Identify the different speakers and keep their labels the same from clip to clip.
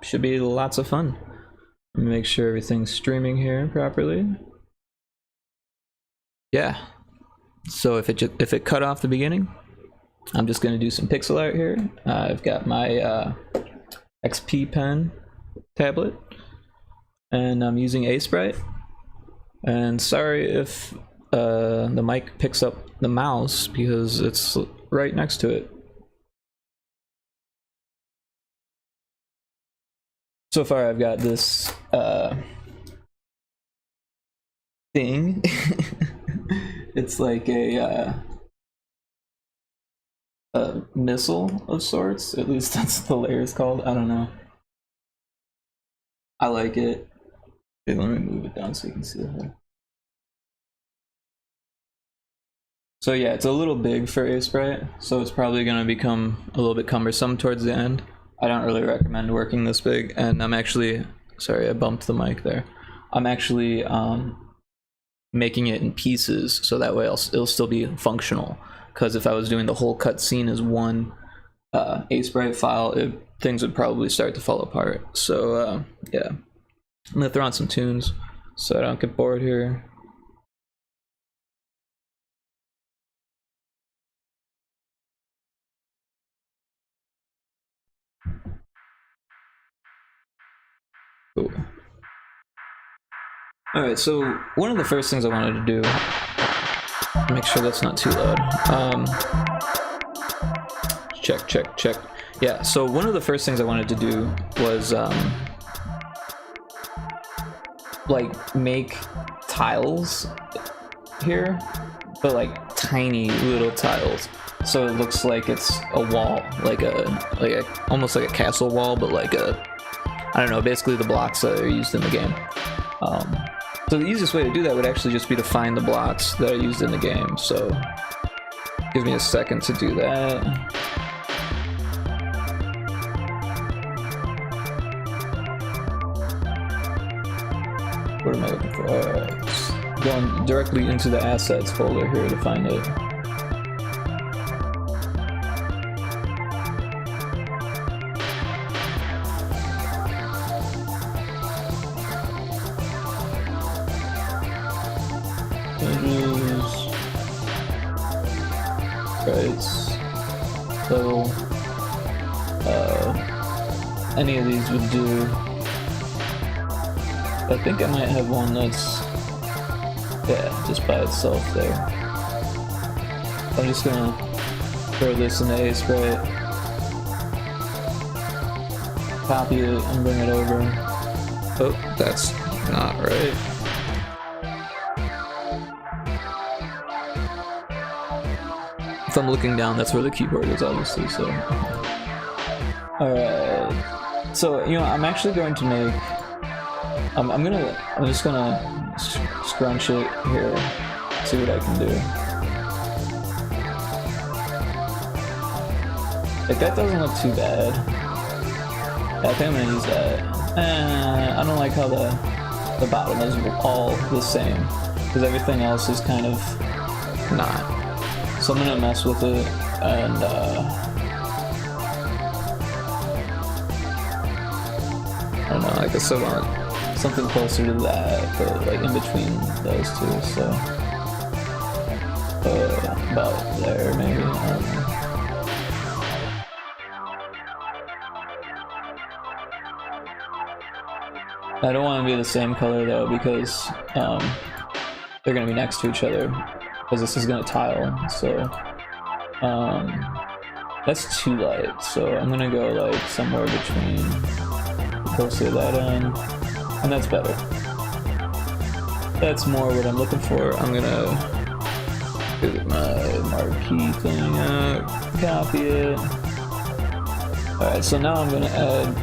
Speaker 1: should be lots of fun. Let me make sure everything's streaming here properly. Yeah. So if it cut off the beginning, I'm just gonna do some pixel art here. I've got my XP pen tablet, and I'm using Aseprite. And sorry if the mic picks up the mouse because it's right next to it. So far I've got this thing. It's like a missile of sorts. At least that's what the layer is called. I don't know. I like it. Okay, let me move it down so you can see the whole. So yeah, it's a little big for Aseprite, so it's probably going to become a little bit cumbersome towards the end. I don't really recommend working this big, and I'm actually, sorry, I bumped the mic there. I'm actually making it in pieces, so that way it'll still be functional. Because if I was doing the whole cutscene as one Aseprite file, things would probably start to fall apart. So yeah, I'm gonna throw on some tunes so I don't get bored here. Cool. All right, so one of the first things I wanted to do, make sure that's not too loud. Check. Yeah, so one of the first things I wanted to do was like make tiles here, but like tiny little tiles, so it looks like it's a wall, like a almost like a castle wall, but like I don't know, basically the blocks that are used in the game. So the easiest way to do that would actually just be to find the blocks that are used in the game. So give me a second to do that. What am I looking for? Alright, going directly into the assets folder here to find it. So any of these would do. I think I might have one that's, yeah, just by itself there. I'm just gonna throw this in the Aseprite, copy it and bring it over. Oh, that's not right. If I'm looking down, that's where the keyboard is, obviously, so. Alright. So, you know, I'm actually going to make... I'm just gonna scrunch it here, see what I can do. Like, that doesn't look too bad. Yeah, I think I'm gonna use that. I don't like how the bottom is all the same, because everything else is kind of not. So I'm gonna mess with it, and I don't know, I guess I want something closer to that, but like in between those two, so about there maybe, I don't know. I don't want to be the same color though, because they're gonna be next to each other, because this is gonna tile, so that's too light, so I'm gonna go like somewhere between closer to that end, and that's better. That's more what I'm looking for. I'm gonna get my marquee thing up, copy it. Alright, so now I'm gonna add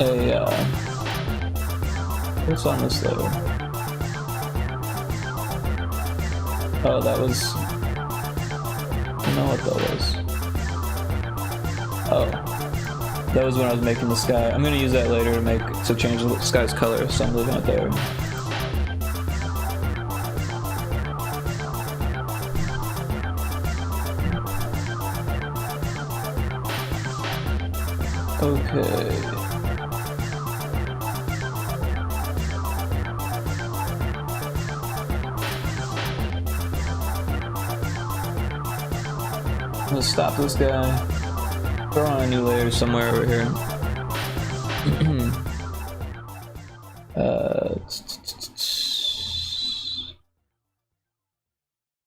Speaker 1: a what's on this layer? Oh, that was... I don't know what that was. Oh. That was when I was making the sky. I'm gonna use that later to change the sky's color, so I'm leaving it there. Okay. Let's stop this guy. Throw on a new layer somewhere over here.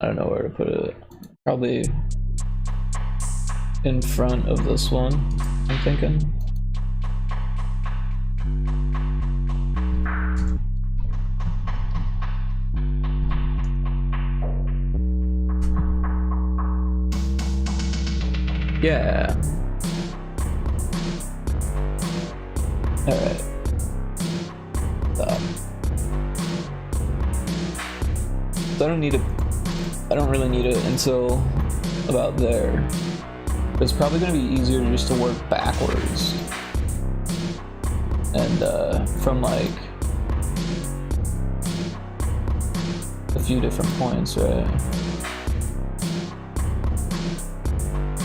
Speaker 1: I don't know where to put it. Probably in front of this one, I'm thinking. Yeah. Alright. Stop. So I don't really need it until about there. It's probably going to be easier just to work backwards. And from like a few different points, right?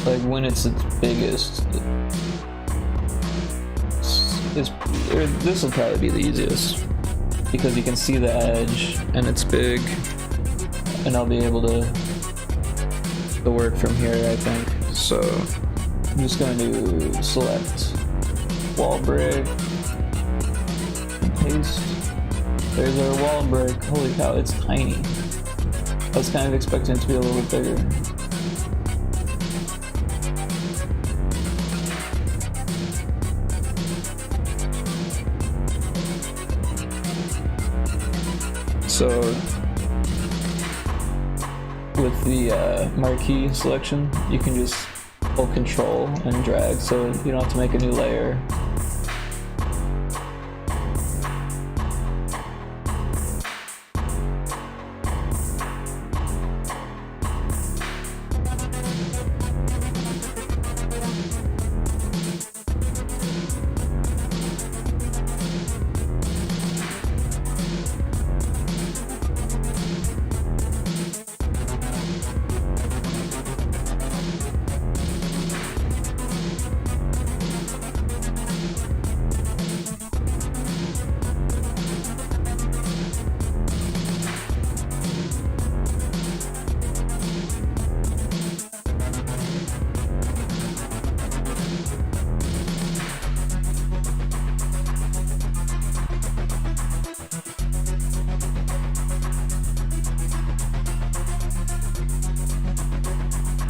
Speaker 1: Like when it's its biggest, this will probably be the easiest because you can see the edge and it's big, and I'll be able to work from here, I think. So I'm just going to select wall break and paste. There's our wall break. Holy cow, it's tiny. I was kind of expecting it to be a little bit bigger. So with the marquee selection, you can just hold control and drag, so you don't have to make a new layer.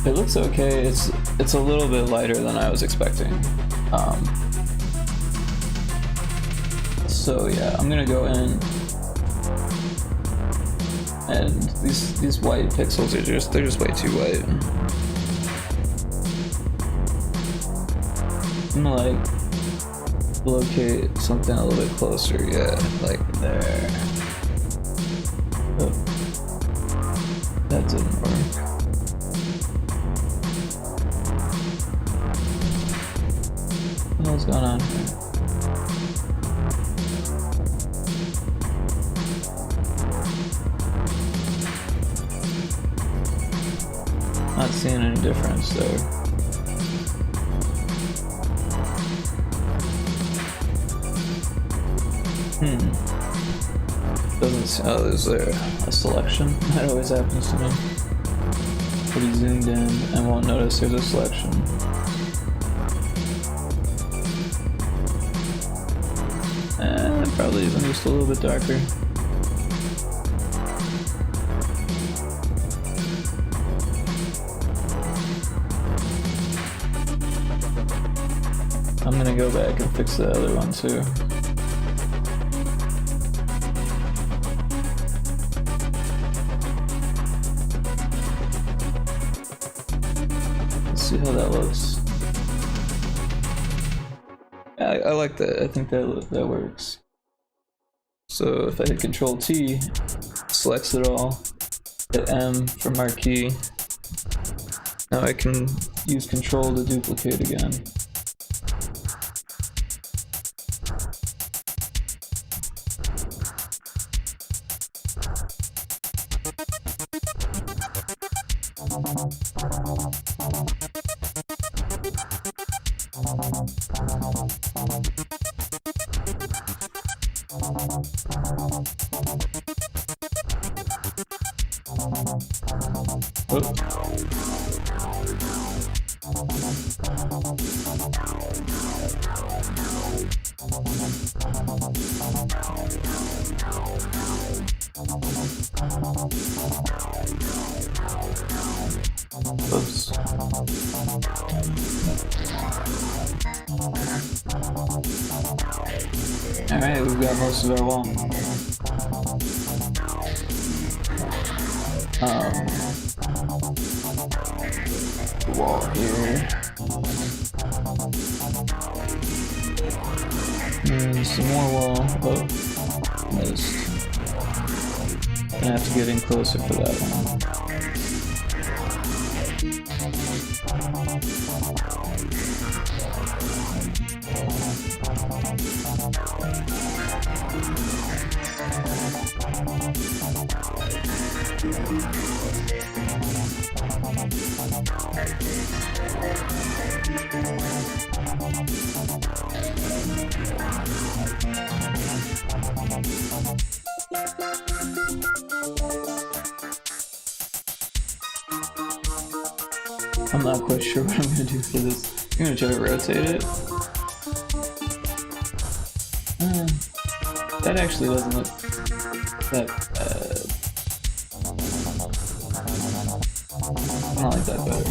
Speaker 1: It looks okay. It's a little bit lighter than I was expecting. So yeah, I'm gonna go in, and these white pixels are they're just way too white. I'm gonna like locate something a little bit closer. Yeah, like there. Oh, that didn't work. What's going on here? Not seeing any difference there. Doesn't see, oh, there's a selection? That always happens to me. Pretty zoomed in and won't notice there's a selection. Probably even just a little bit darker. I'm gonna go back and fix the other one too. Let's see how that looks. I like that. I think that works. So if I hit Control T, selects it all. Hit M for marquee. Now I can use Control to duplicate again. Alright, we've got most of our wall. The wall here. And some more wall. Oh, missed. I have to get in closer for that one. I'm not quite sure what I'm gonna do for this. I'm gonna try to rotate it. That actually doesn't look that bad. I don't like that better.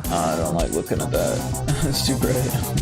Speaker 1: I don't like looking at that. It's too bright.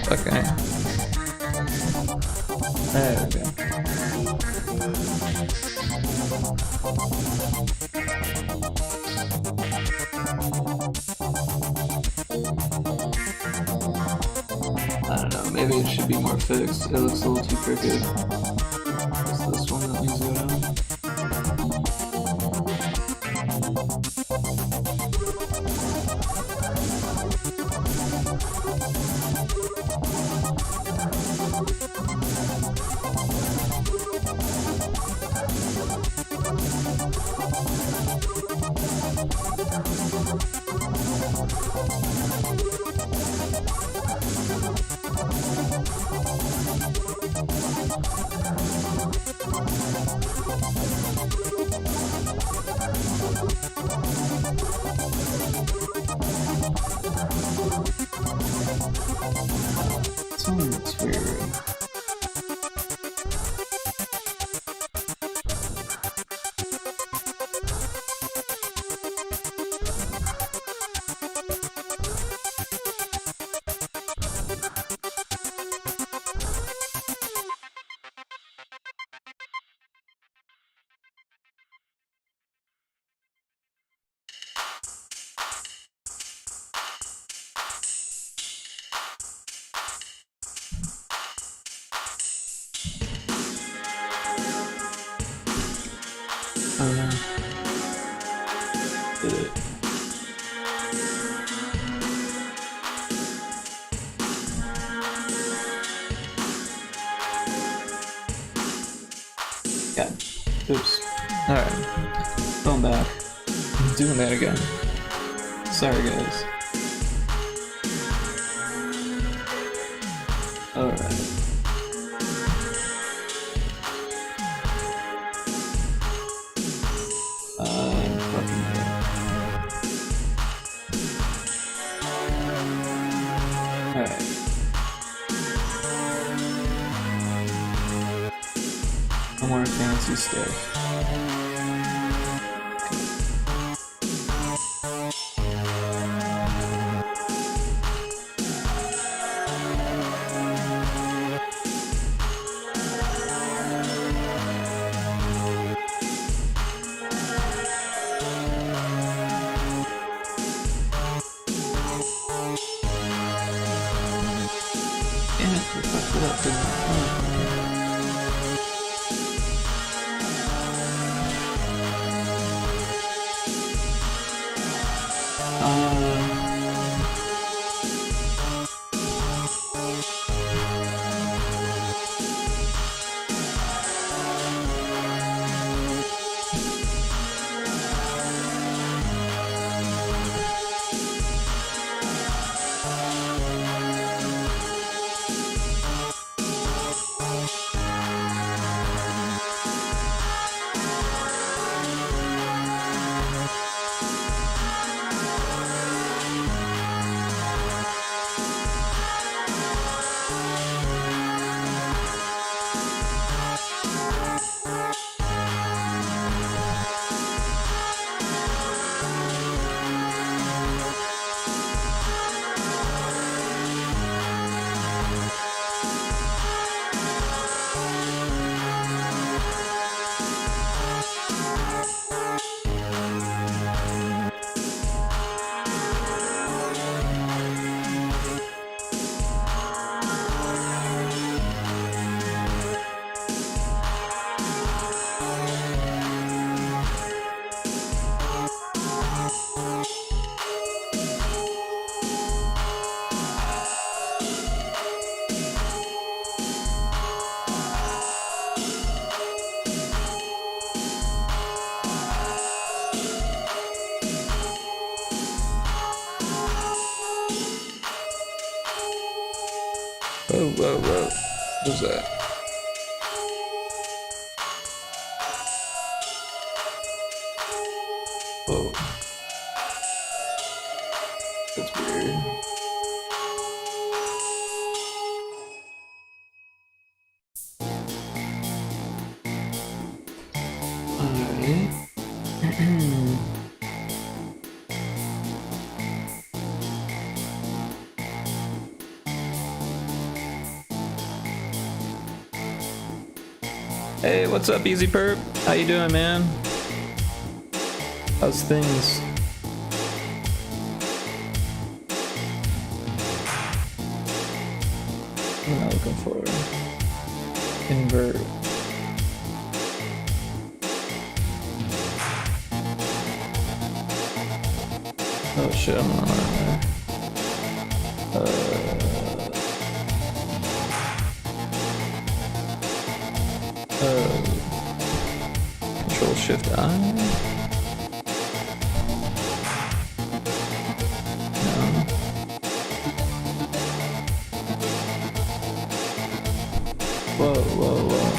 Speaker 1: Okay. There we go. I don't know, maybe it should be more fixed. It looks a little too crooked. It's this one that needs to go down. It's weird. Oh no. Did it. Yeah. Oops. Alright. Going back. I'm doing that again. Sorry guys. Alright. Alright. No more fancy stuff. Whoa, whoa, whoa. What's that? Whoa. That's weird. Alright. Hey, what's up, Easy Perp? How you doing, man? How's things? What am I looking for? Invert. Oh shit, I'm not on there. Control Shift I. No. Whoa, whoa, whoa.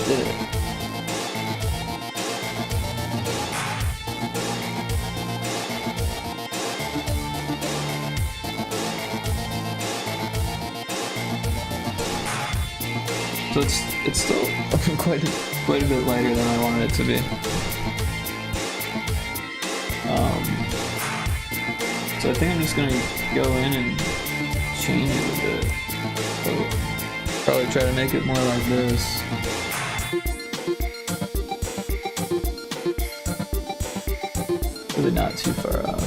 Speaker 1: Did it. So it's still quite a bit lighter than I wanted it to be. So I think I'm just gonna go in and change it a bit. So probably try to make it more like this. Really not too far off.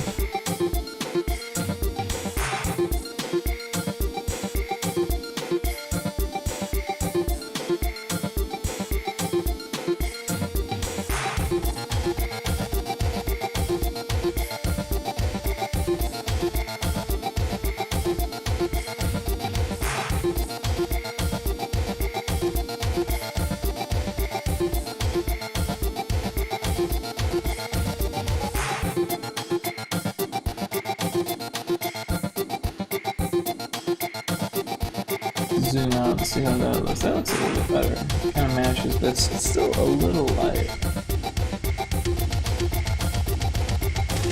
Speaker 1: Zoom out and see how that looks. That looks a little bit better. Kind of matches, but it's still a little light.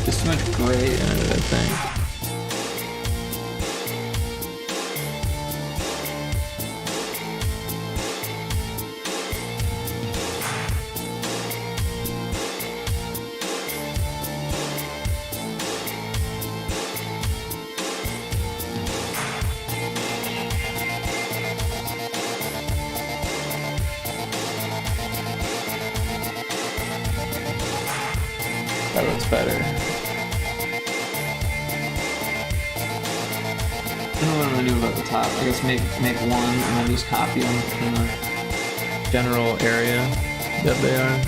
Speaker 1: There's too much gray in it, I think. That looks better. I don't know what I'm gonna do about the top. I guess make one and then just copy them in the general area that they are.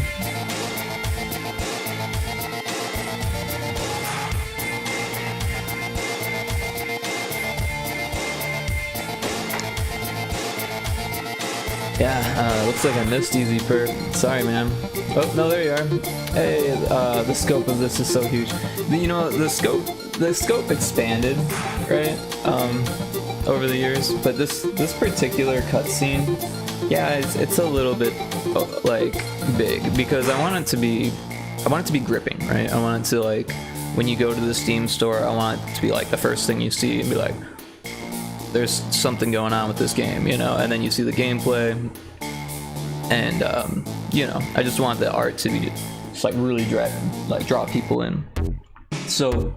Speaker 1: Yeah, looks like I missed Easy Perp. Sorry, man. Oh, no, there you are. Hey, the scope of this is so huge. You know, the scope expanded, right? Over the years, but this particular cutscene, yeah, it's a little bit like big because I want it to be gripping, right? I want it to, like, when you go to the Steam store, I want it to be like the first thing you see and be like, there's something going on with this game, you know, and then you see the gameplay, and you know, I just want the art to be just like really draw people in. So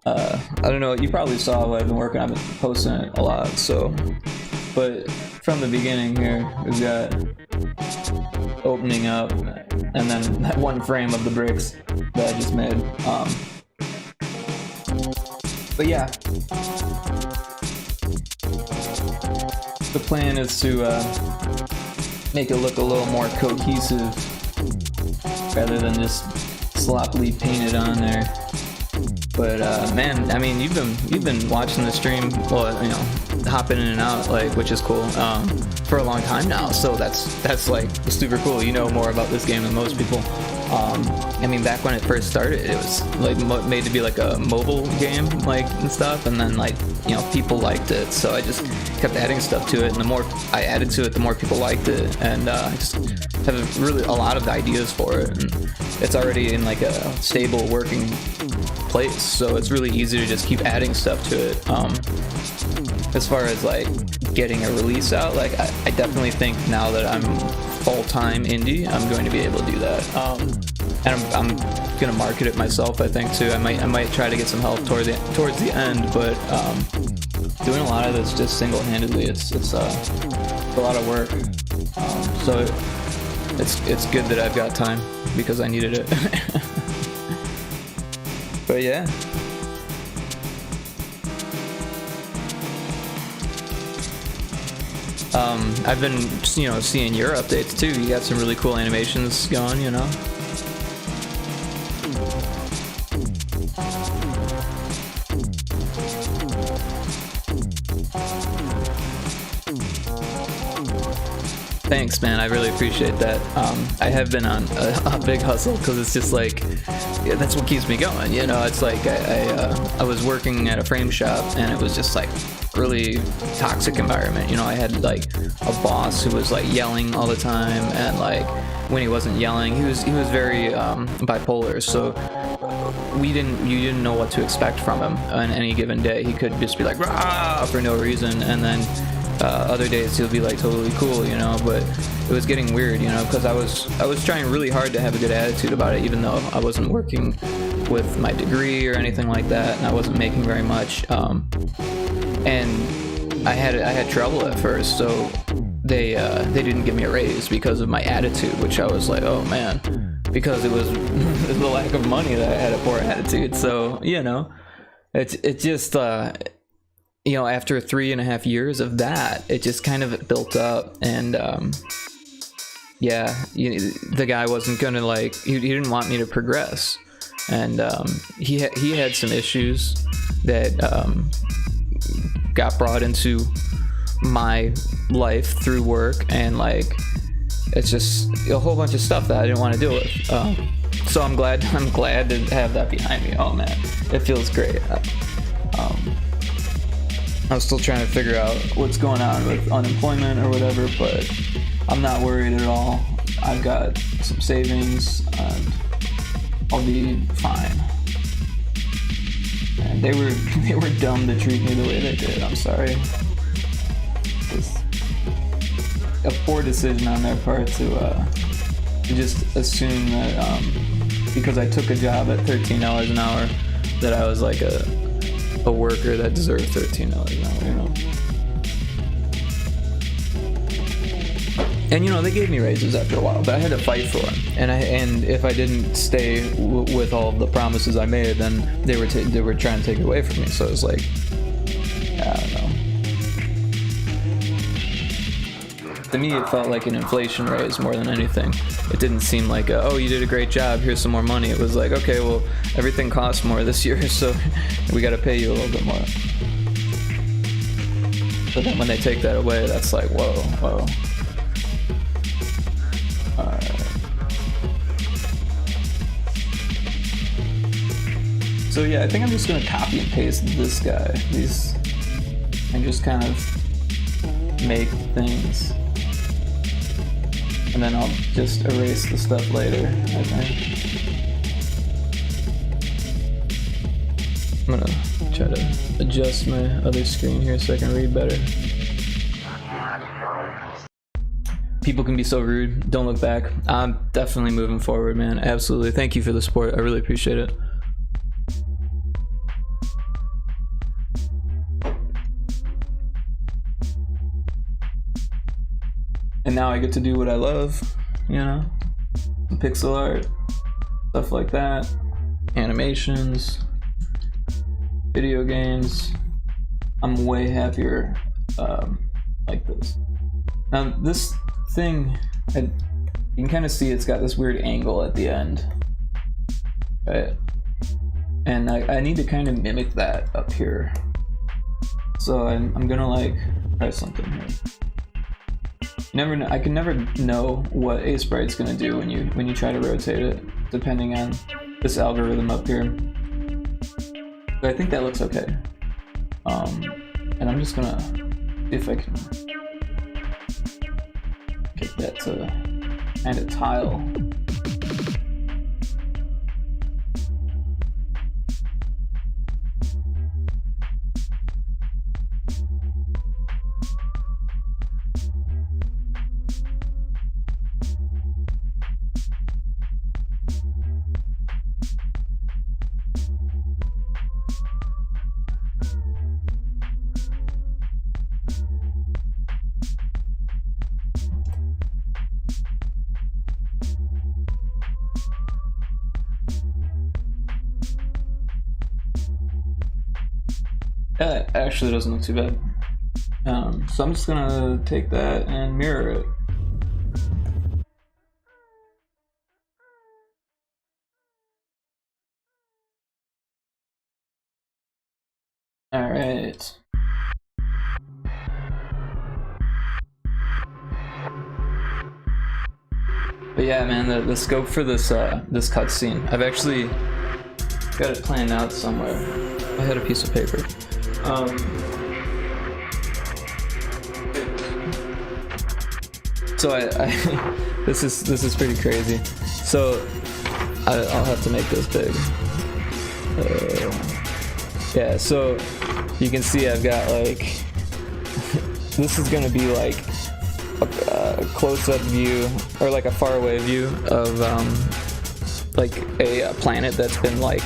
Speaker 1: I don't know, you probably saw what I've been working on. I've been posting it a lot, so, but from the beginning here, we've got opening up, and then that one frame of the bricks that I just made. But yeah, the plan is to make it look a little more cohesive rather than just sloppily painted on there. But man, I mean, you've been watching the stream, well, you know, hopping in and out, like, which is cool, for a long time now. So that's like super cool. You know more about this game than most people. I mean, back when it first started, it was like made to be like a mobile game, like, and stuff, and then, like, you know, people liked it, so I just kept adding stuff to it, and the more I added to it, the more people liked it, and I just have really a lot of ideas for it, and it's already in like a stable working place, so it's really easy to just keep adding stuff to it. As far as like getting a release out, like, I definitely think now that I'm full-time indie, I'm going to be able to do that, and I'm gonna market it myself, I think, too. I might try to get some help towards the end, but doing a lot of this just single-handedly, it's a lot of work, so it's good that I've got time, because I needed it. But yeah. I've been, you know, seeing your updates too. You got some really cool animations going, you know. Thanks, man. I really appreciate that. I have been on a big hustle, because it's just like, yeah, that's what keeps me going, you know. It's like I was working at a frame shop, and it was just like really toxic environment, you know. I had like a boss who was like yelling all the time, and like when he wasn't yelling, he was very bipolar, so you didn't know what to expect from him on any given day. He could just be like rah for no reason, and then other days he'll be like totally cool, you know. But it was getting weird, you know, because I was trying really hard to have a good attitude about it, even though I wasn't working with my degree or anything like that, and I wasn't making very much, and I had trouble at first, so they didn't give me a raise because of my attitude, which I was like, oh man, because it was the lack of money that I had a poor attitude. So, you know, it just you know, after 3.5 years of that, it just kind of built up, and yeah, the guy wasn't gonna, like, he didn't want me to progress, and he had some issues that got brought into my life through work, and like, it's just a whole bunch of stuff that I didn't want to deal with. So I'm glad to have that behind me. Oh man, it feels great. I'm still trying to figure out what's going on with unemployment or whatever, but I'm not worried at all. I've got some savings, and I'll be fine. And they were dumb to treat me the way they did. I'm sorry. It's a poor decision on their part to just assume that because I took a job at $13 an hour, that I was like a worker that deserved $13 an hour, you know. And you know, they gave me raises after a while, but I had to fight for them. And if I didn't stay with all of the promises I made, then they were trying to take it away from me. So it was like, I don't know. To me, it felt like an inflation raise more than anything. It didn't seem like, oh, you did a great job, here's some more money. It was like, okay, well, everything costs more this year, so we got to pay you a little bit more. But then when they take that away, that's like, whoa. Alright. So yeah, I think I'm just going to copy and paste this guy. And just kind of make things. And then I'll just erase the stuff later, I think. I'm gonna try to adjust my other screen here so I can read better. People can be so rude. Don't look back. I'm definitely moving forward, man. Absolutely. Thank you for the support. I really appreciate it. And now I get to do what I love, you know? Pixel art, stuff like that, animations, video games. I'm way happier like this. Now this thing, you can kind of see it's got this weird angle at the end, right? And I need to kind of mimic that up here. So I'm gonna like try something here. I can never know what Aseprite's gonna do when you try to rotate it, depending on this algorithm up here. But I think that looks okay. And I'm just gonna see if I can get that to kind of tile. That actually doesn't look too bad. So I'm just gonna take that and mirror it. Alright. But yeah, man, the scope for this this cutscene, I've actually got it planned out somewhere. I had a piece of paper. So I this is pretty crazy. So I'll have to make this big. Yeah, so you can see I've got like this is gonna be like a close-up view or like a faraway view of like a planet that's been like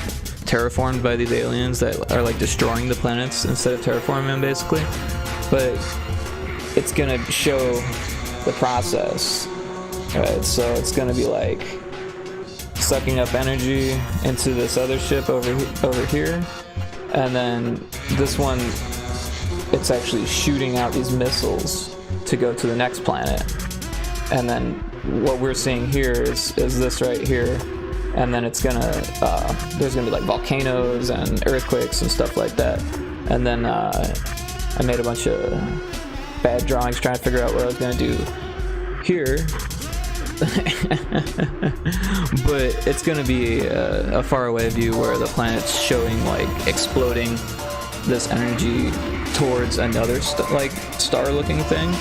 Speaker 1: terraformed by these aliens that are like destroying the planets instead of terraforming them, basically. But it's gonna show the process, right? So it's gonna be like sucking up energy into this other ship over here, and then this one, it's actually shooting out these missiles to go to the next planet. And then what we're seeing here is this right here. And then it's gonna, there's gonna be like volcanoes and earthquakes and stuff like that. And then I made a bunch of bad drawings trying to figure out what I was gonna do here. But it's gonna be a faraway view where the planet's showing like exploding this energy towards another star-looking thing.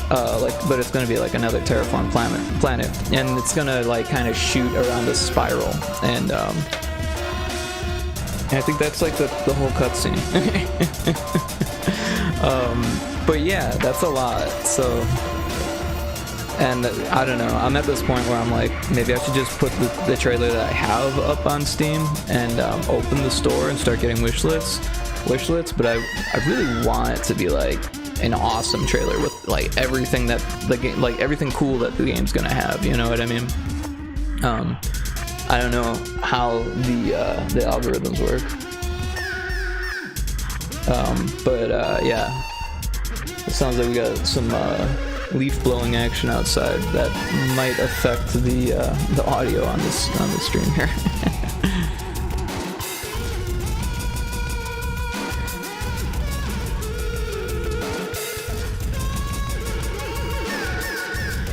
Speaker 1: But it's gonna be like another terraformed planet, and it's gonna like kind of shoot around this spiral, and I think that's like the whole cutscene. But yeah, that's a lot. So, and I don't know. I'm at this point where I'm like, maybe I should just put the trailer that I have up on Steam and open the store and start getting wish lists. But I really want it to be like an awesome trailer with like everything that the game, like everything cool that the game's gonna have, you know what I mean? I don't know how the algorithms work, but yeah, it sounds like we got some leaf blowing action outside that might affect the audio on the stream here.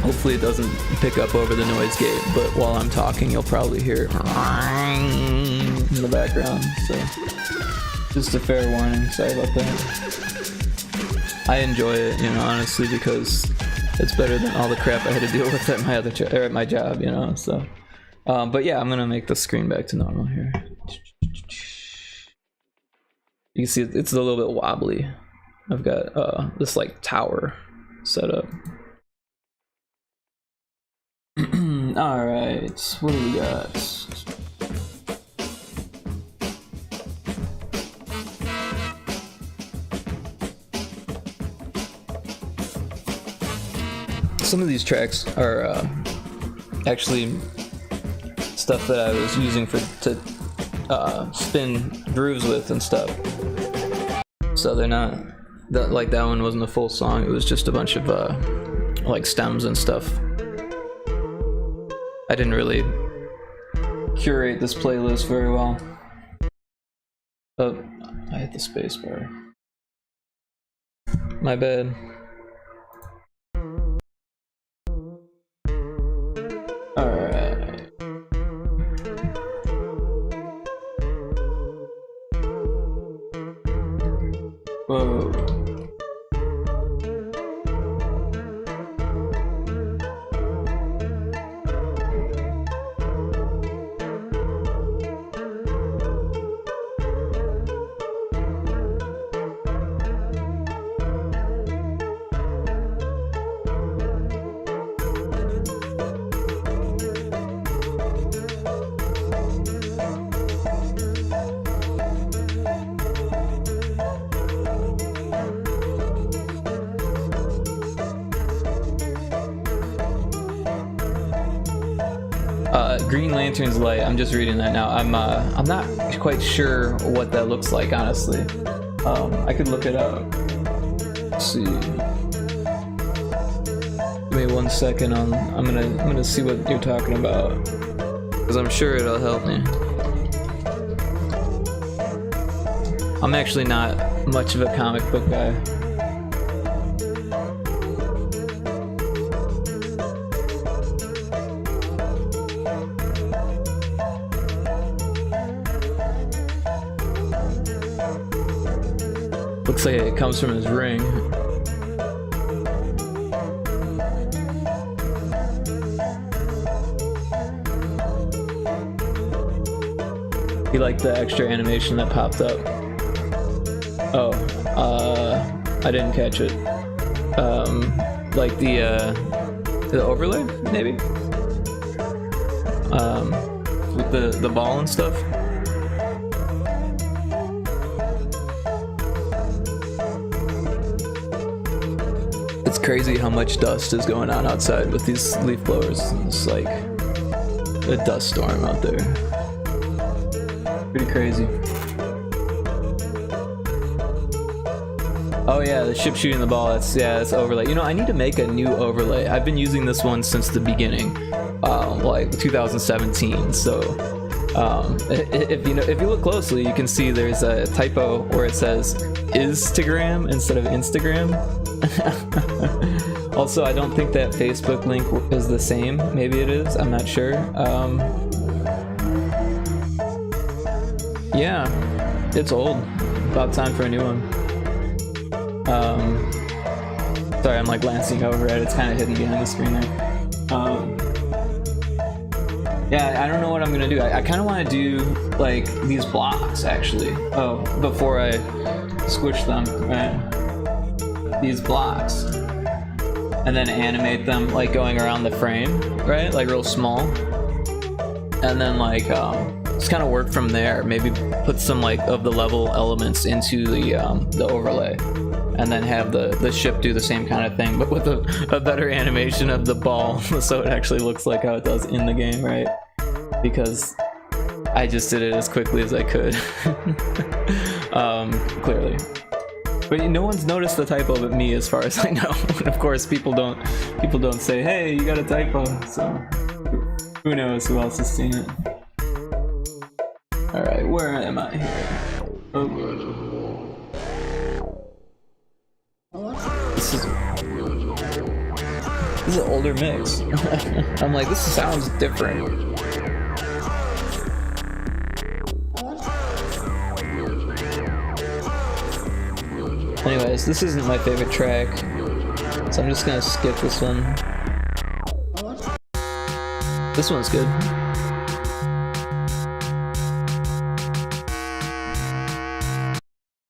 Speaker 1: Hopefully it doesn't pick up over the noise gate, but while I'm talking you'll probably hear it in the background, so just a fair warning, sorry about that. I enjoy it, you know, honestly, because it's better than all the crap I had to deal with at my at my job, you know, so but yeah, I'm gonna make the screen back to normal here. You can see it's a little bit wobbly. I've got this like tower set up. Alright, what do we got? Some of these tracks are actually stuff that I was using to spin grooves with and stuff. So they're not, like that one wasn't a full song, it was just a bunch of like stems and stuff. I didn't really curate this playlist very well. Oh, I hit the space bar. my bad. Alright. Whoa. Green Lantern's light. I'm just reading that now. I'm not quite sure what that looks like, honestly. I could look it up. Let's see. Give me 1 second. I'm gonna see what you're talking about, because I'm sure it'll help me. I'm actually not much of a comic book guy. Looks like it comes from his ring. You like the extra animation that popped up? Oh, I didn't catch it. Like the overlay, maybe? With the ball and stuff? It's crazy how much dust is going on outside with these leaf blowers. It's like a dust storm out there. Pretty crazy. Oh yeah, the ship shooting the ball, that's overlay. You know, I need to make a new overlay. I've been using this one since the beginning, like 2017, so if you look closely, you can see there's a typo where it says Instagram instead of Instagram. Also, I don't think that Facebook link is the same. Maybe it is, I'm not sure. Yeah, it's old. About time for a new one. Sorry, I'm like glancing over it. It's kind of hidden behind the screen there. Yeah, I don't know what I'm gonna do. I kind of want to do like these blocks actually. Oh, before I squish them, right? These blocks, and then animate them like going around the frame, right? Like real small, and then like just kind of work from there. Maybe put some like of the level elements into the overlay, and then have the ship do the same kind of thing, but with a better animation of the ball, so it actually looks like how it does in the game, right? Because I just did it as quickly as I could. Clearly. But no one's noticed the typo but me, as far as I know. And of course, people don't say, "Hey, you got a typo." So who knows who else has seen it? All right, where am I here? Oh. This is an older mix. I'm like, this sounds different. Anyways, this isn't my favorite track, so I'm just gonna skip this one. This one's good.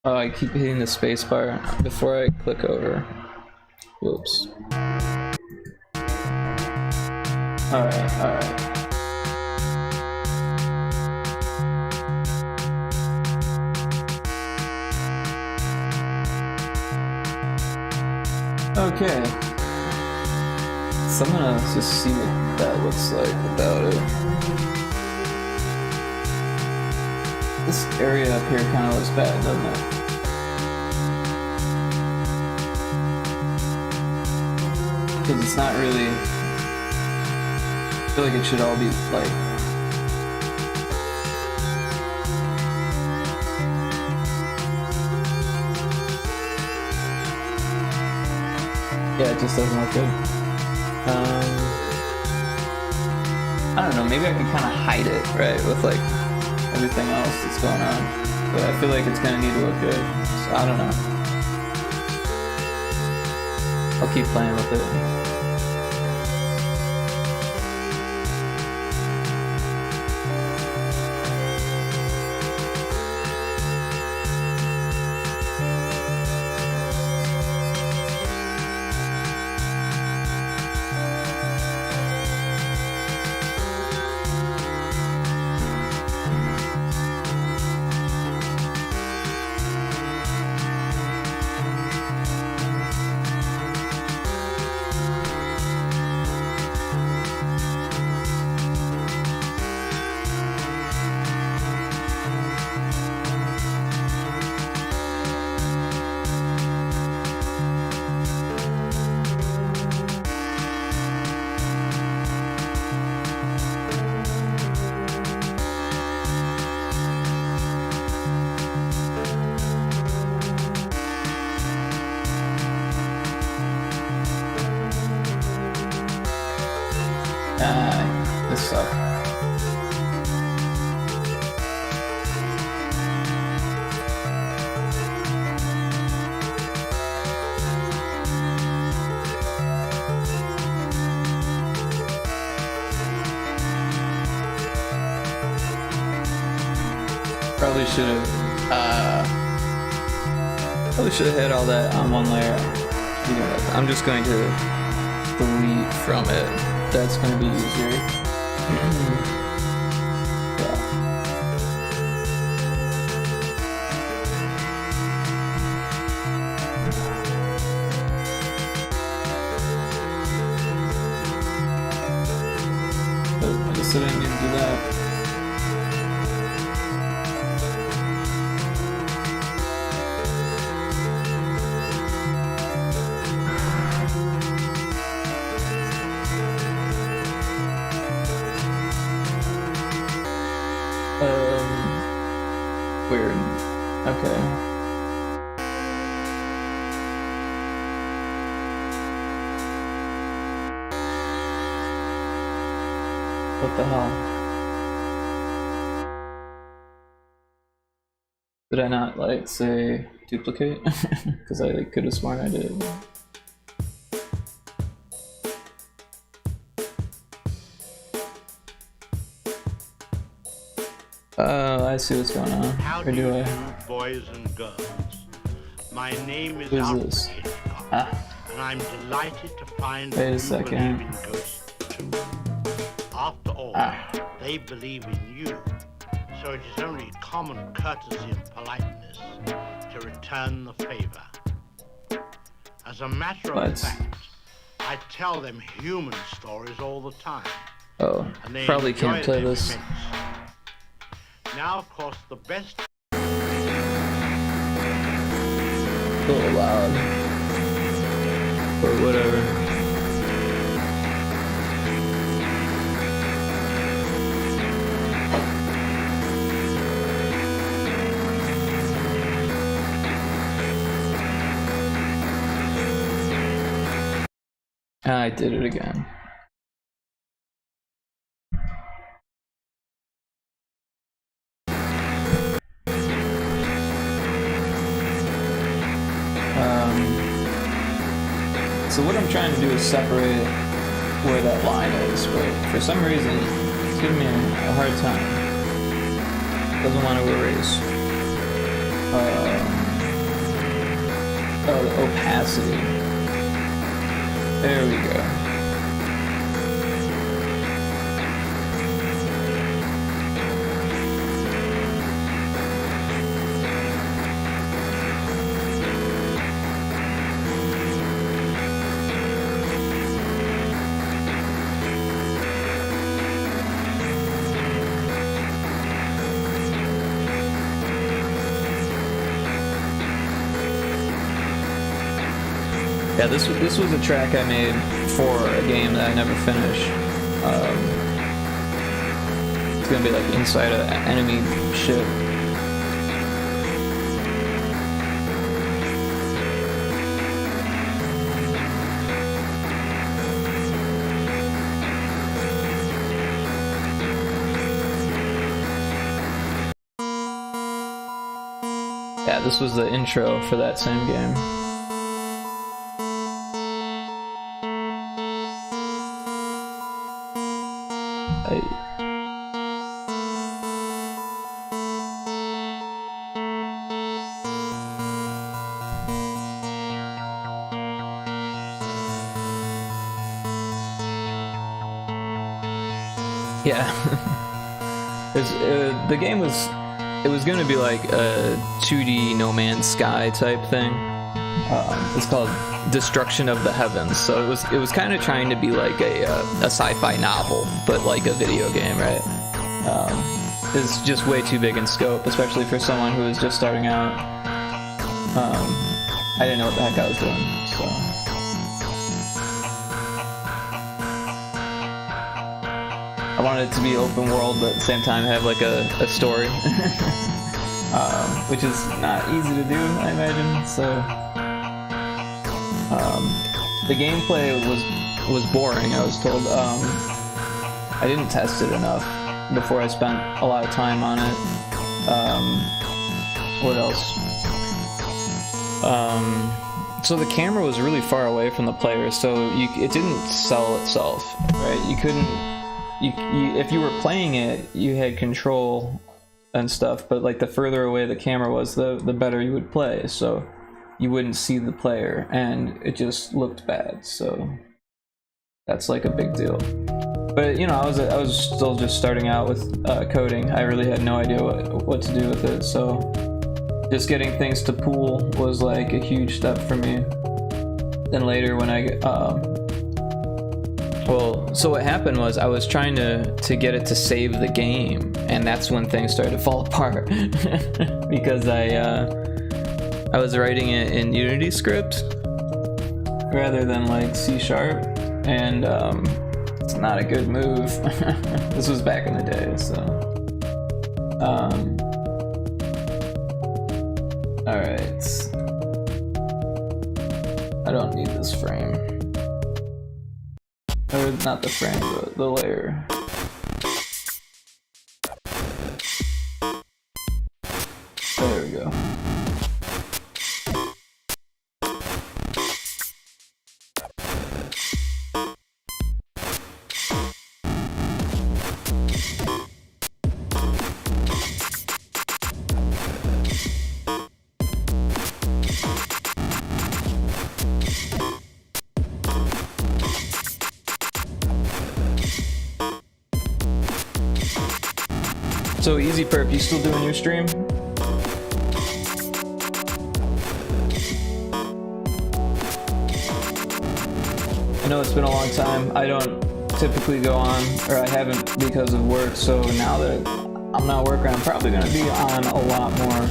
Speaker 1: Oh, I keep hitting the spacebar before I click over. Whoops. Alright. Okay. So I'm gonna just see what that looks like without it. This area up here kind of looks bad, doesn't it? Because it's not really... I feel like it should all be like... it just doesn't look good. I don't know, maybe I could kind of hide it, right, with like everything else that's going on. But I feel like it's gonna need to look good, so I don't know. I'll keep playing with it. This sucks. Probably should have hit all that on one layer. You know, I'm just going to delete from it. That's going to be easier. I guess I didn't need to do that. Weird. Okay. What the hell? Did I not like say duplicate? Because I like, could have sworn I did. I see what's going on.
Speaker 2: How
Speaker 1: Or do I?
Speaker 2: Boys and girls. My name is
Speaker 1: Who's this?
Speaker 2: and I'm delighted to find
Speaker 1: Wait a
Speaker 2: you
Speaker 1: second.
Speaker 2: believe in ghosts too. After all, they believe in you, so it is only common courtesy and politeness to return the favor. As a matter of fact, I tell them human stories all the time.
Speaker 1: Oh,
Speaker 2: And they
Speaker 1: probably
Speaker 2: enjoy
Speaker 1: can't play
Speaker 2: them
Speaker 1: this.
Speaker 2: immensely. Now, of course, the best.
Speaker 1: A little loud. Or whatever. I did it again. So what I'm trying to do is separate where that line is, but for some reason it's giving me a hard time. Doesn't want to erase. Oh, the opacity. There we go. Yeah, this was a track I made for a game that I never finished. It's gonna be like inside an enemy ship. Yeah, this was the intro for that same game. Yeah. The game was, it was going to be like a 2D No Man's Sky type thing. It's called Destruction of the Heavens, so it was kind of trying to be like a sci-fi novel, but like a video game, right? It's just way too big in scope, especially for someone who is just starting out. I didn't know what the heck I was doing, so. I wanted it to be open world, but at the same time have like a story, which is not easy to do, I imagine. So the gameplay was boring, I was told. I didn't test it enough before I spent a lot of time on it. What else? So the camera was really far away from the player, so it didn't sell itself, right? You couldn't. If you were playing it, you had control and stuff, but like the further away the camera was, the better you would play, so you wouldn't see the player, and it just looked bad, so that's like a big deal. But you know, I was still just starting out with coding. I really had no idea what to do with it, so just getting things to pool was like a huge step for me. Then later when well, so what happened was I was trying to get it to save the game, and that's when things started to fall apart because I was writing it in Unity script rather than like C#, and it's not a good move. This was back in the day, so all right. I don't need this frame. Or not the frame, but the layer. There we go. So Easy Perp, you still doing your stream? I know it's been a long time. I don't typically go on, or I haven't because of work, so now that I'm not working, I'm probably gonna be on a lot more.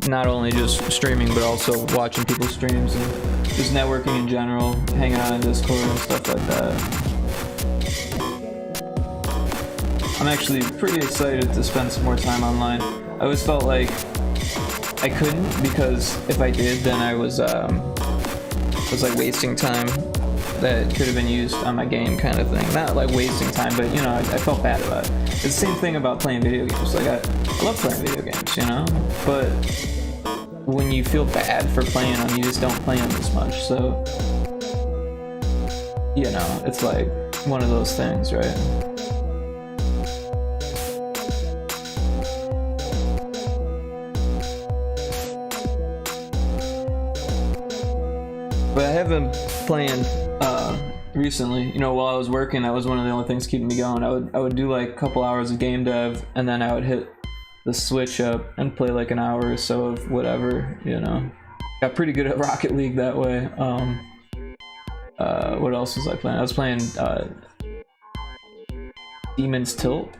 Speaker 1: Not only just streaming, but also watching people's streams and just networking in general, hanging out in Discord and stuff like that. I'm actually pretty excited to spend some more time online. I always felt like I couldn't, because if I did, then I was like wasting time that could have been used on my game, kind of thing. Not like wasting time, but you know, I felt bad about it. It's the same thing about playing video games. Like I love playing video games, you know, but when you feel bad for playing them, you just don't play them as much. So you know, it's like one of those things, right? But I have been playing recently. You know, while I was working, that was one of the only things keeping me going. I would do like a couple hours of game dev, and then I would hit the Switch up and play like an hour or so of whatever, you know. Got pretty good at Rocket League that way. What else was I playing? I was playing Demon's Tilt.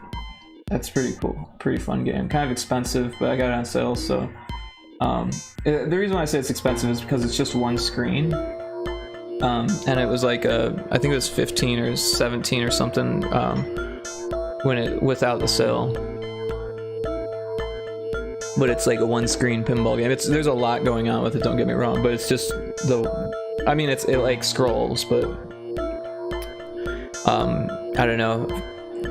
Speaker 1: That's pretty cool. Pretty fun game. Kind of expensive, but I got it on sale, so the reason why I say it's expensive is because it's just one screen, and it was like I think it was 15 or 17 or something without the sale. But it's like a one screen pinball game. There's a lot going on with it, don't get me wrong, but it's just I mean it like scrolls, but I don't know,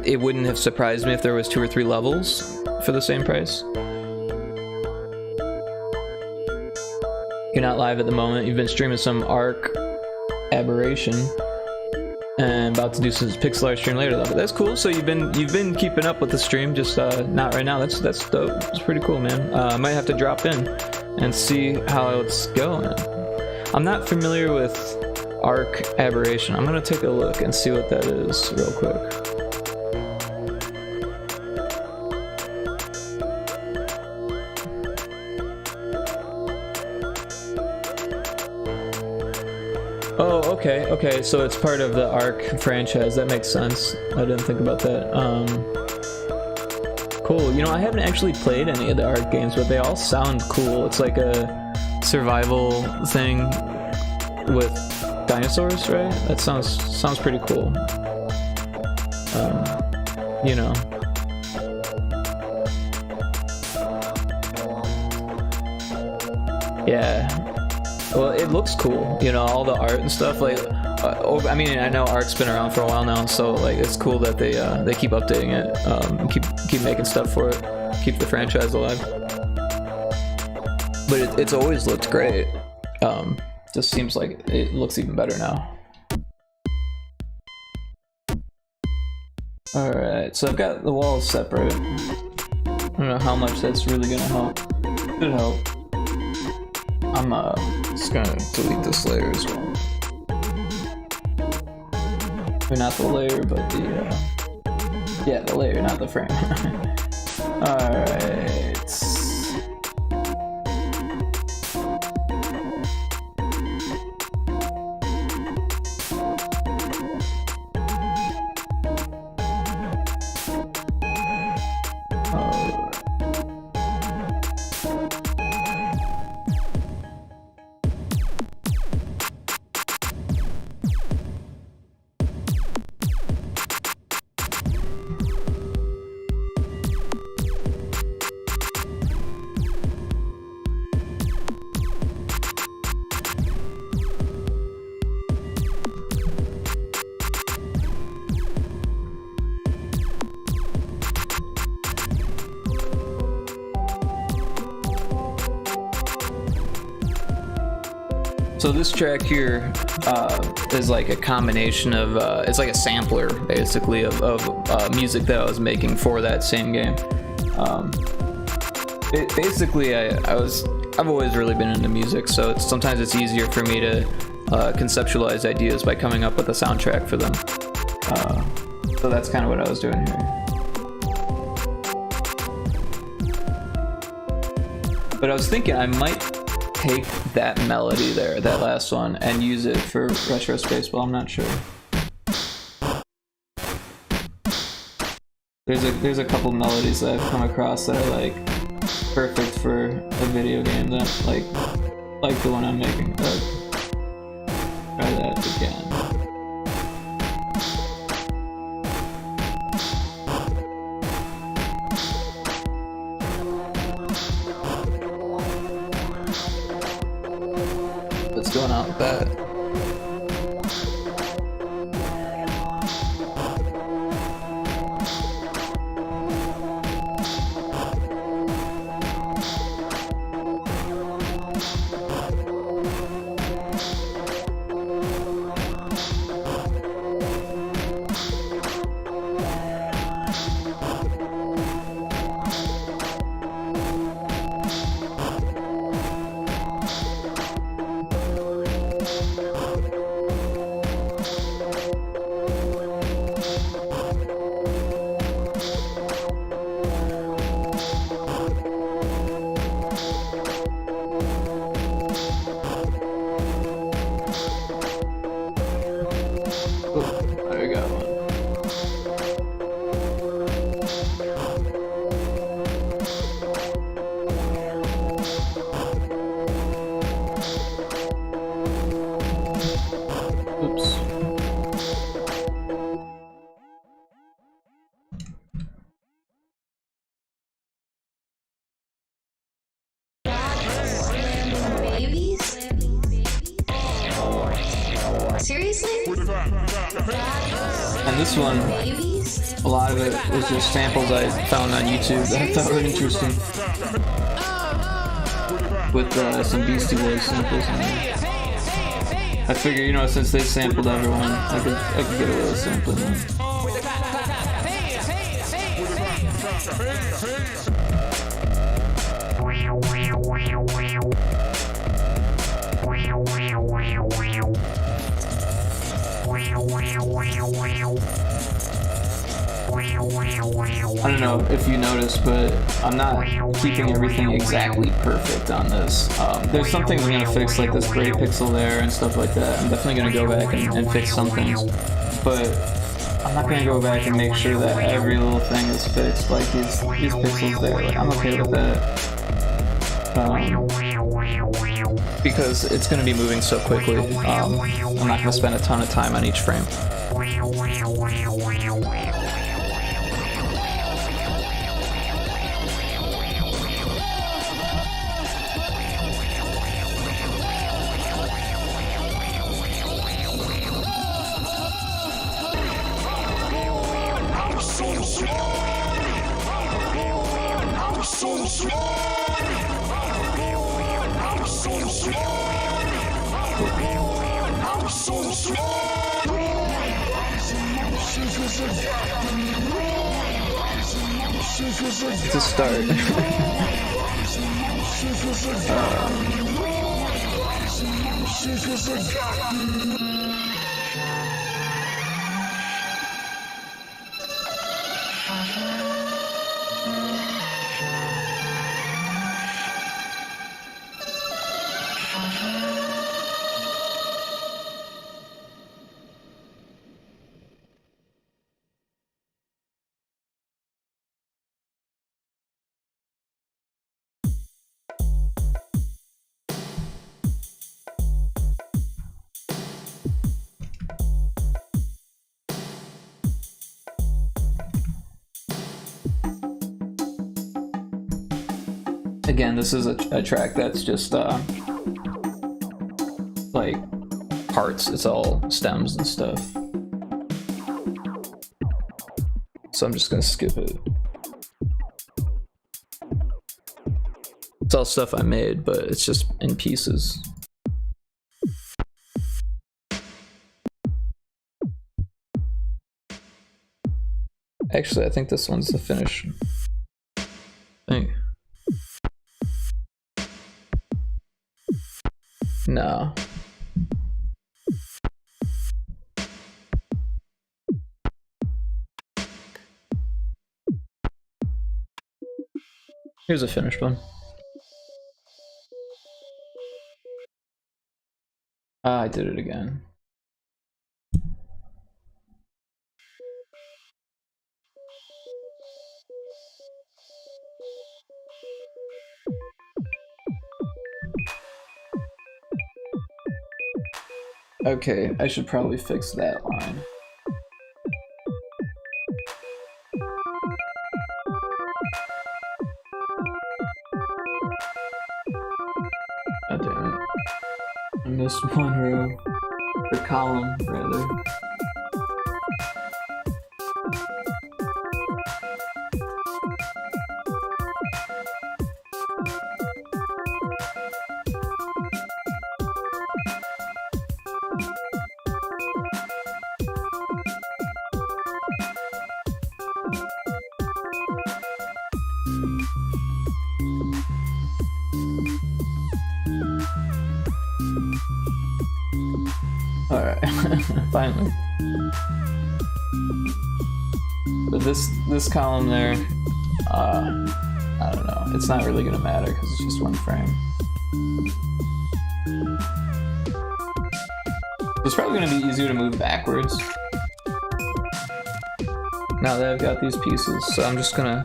Speaker 1: it wouldn't have surprised me if there was 2 or 3 levels for the same price. not live at the moment. You've been streaming some Arc Aberration, and about to do some pixel art stream later though. But that's cool. So you've been keeping up with the stream, just not right now. That's dope. It's pretty cool, man. I might have to drop in and see how it's going. I'm not familiar with Arc Aberration. I'm gonna take a look and see what that is real quick. Oh, okay, so it's part of the Arc franchise. That makes sense. I didn't think about that. Cool. You know, I haven't actually played any of the Arc games, but they all sound cool. It's like a survival thing with dinosaurs, right? That sounds pretty cool. You know. Yeah. Well, it looks cool, you know, all the art and stuff. Like, I mean, I know Arc's been around for a while now, so like, it's cool that they keep updating it, keep making stuff for it, keep the franchise alive. But it's always looked great. Just seems like it looks even better now. All right, so I've got the walls separate. I don't know how much that's really gonna help. Could help. I'm just gonna delete this layer as well. Or not the layer, but the yeah, the layer, not the frame. Alright. So this track here is like a combination of, it's like a sampler basically of music that I was making for that same game. Basically, I've always really been into music, so sometimes it's easier for me to conceptualize ideas by coming up with a soundtrack for them. So that's kind of what I was doing here. But I was thinking I might take that melody there, that last one, and use it for Retro Space, but I'm not sure. There's a couple melodies that I've come across that are like perfect for a video game, that like the one I'm making. Try that again. What's going on with that? And this one, a lot of it was just samples I found on YouTube that I thought were interesting. with some Beastie Boys samples in there. I figure, you know, since they sampled everyone, I could get away with sampling them. I don't know if you noticed, but I'm not keeping everything exactly perfect on this. There's some things I'm going to fix, like this gray pixel there and stuff like that. I'm definitely going to go back and fix some things, but I'm not going to go back and make sure that every little thing is fixed, like these pixels there. Like, I'm okay with that. Because it's going to be moving so quickly. I'm not going to spend a ton of time on each frame. To start. Again, this is a track that's just like parts. It's all stems and stuff. So I'm just gonna skip it. It's all stuff I made, but it's just in pieces. Actually, I think this one's the finish. I think. No. Here's a finished one. Ah, I did it again. Okay, I should probably fix that line. Oh damn it. I missed one row. Or column, rather. Alright, finally. But this column there, I don't know. It's not really gonna matter because it's just one frame. It's probably gonna be easier to move backwards now that I've got these pieces. So I'm just gonna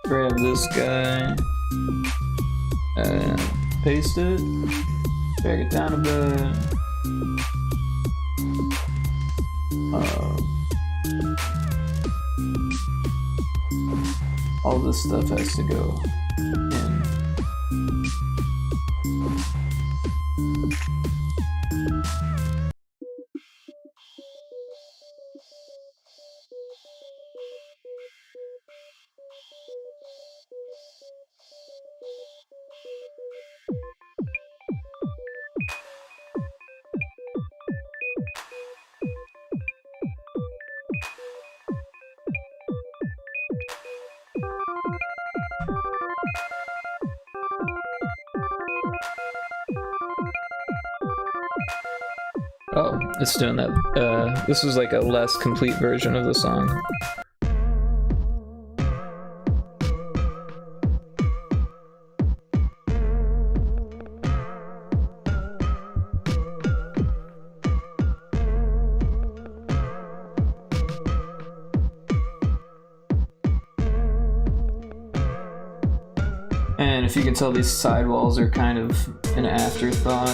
Speaker 1: grab this guy and paste it, drag it down a bit. All this stuff has to go in. Oh, it's doing that. This is like a less complete version of the song. And if you can tell, these sidewalls are kind of an afterthought.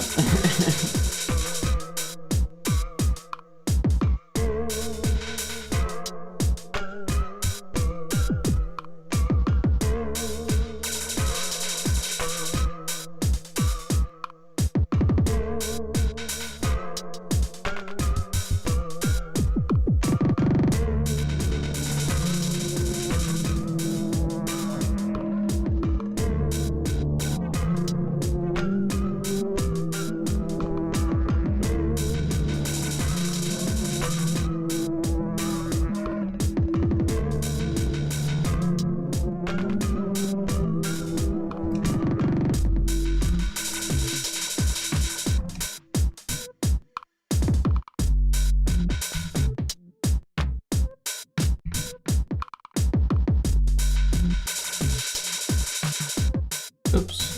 Speaker 1: Oops.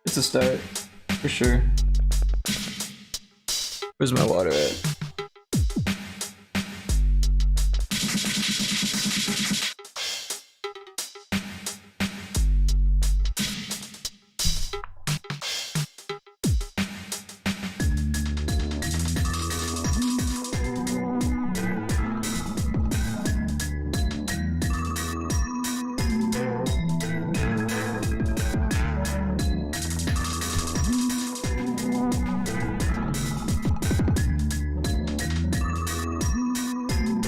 Speaker 1: It's a start, for sure. Where's my water at?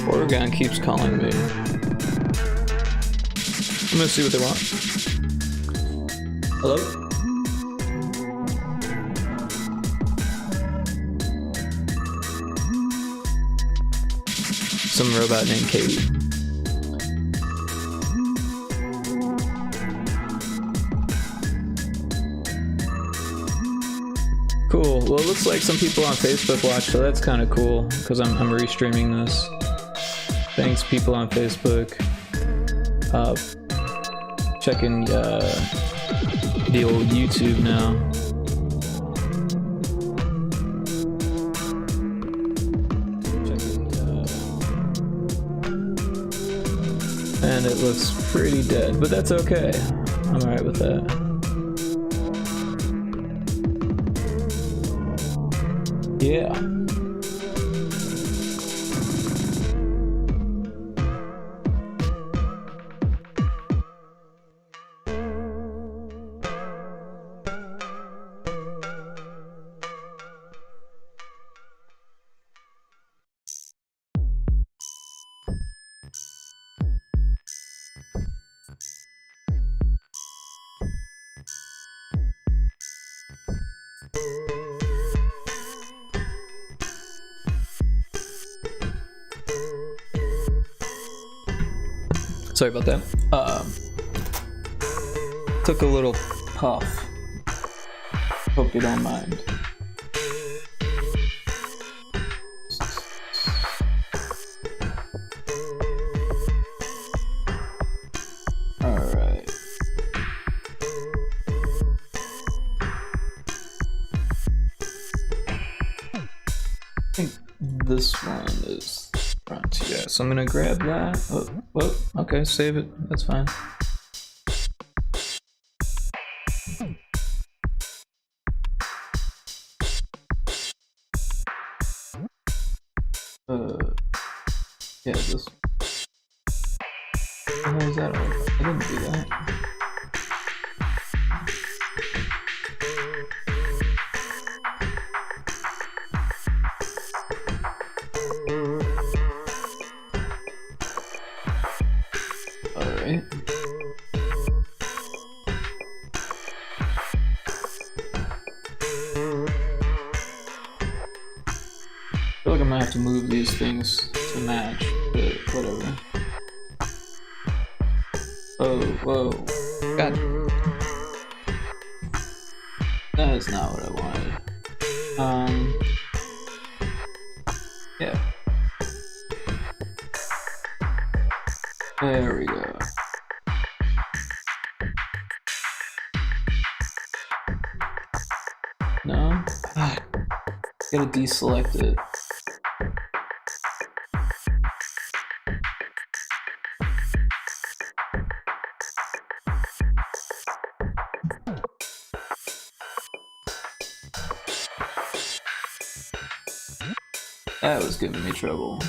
Speaker 1: Oregon keeps calling me. I'm gonna see what they want. Hello? Some robot named Katie. Cool. Well, it looks like some people on Facebook watch, so that's kind of cool because I'm restreaming this. Thanks, people on Facebook. Checking the old YouTube now. And it looks pretty dead, but that's okay. I'm alright with that. Yeah. Sorry about that. Took a little puff. Hope you don't mind. Alright. I think this one is front. Yeah, so I'm gonna grab that. Oh, whoa, okay, save it. That's fine. Yeah, this. What was that? I didn't do that. Alright. I feel like I'm gonna have to move these things to match, but whatever. Oh, whoa. God. That is not what I wanted. Yeah. There we go. No? Ah, gotta deselect it. That was giving me trouble.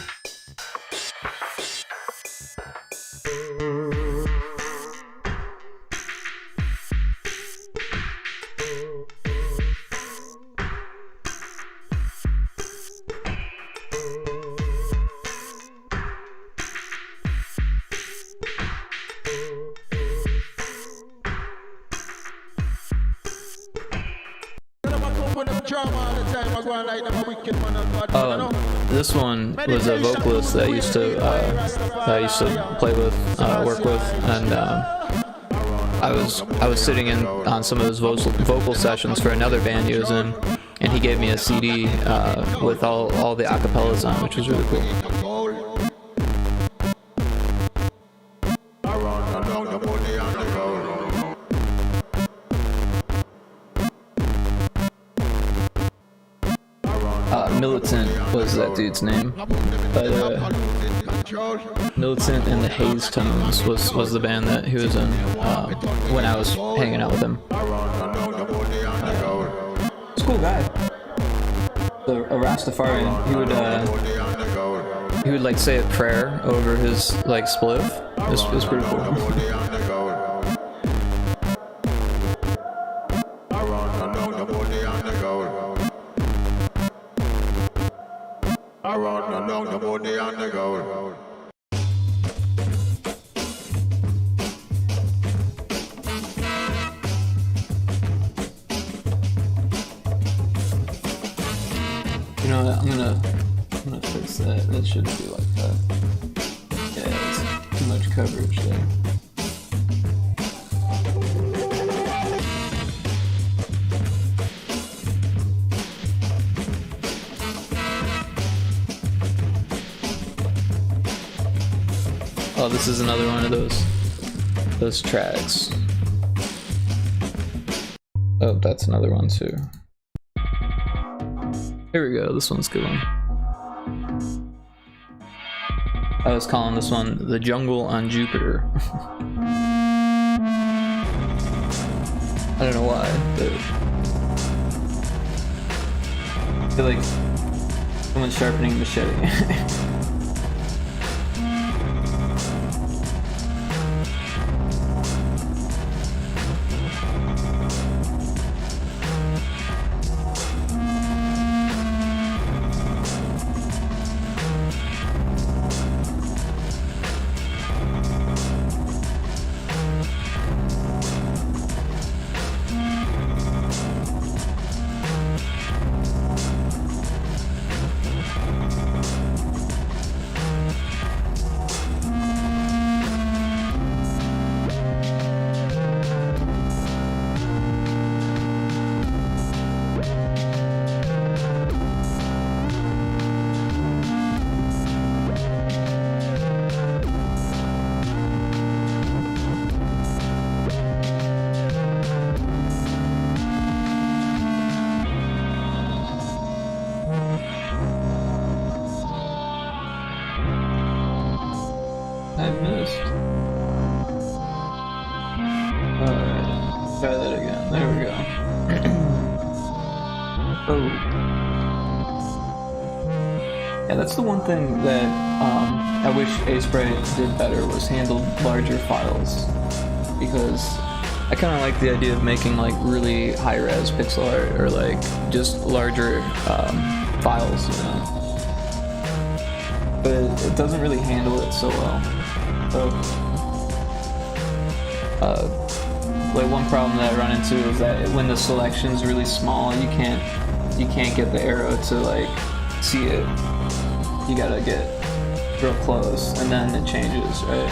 Speaker 1: This one was a vocalist that I used to play with, work with, and I was sitting in on some of his vocal sessions for another band he was in, and he gave me a CD with all the acapellas on, which was really cool. Militant was that dude's name, but Militant and the Haze Tones was the band that he was in when I was hanging out with him. He's a cool guy. A Rastafarian. He would like say a prayer over his like spliff. It was pretty cool. You know what, I'm gonna fix that. That shouldn't be like that. Yeah, it's too much coverage there. Oh, this is another one of those tracks. Oh, that's another one too. Here we go, this one's a good one. I was calling this one The Jungle on Jupiter. I don't know why, but I feel like someone's sharpening a machete. Oh. Yeah, that's the one thing that I wish Aseprite did better, was handle larger files, because I kind of like the idea of making like really high-res pixel art, or like just larger files, you know. But it doesn't really handle it so well. So, like one problem that I run into is that when the selection's really small, you can't get the arrow to like see it. You gotta get real close, and then it changes, right?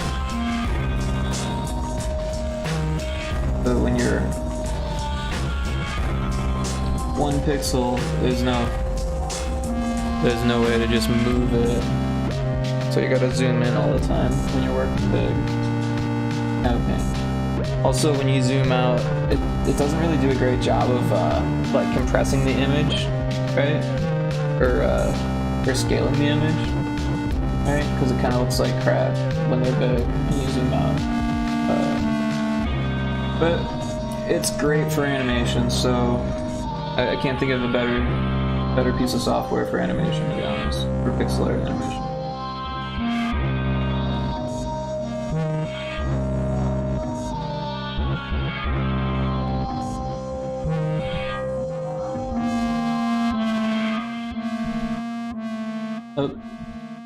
Speaker 1: But when you're 1 pixel, there's no way to just move it. So you gotta zoom in all the time when you're working big. Okay. Also, when you zoom out, it doesn't really do a great job of like compressing the image, right? Or scaling the image, right? Because it kind of looks like crap when they're big and you zoom out. But it's great for animation, so I can't think of a better piece of software for animation, to be honest, for pixel art animation. Oh,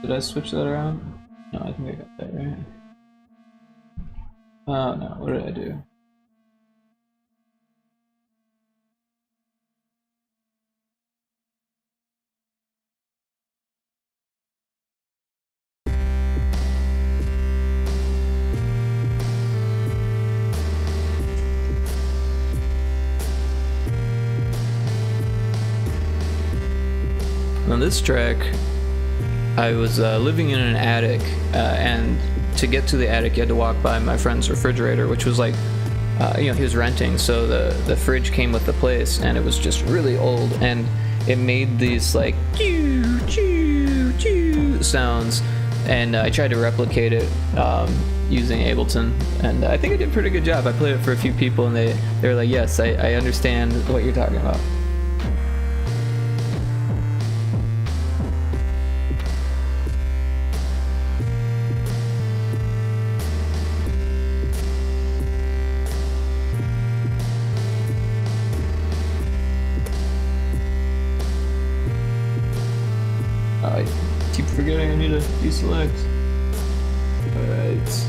Speaker 1: did I switch that around? No, I think I got that right. Oh no, what did I do? On this track, I was living in an attic, and to get to the attic you had to walk by my friend's refrigerator, which was like, you know, he was renting, so the fridge came with the place, and it was just really old, and it made these like choo choo choo sounds, and I tried to replicate it using Ableton, and I think I did a pretty good job. I played it for a few people, and they were like, yes, I understand what you're talking about. I keep forgetting I need to deselect. Alright.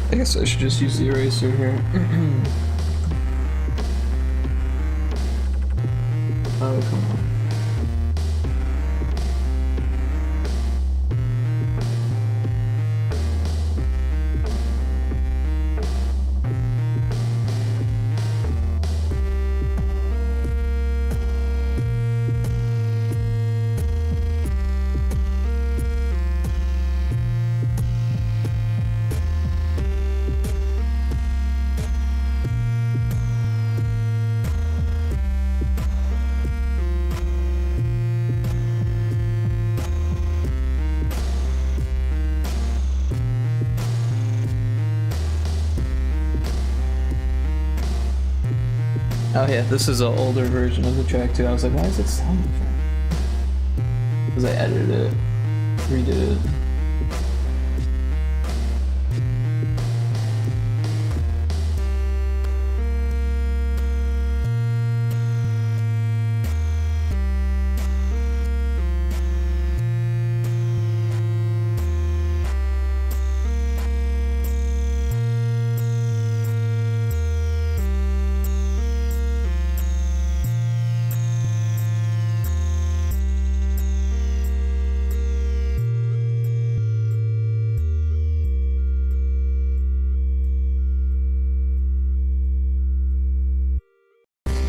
Speaker 1: I guess I should just use the eraser here. Oh, come on. Oh yeah, this is an older version of the track too. I was like, why does it sound different? Because I edited it, redid it.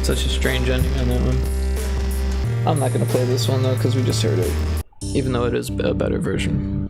Speaker 1: Such a strange ending on that one. I'm not gonna play this one though, because we just heard it, even though it is a better version.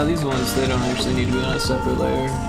Speaker 1: Now these ones, they don't actually need to be on a separate layer.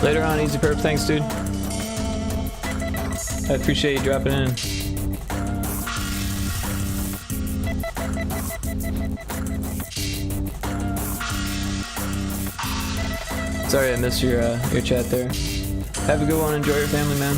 Speaker 1: Later on, Easy Perp. Thanks, dude. I appreciate you dropping in. Sorry I missed your chat there. Have a good one. Enjoy your family, man.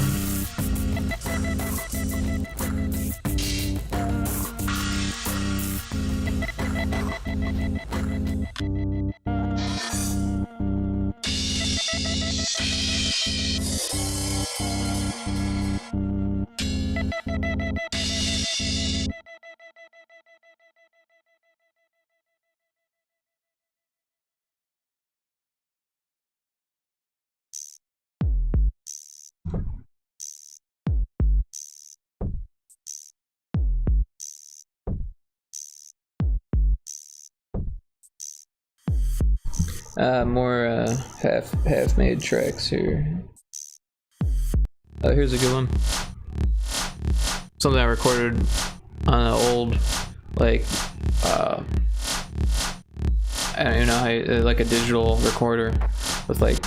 Speaker 1: More half-made tracks here. Here's a good one. Something I recorded on an old, like, I don't even know how like a digital recorder with like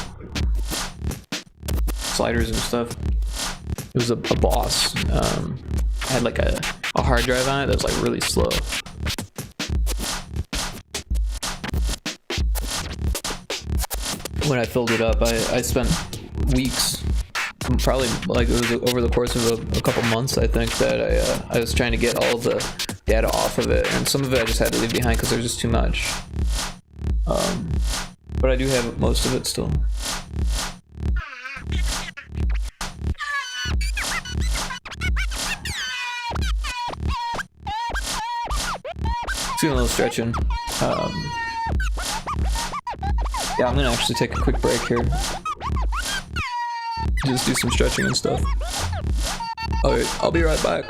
Speaker 1: sliders and stuff. It was a Boss. I had like a hard drive on it that was like really slow. When I filled it up, I spent weeks, probably like it was over the course of a couple months, I think, that I was trying to get all the data off of it, and some of it I just had to leave behind because there's just too much. But I do have most of it still. Doing a little stretching. Yeah, I'm gonna actually take a quick break here. Just do some stretching and stuff. Alright, I'll be right back.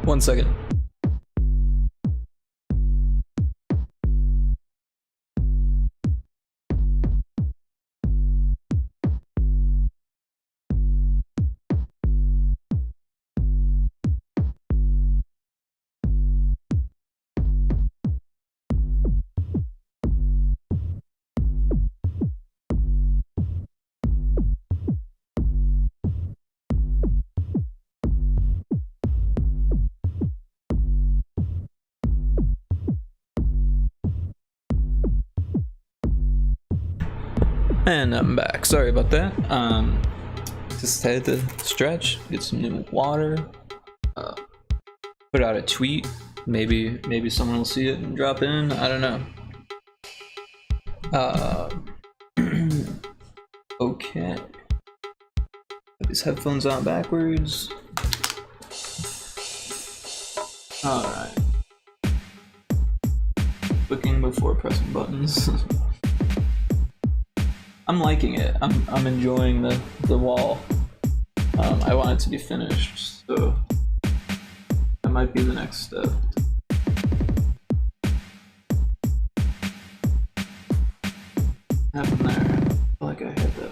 Speaker 1: 1 second. And I'm back. Sorry about that. Just had to stretch, get some new water, put out a tweet. Maybe someone will see it and drop in. I don't know. Okay. Put these headphones on backwards. All right. Clicking before pressing buttons. I'm liking it. I'm enjoying the wall. I want it to be finished, so that might be the next step. What happened there? I feel like I had that.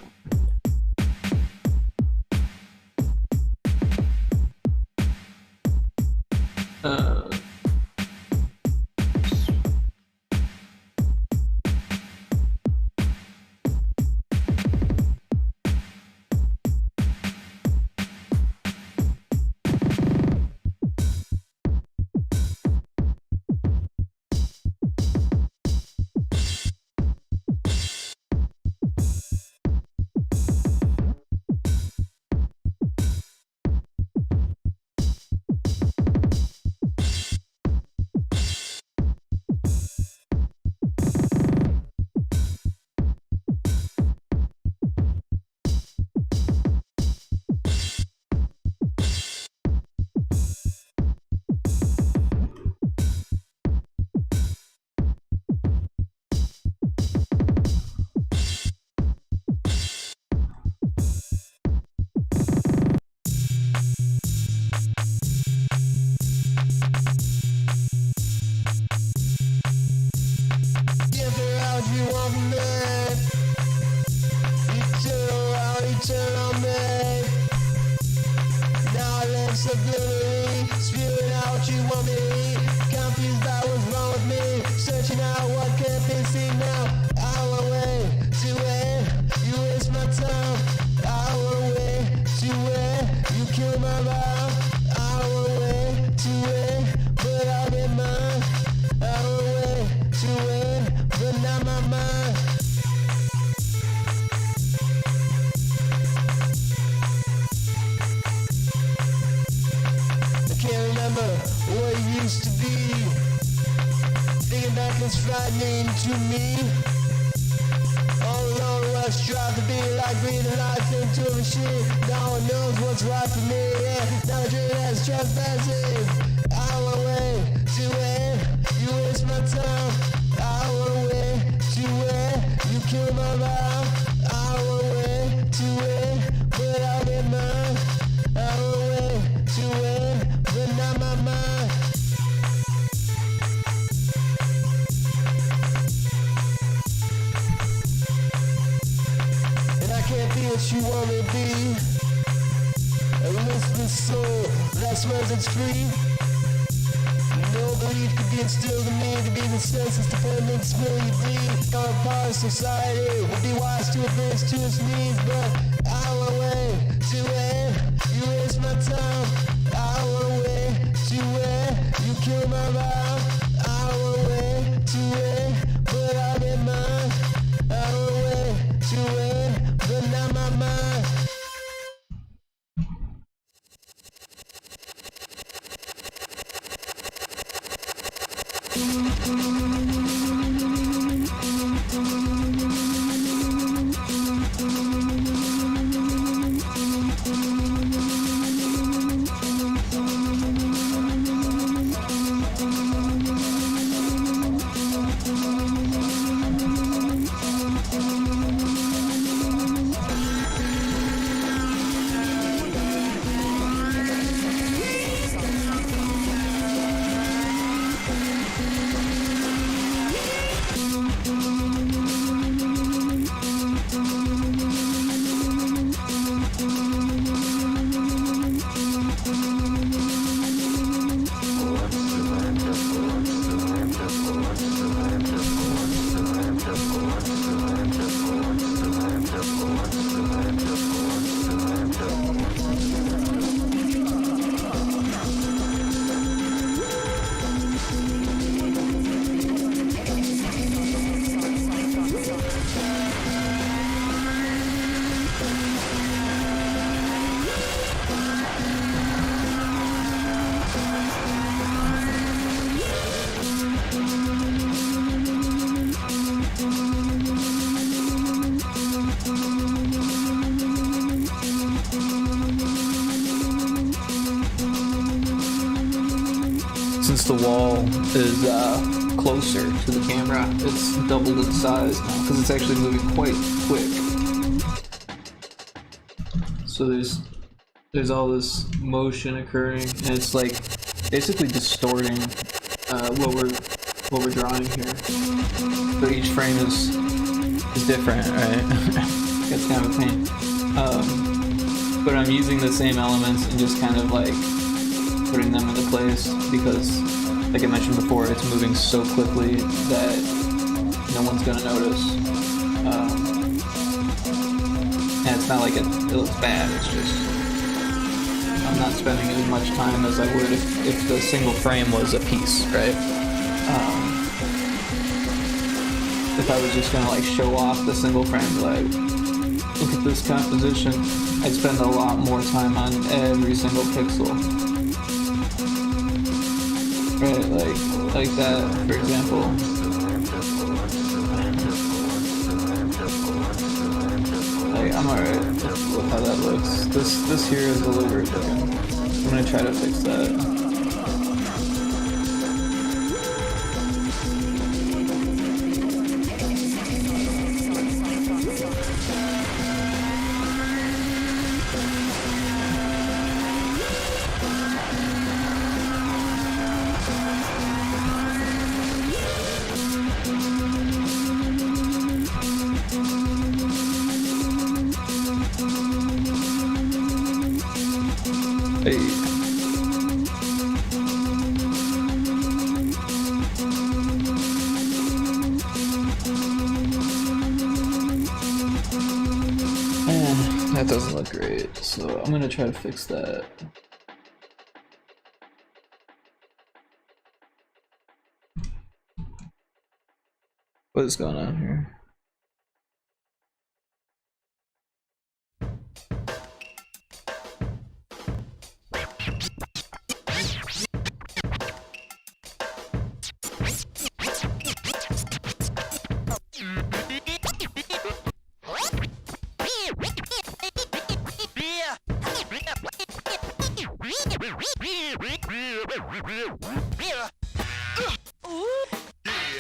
Speaker 3: Frightening to me. All alone, I strive to be like breathing life into a machine. No one knows what's right for me. Yeah, now the dream has trespassing. I want away to where you waste my time. I want away to where you kill my vibe. I want away to where, but I'll be mine. I want away to where, but not my mind. Can't be what you wanna be. A listless soul that swears it's free. No belief could be instilled in me to be the senseless dependent spill you bleed. You're a part of society, would be wise to advance to its needs, but I want away to where you waste my time. I want away to where you kill my vibe. I want away to where, but I'll be mine. I want away to where, but not my mind.
Speaker 1: since the wall is closer to the camera, it's doubled its size now because it's actually moving quite quick. So there's all this motion occurring, and it's like basically distorting what we're drawing here. So each frame is different, right? It's kind of a pain. But I'm using the same elements and just kind of like putting them into place because, like I mentioned before, it's moving so quickly that no one's gonna notice. And it's not like it looks bad, it's just I'm not spending as much time as I would if the single frame was a piece, right? If I was just gonna like show off the single frame, like, look at this composition, I'd spend a lot more time on every single pixel. Right, like that, for example. Like, I'm alright with how that looks. This here is a little weird looking. I'm gonna try to fix that. Hey. That doesn't look great, so I'm gonna try to fix that. What is going on here?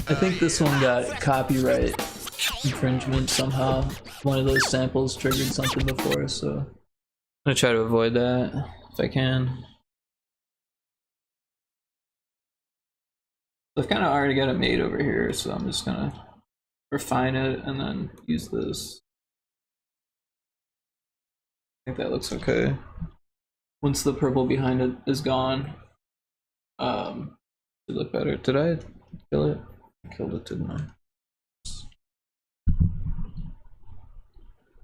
Speaker 1: I think this one got copyright infringement somehow. One of those samples triggered something before, so I'm gonna try to avoid that if I can. I've kind of already got it made over here, so I'm just gonna refine it and then use this. I think that looks okay. Once the purple behind it is gone, it look better. Did I kill it? I killed it, didn't I?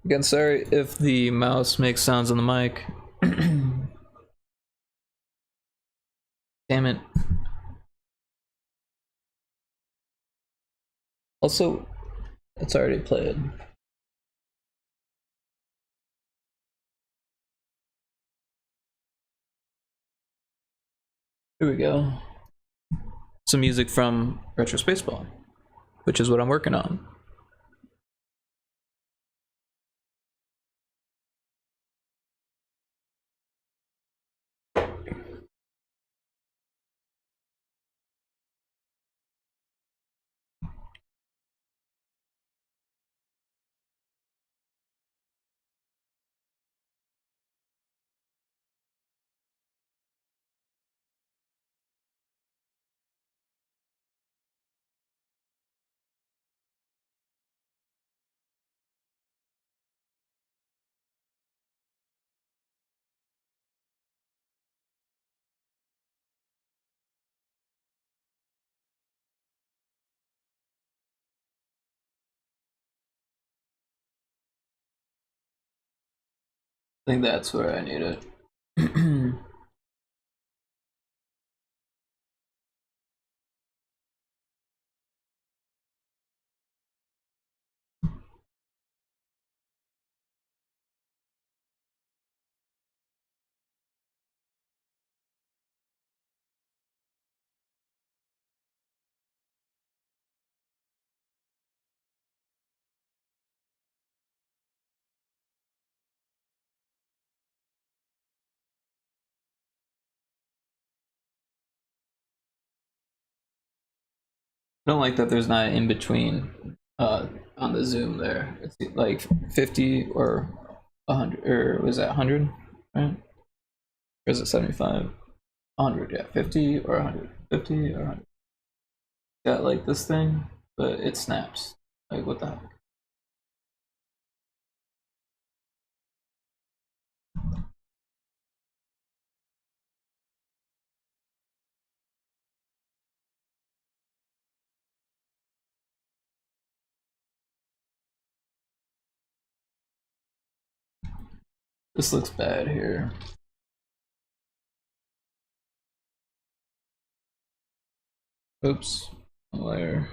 Speaker 1: Again, sorry if the mouse makes sounds on the mic. Damn it. Also, it's already played. Here we go. Some music from Retro Spaceball, which is what I'm working on. I think that's where I need it. I don't like that there's not an in between on the zoom there. It's like 50 or 100, or was that 100, right? Or is it 75? 100, yeah, 50 or 100, 50 or 100. Got like this thing, but it snaps. Like what the heck? This looks bad here. Oops, layer.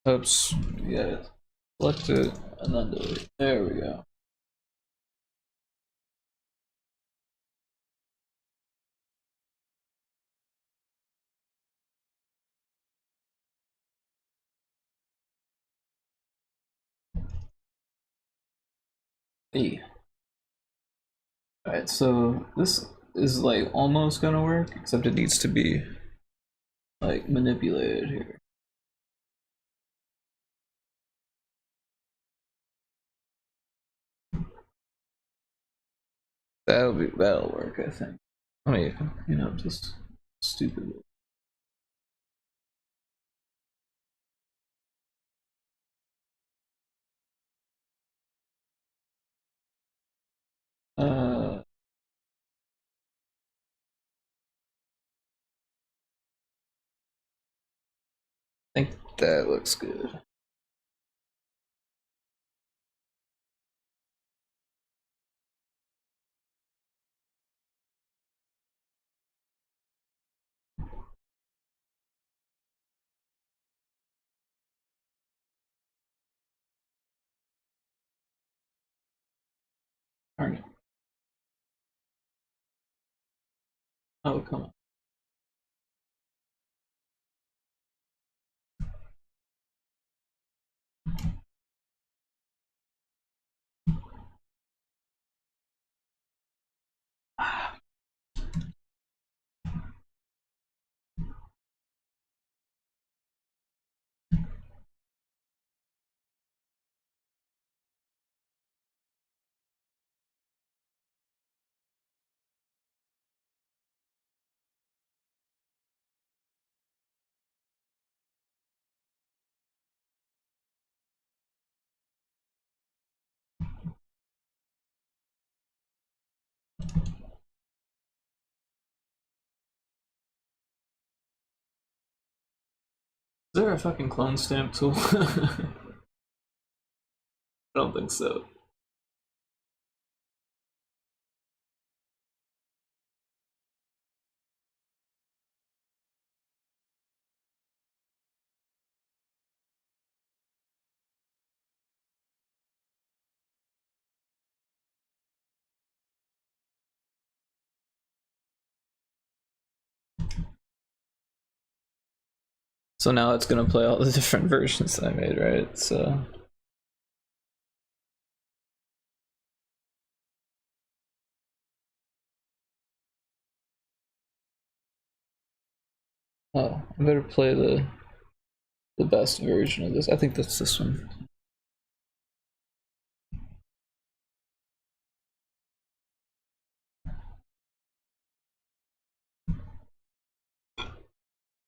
Speaker 1: Oops, yeah. Select it and then delete. There we go. E. Alright, so this is like almost gonna work, except it needs to be like manipulated here. That'll work, I think. I mean, you know, just stupid. I think that looks good. Darn it. Oh, come on. Is there a fucking clone stamp tool? I don't think so. So now it's gonna play all the different versions that I made, right? So oh, I better play the best version of this. I think that's this one.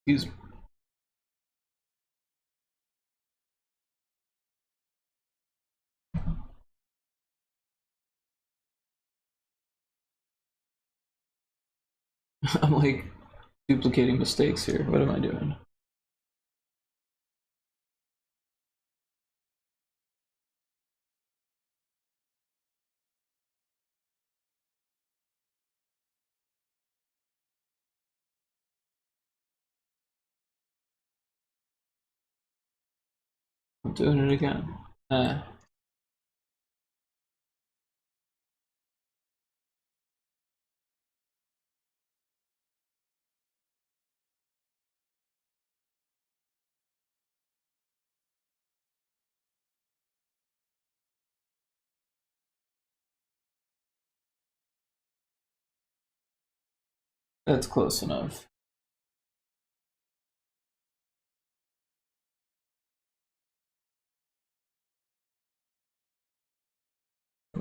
Speaker 1: Excuse me. I'm like duplicating mistakes here. What am I doing? I'm doing it again. That's close enough.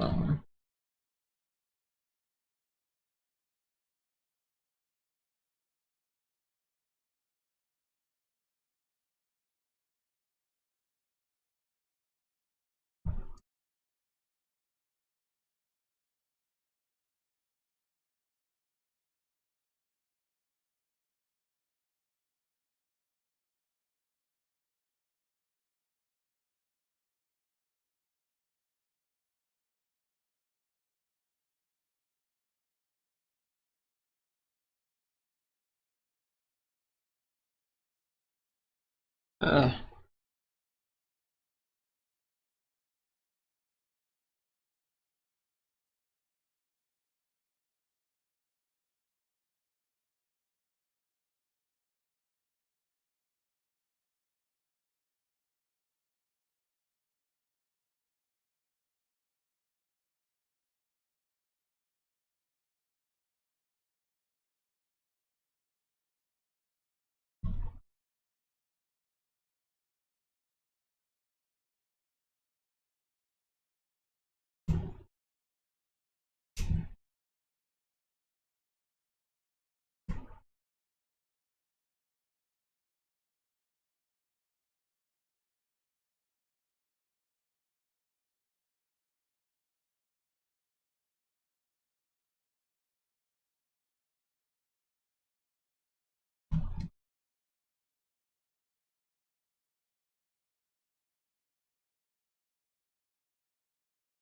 Speaker 1: No. Uh,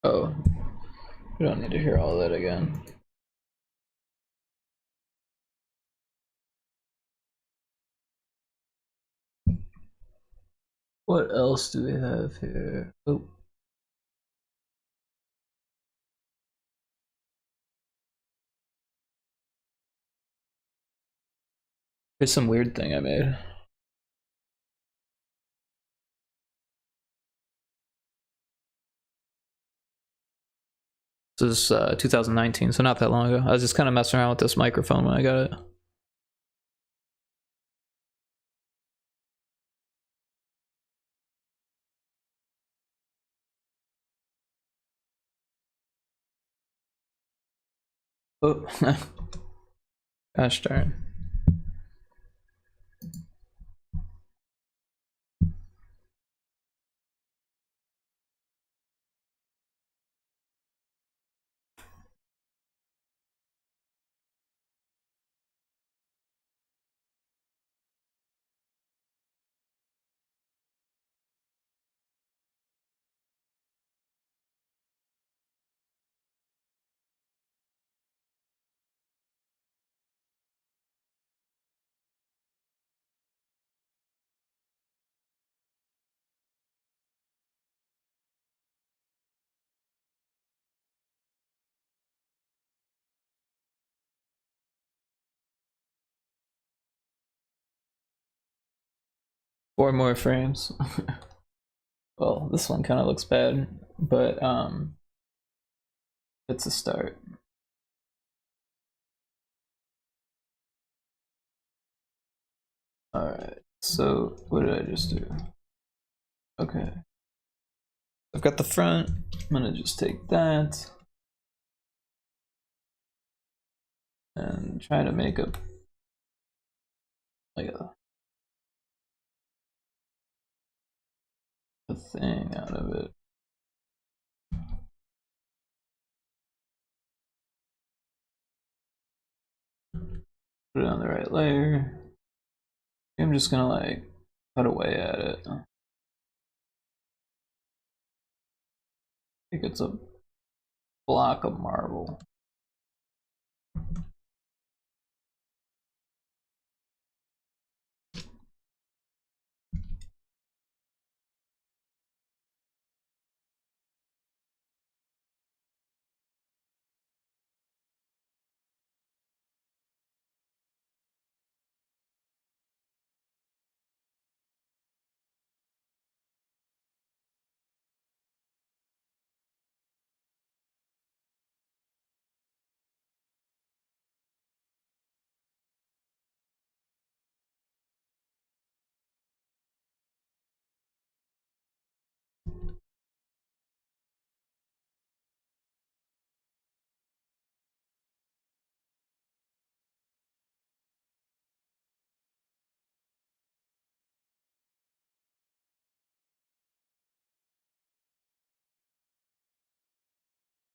Speaker 1: oh, we don't need to hear all that again. What else do we have here? Oh. Here's some weird thing I made. This is 2019, so not that long ago. I was just kind of messing around with this microphone when I got it. Oh, gosh darn. Four more frames. Well, this one kind of looks bad, but it's a start. All right. So what did I just do? Okay. I've got the front. I'm gonna just take that and try to make a like a thing out of it. Put it on the right layer. I'm just gonna like cut away at it. I think it's a block of marble.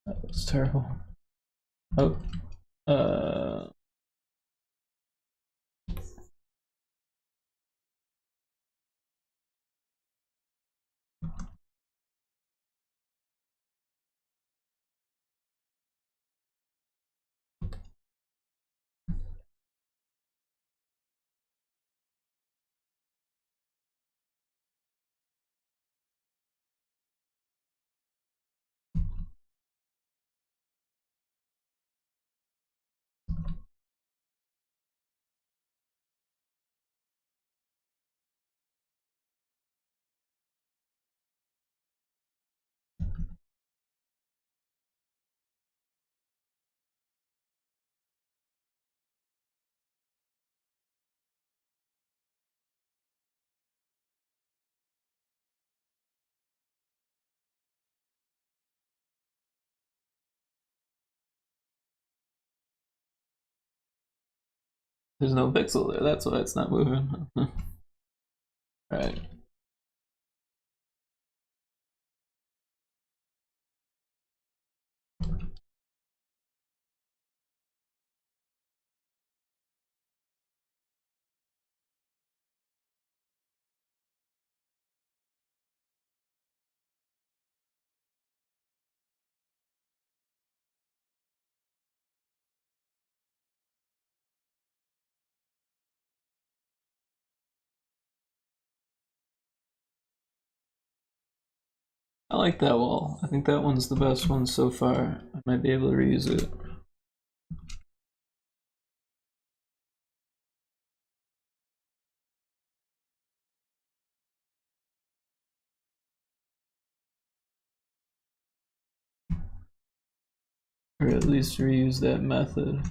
Speaker 1: That was terrible. Oh, there's no pixel there. That's why it's not moving. Right. I like that wall. I think that one's the best one so far. I might be able to reuse it. Or at least reuse that method.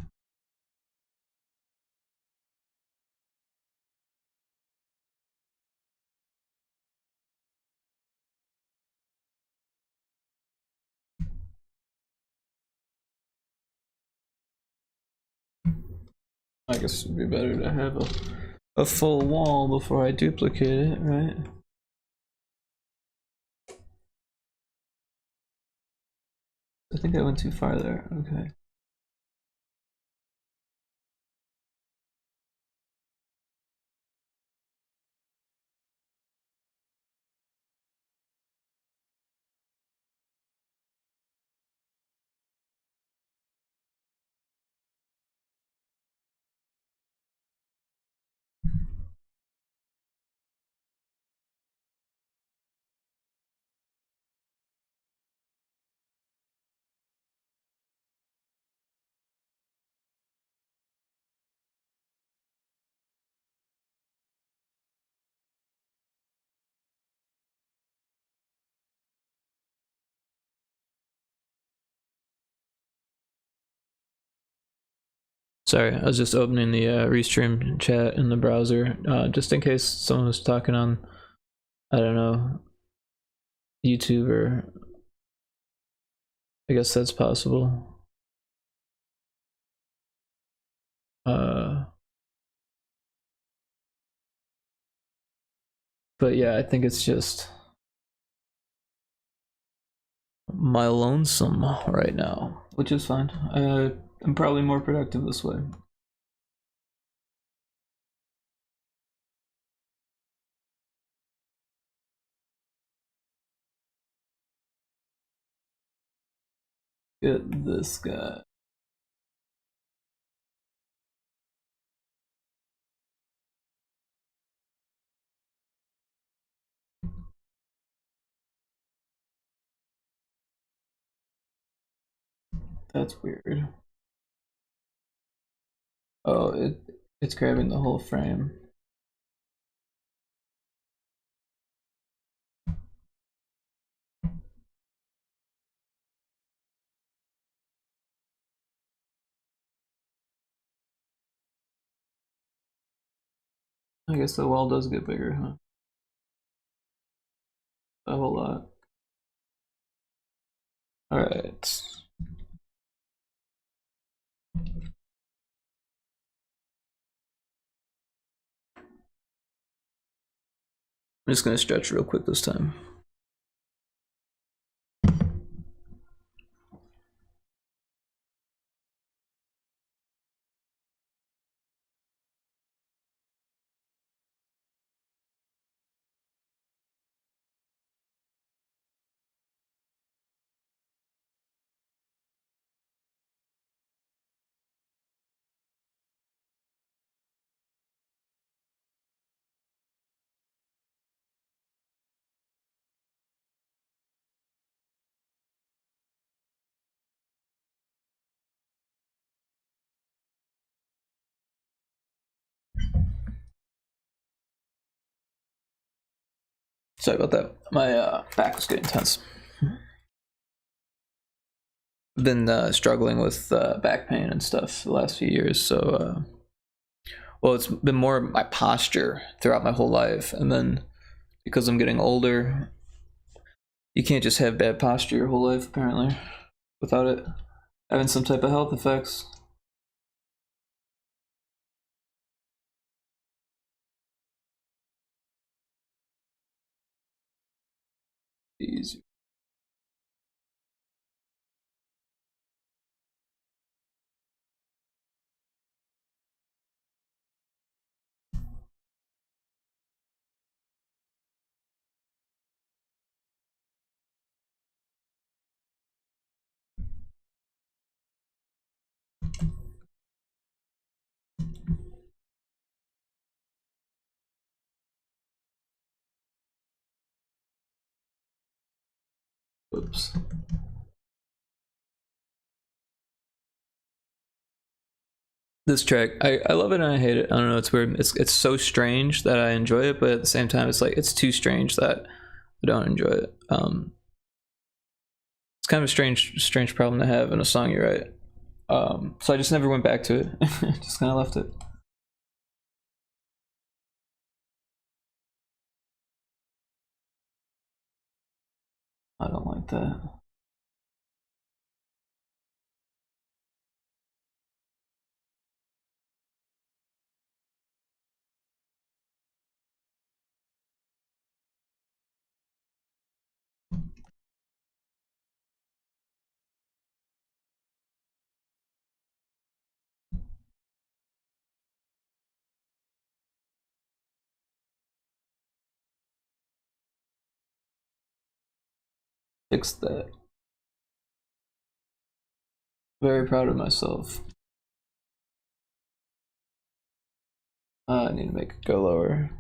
Speaker 1: I guess it'd be better to have a full wall before I duplicate it, right? I think I went too far there. Okay. Sorry, I was just opening the restream chat in the browser, just in case someone was talking on, I don't know, YouTube, or I guess that's possible. But yeah, I think it's just my lonesome right now, which is fine. I'm probably more productive this way. Get this guy. That's weird. Oh, it's grabbing the whole frame. I guess the wall does get bigger, huh? A whole lot. Alright. I'm just gonna stretch real quick this time. Sorry about that. My back was getting tense. I've been struggling with back pain and stuff the last few years, so well, it's been more my posture throughout my whole life, and then because I'm getting older, you can't just have bad posture your whole life apparently without it having some type of health effects. Easy. Oops. This track, I love it and I hate it. I don't know, it's weird. It's so strange that I enjoy it, but at the same time it's like it's too strange that I don't enjoy it. It's kind of a strange problem to have in a song you write. So I just never went back to it. Just kind of left it. I don't like that. Fix that. Very proud of myself. I need to make it go lower.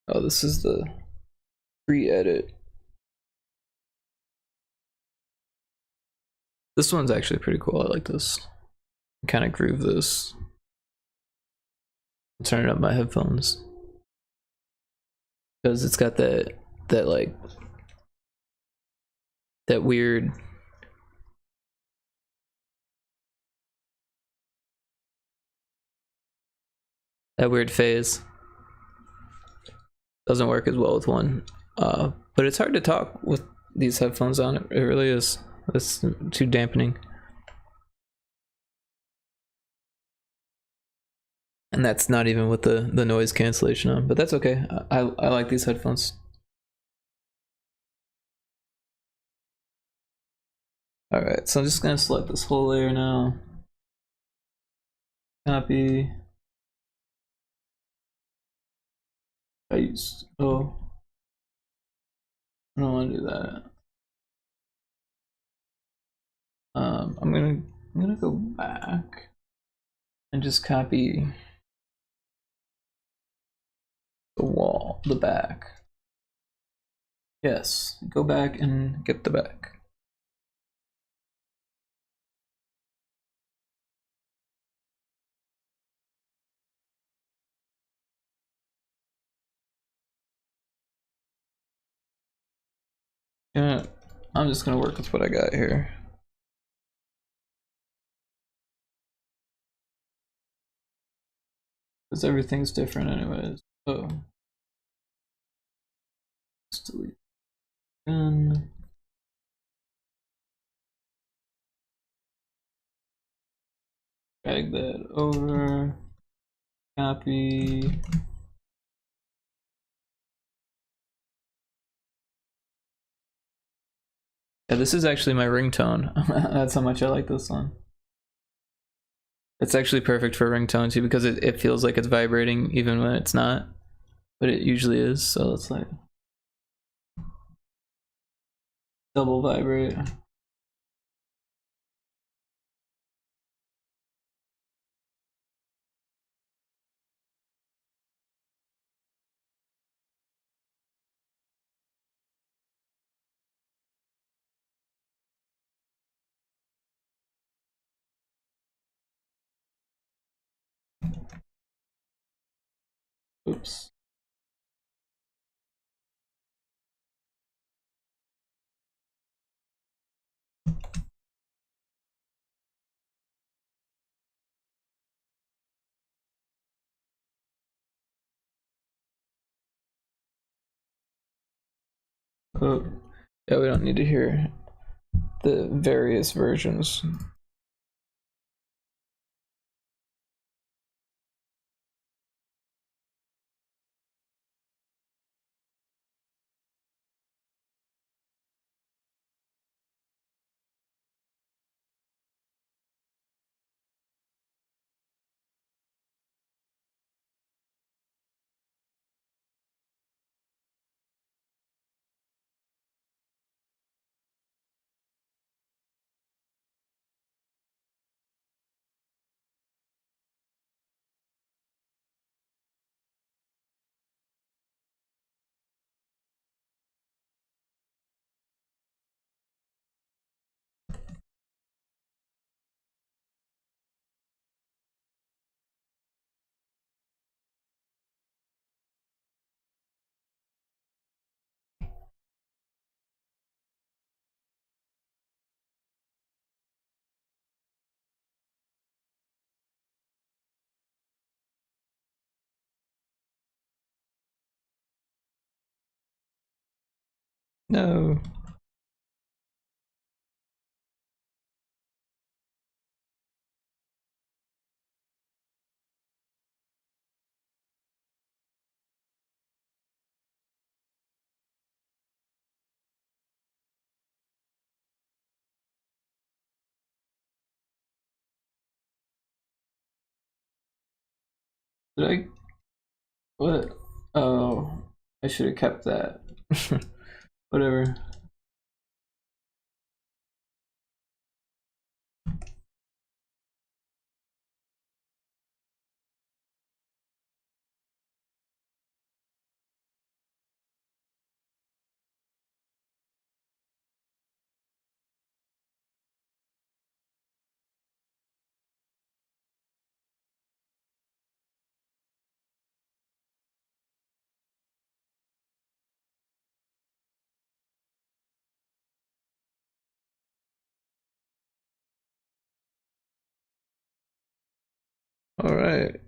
Speaker 1: Oh, this is the pre-edit. This one's actually pretty cool. I like this. Kind of groove this. Turn up my headphones because it's got that like that weird phase. Doesn't work as well with one, but it's hard to talk with these headphones on. It really is. It's too dampening. And that's not even with the noise cancellation on, but that's okay. I like these headphones. Alright, so I'm just gonna select this whole layer now. Copy. I used. Oh, I don't want to do that. I'm gonna go back and just copy the wall, the back. Yes, go back and get the back. Yeah, I'm just gonna work with what I got here. Because everything's different anyways. Oh. Let's delete again. Drag that over. Copy. Yeah, this is actually my ringtone. That's how much I like this one. It's actually perfect for ringtone too because it feels like it's vibrating even when it's not. But it usually is, so it's like double vibrate. Oops. Oh, yeah, we don't need to hear the various versions. No. Did I? What? Oh, I should have kept that. Whatever. All right.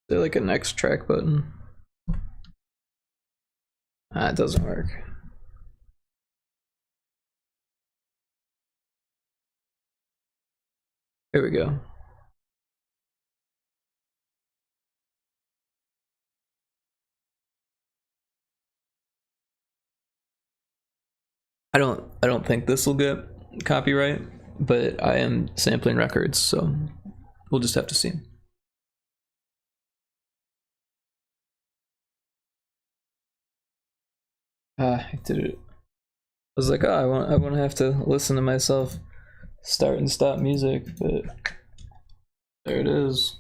Speaker 1: there like a next track button? Ah, it doesn't work. Here we go. I don't think this will get copyright, but I am sampling records, so we'll just have to see. I did it. I was like, oh, I won't have to listen to myself start and stop music, but there it is.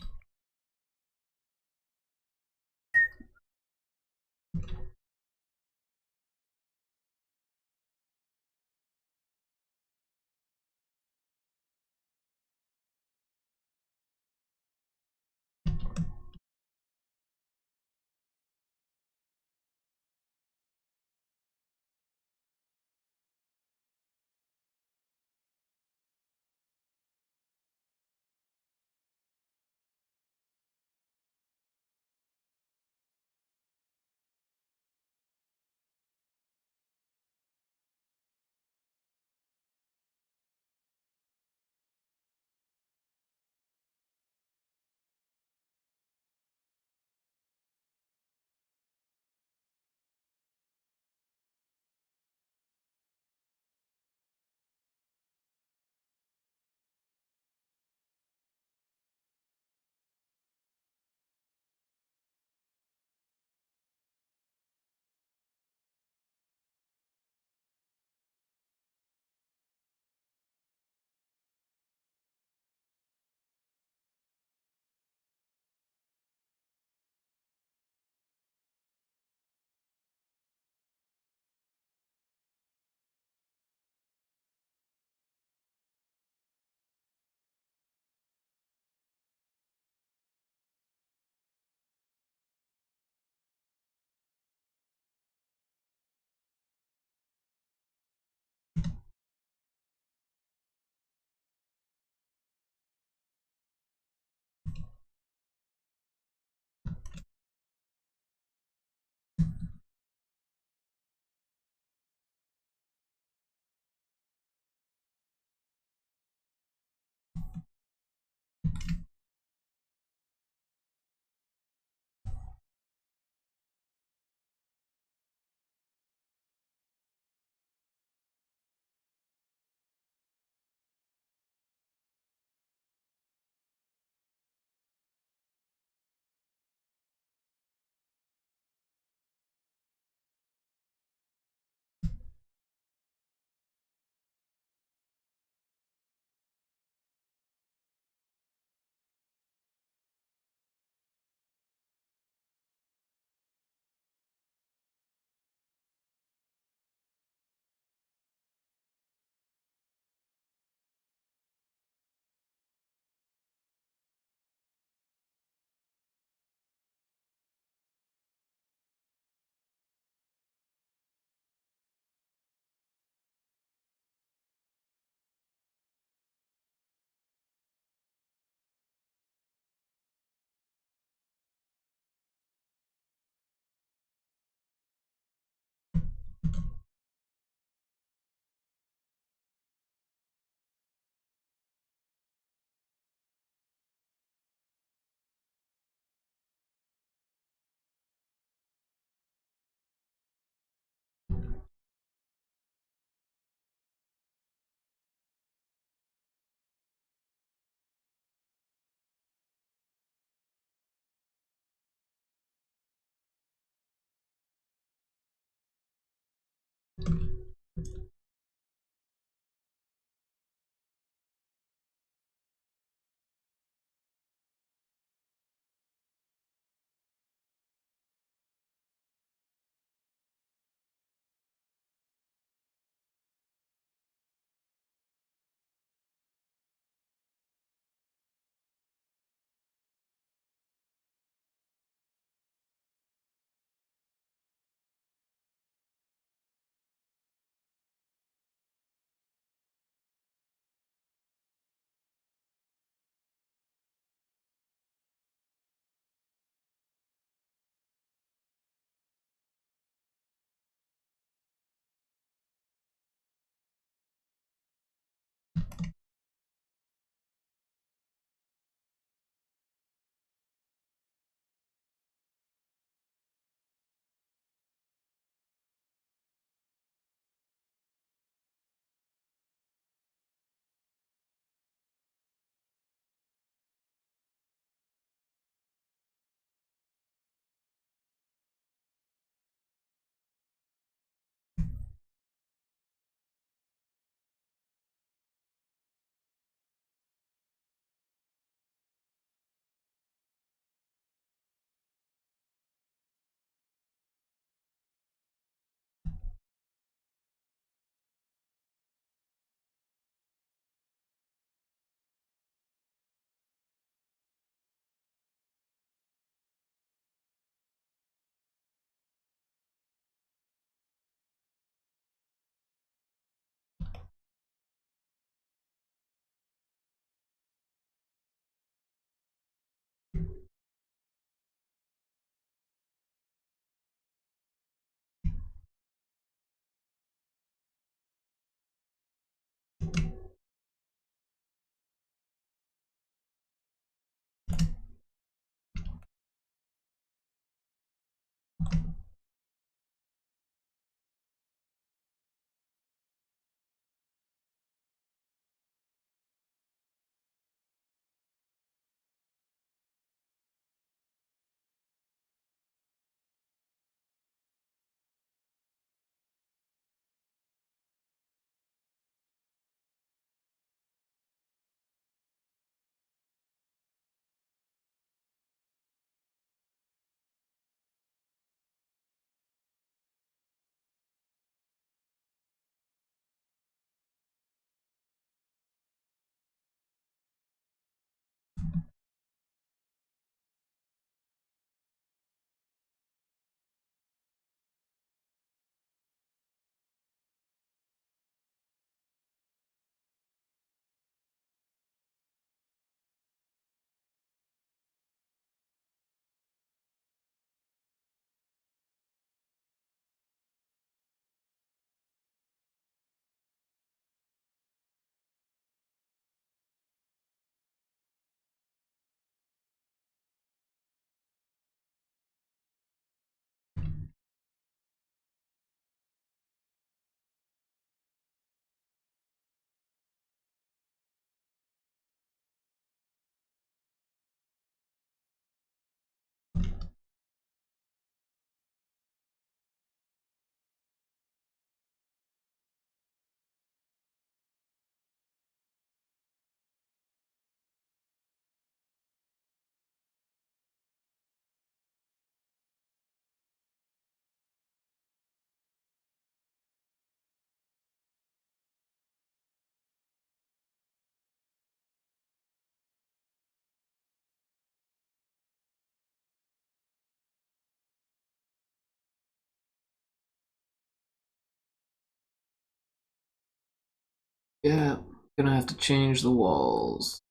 Speaker 1: Yeah, gonna have to change the walls.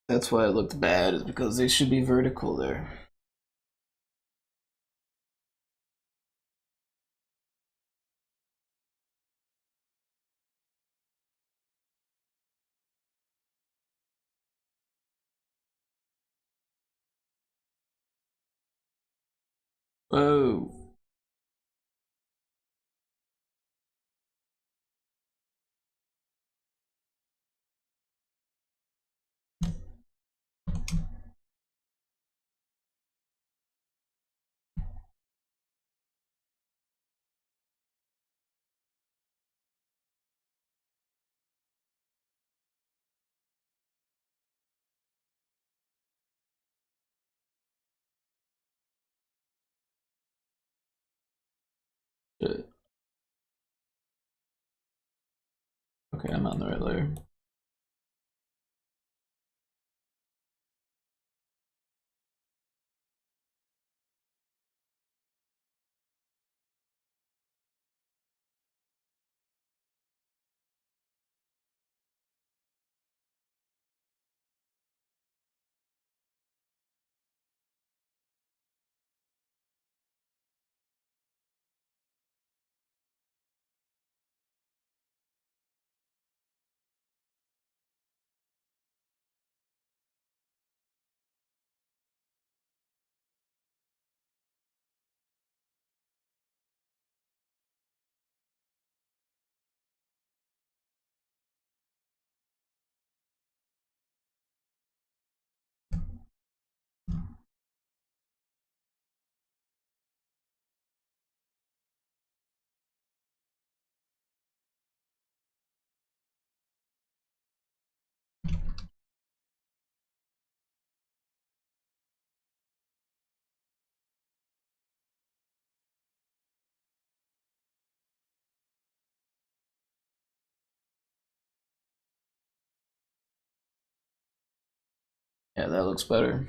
Speaker 1: That's why it looked bad, is because they should be vertical there. Oh. Shit. Okay, I'm on the right layer. Yeah, that looks better.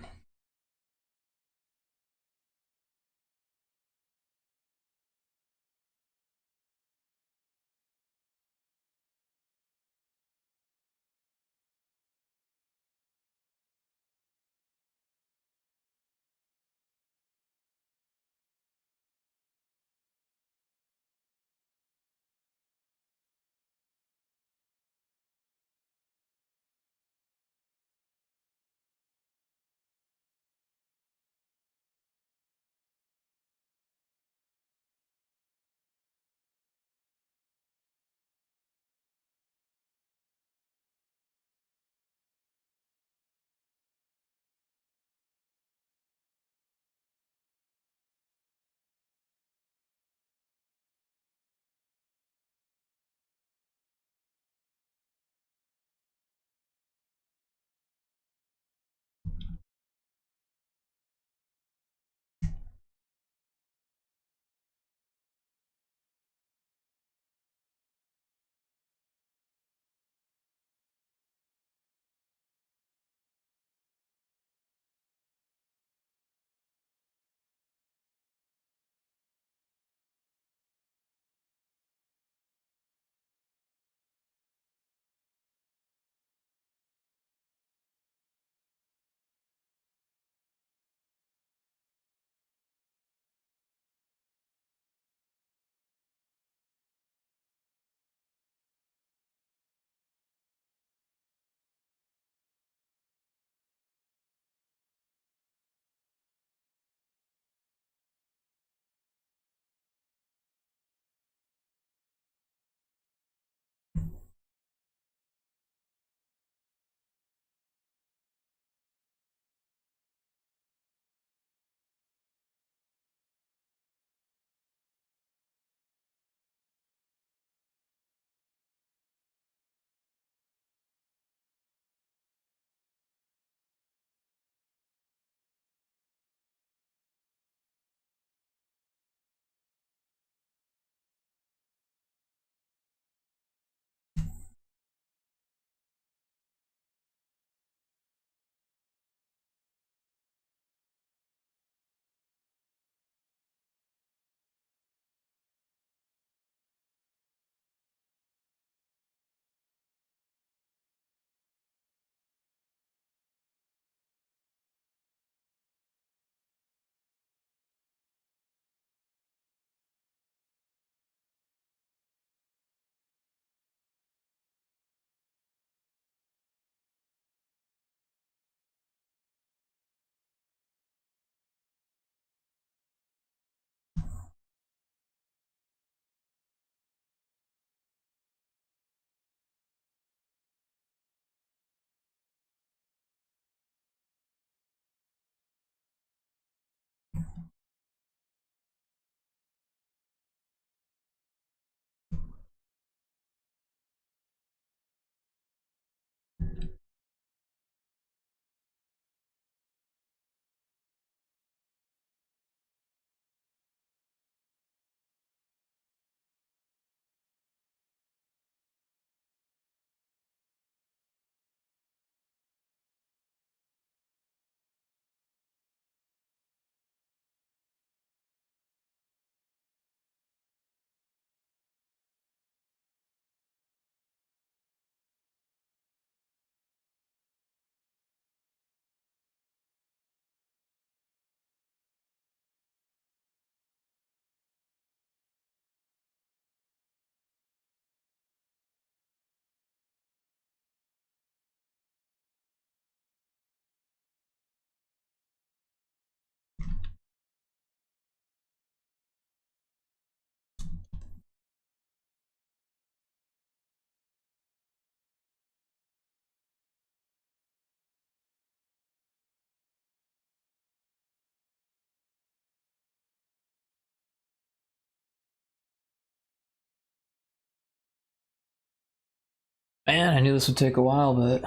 Speaker 1: Man, I knew this would take a while, but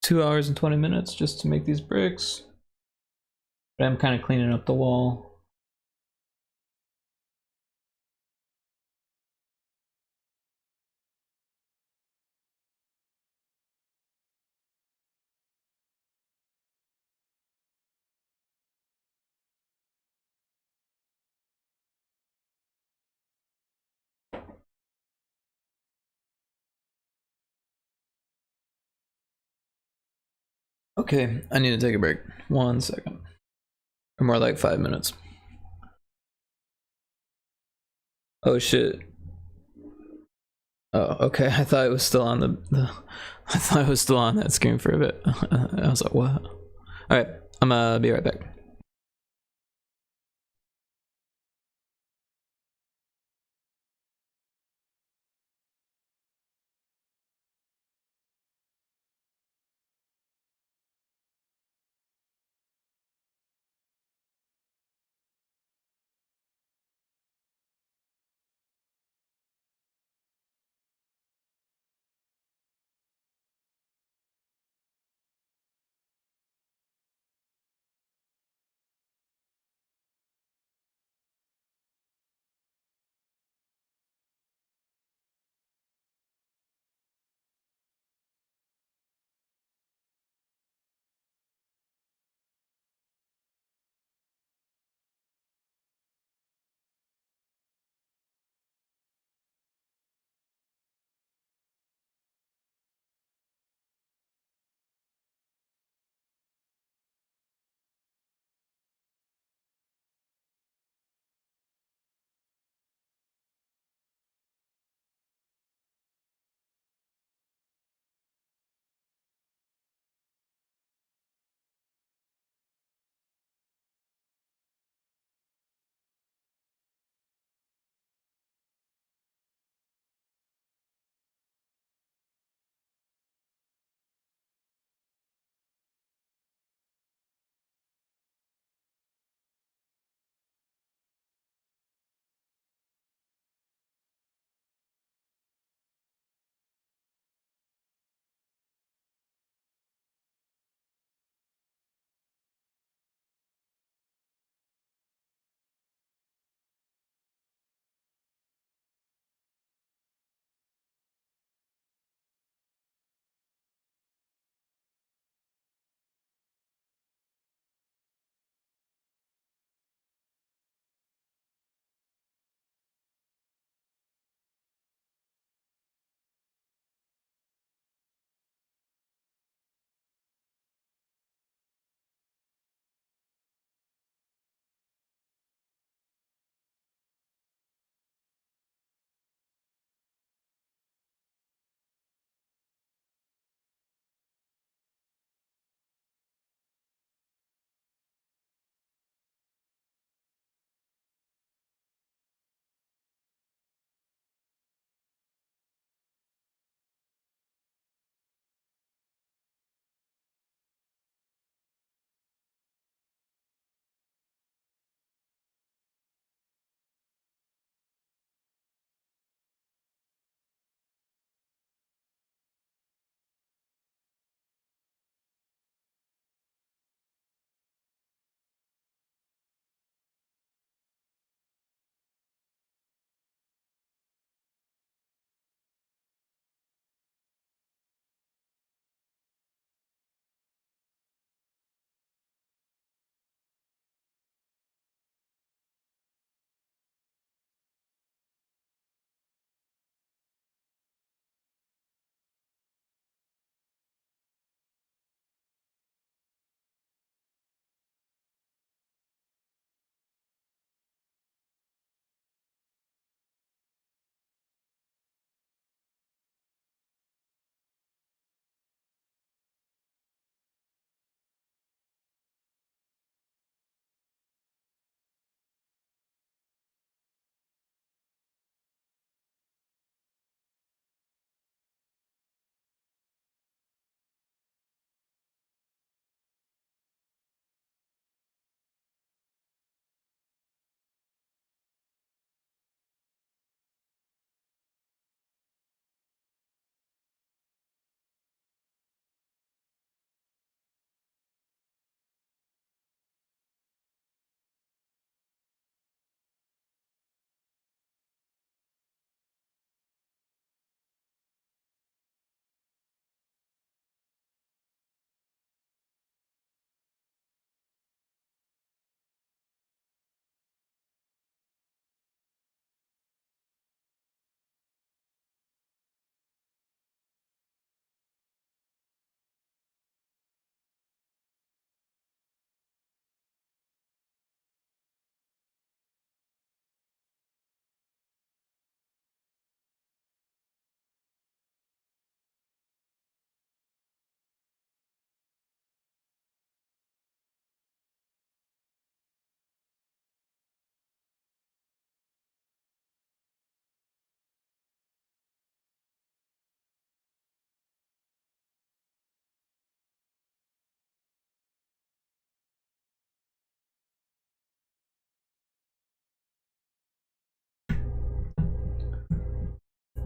Speaker 1: 2 hours and 20 minutes just to make these bricks. But I'm kind of cleaning up the wall. Okay, I need to take a break. 1 second. Or more like 5 minutes. Oh shit. Oh, okay. I thought it was still on I thought it was still on that screen for a bit. I was like, what? Alright, I'm gonna be right back.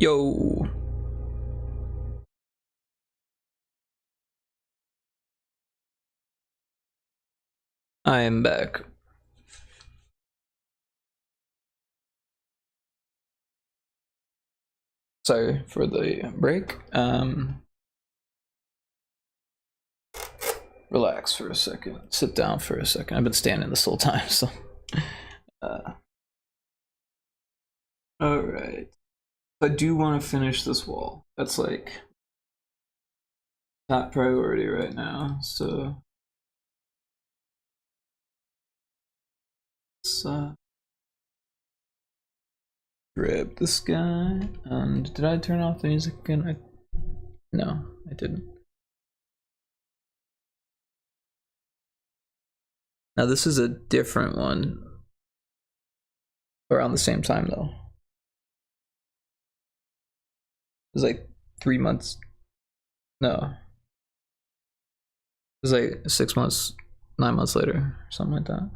Speaker 1: Yo. I am back. Sorry for the break. Relax for a second. Sit down for a second. I've been standing this whole time, so. All right. I do want to finish this wall. That's like top priority right now. So let's grab this guy. And did I turn off the music again? No, I didn't. Now this is a different one. Around the same time though. It was like 3 months. No. It was like 6 months, 9 months later, something like that.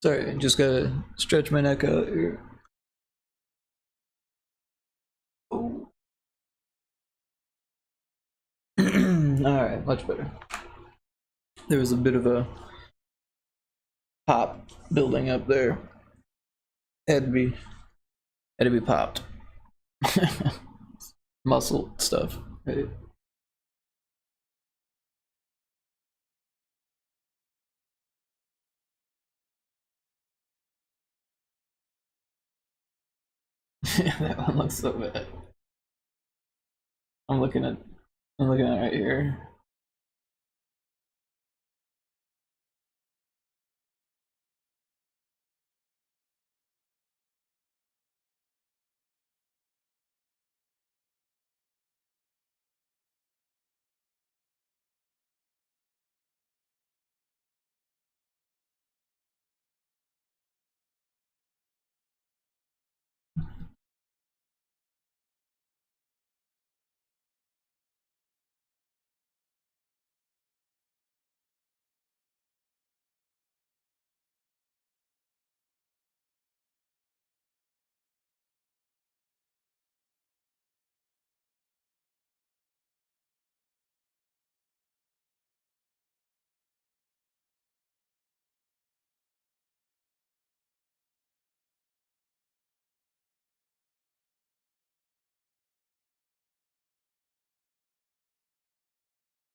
Speaker 1: Sorry, just gotta stretch my neck out here. Oh. Alright, much better. There was a bit of a pop building up there. Had to be popped. Muscle stuff, right? That one looks so bad. I'm looking at it right here.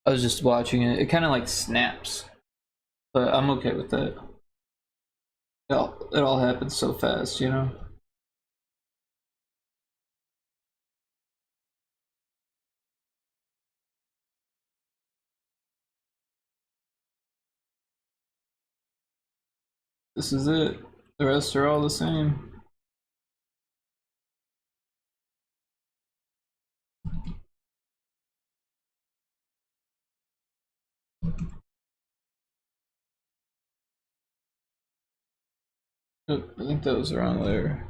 Speaker 1: I was just watching it. It kind of like snaps, but I'm okay with that. It all happens so fast, you know? This is it. The rest are all the same. Oh, I think that was the wrong layer.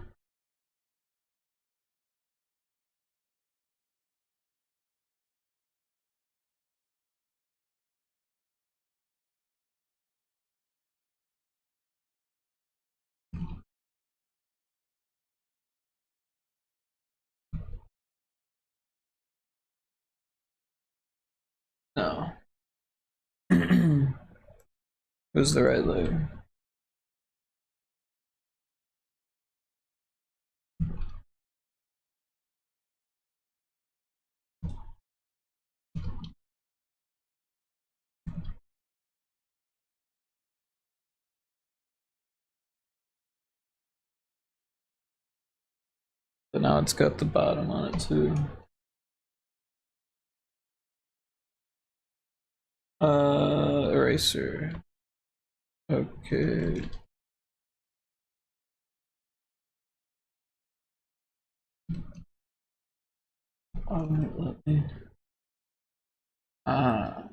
Speaker 1: No. It was the right layer. But now it's got the bottom on it too. Eraser. Okay. Let me. Ah.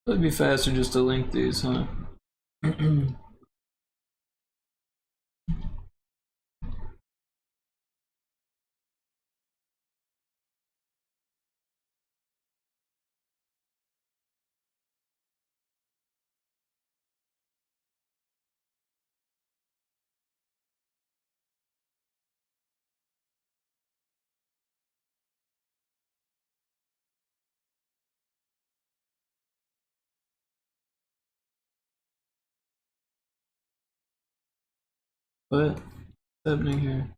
Speaker 1: It'd be faster just to link these, huh? What's happening here?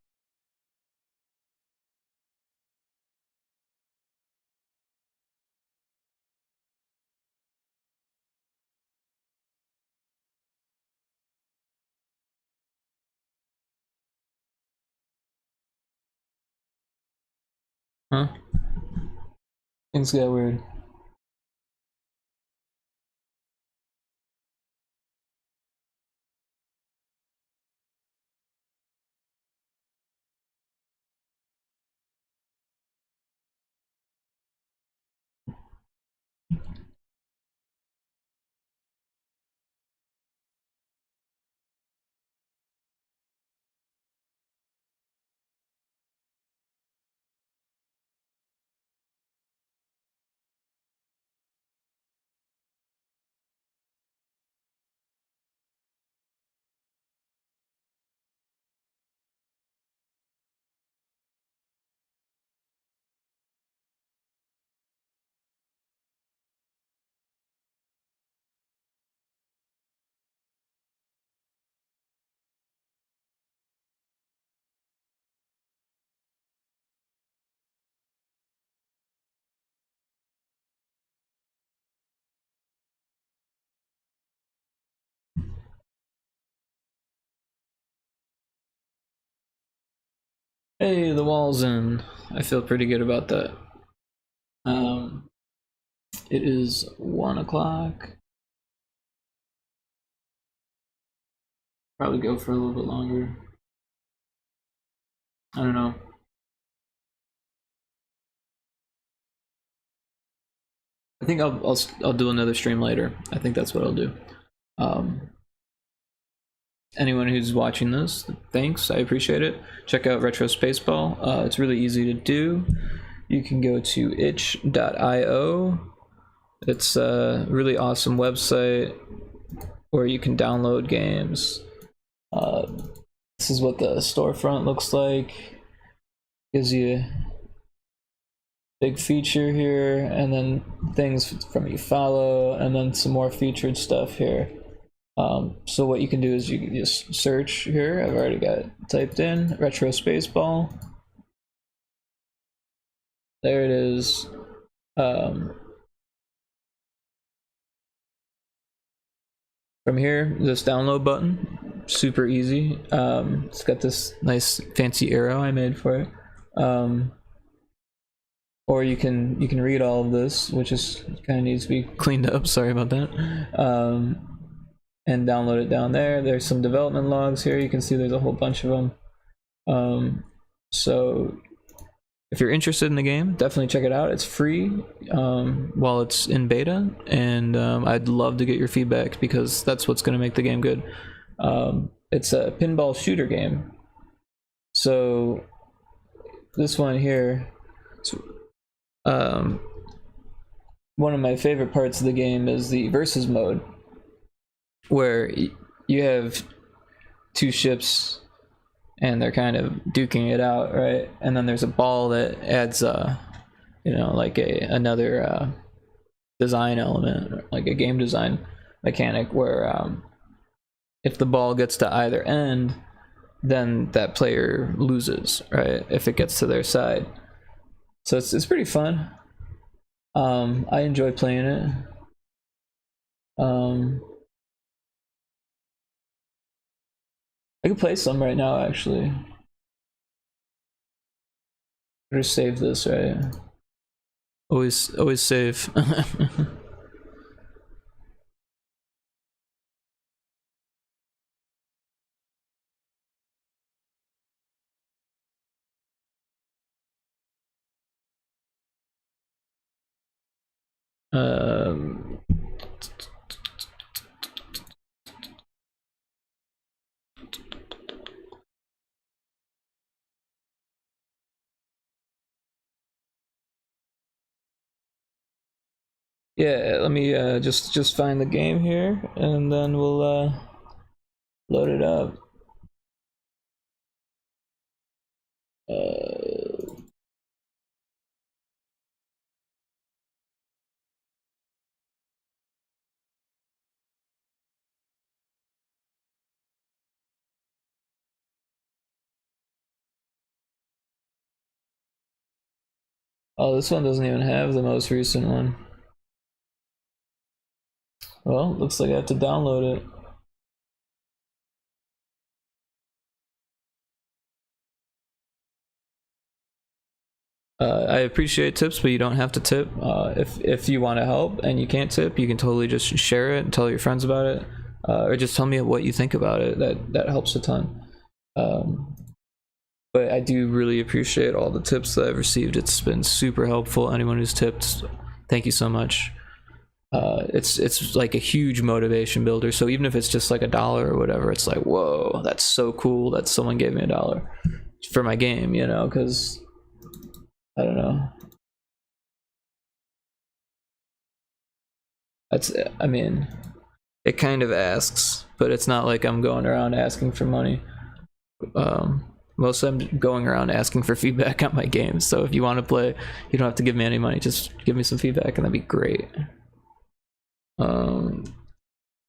Speaker 1: Huh? Things got weird. Hey, the wall's in. I feel pretty good about that. It is 1 o'clock. Probably go for a little bit longer. I don't know. I think I'll do another stream later. I think that's what I'll do. Anyone who's watching this, thanks. I appreciate it. Check out Retro Spaceball. It's really easy to do. You can go to itch.io. It's a really awesome website where you can download games. This is what the storefront looks like. Gives you a big feature here, and then things from you follow, and then some more featured stuff here. So what you can do is you can just search here. I've already got it typed in, Retro Spaceball. There it is. From here, this download button, super easy. It's got this nice fancy arrow I made for it. Or you can read all of this, which is kind of needs to be cleaned up. Sorry about that. And download it down there. There's some development logs here. You can see there's a whole bunch of them. So if you're interested in the game, definitely check it out. It's free while it's in beta, and I'd love to get your feedback because that's what's going to make the game good. It's a pinball shooter game. So this one here, one of my favorite parts of the game is the versus mode, where you have two ships and they're kind of duking it out, right? And then there's a ball that adds like another design element, like a game design mechanic, where if the ball gets to either end, then that player loses, right? If it gets to their side. So it's pretty fun. I enjoy playing it. I could play some right now, actually. Better save this, right? Always save. Yeah, let me just find the game here, and then we'll load it up. Oh, this one doesn't even have the most recent one. Well, looks like I have to download it. I appreciate tips, but you don't have to tip. If you want to help and you can't tip, you can totally just share it and tell your friends about it, or just tell me what you think about it. That helps a ton. But I do really appreciate all the tips that I've received. It's been super helpful. Anyone who's tipped, thank you so much. It's like a huge motivation builder. So even if it's just like $1 or whatever, it's like, whoa, that's so cool that someone gave me $1 for my game, you know, because I don't know. I mean, it kind of asks, but it's not like I'm going around asking for money. Most of I'm going around asking for feedback on my games. So if you want to play, you don't have to give me any money. Just give me some feedback, and that'd be great.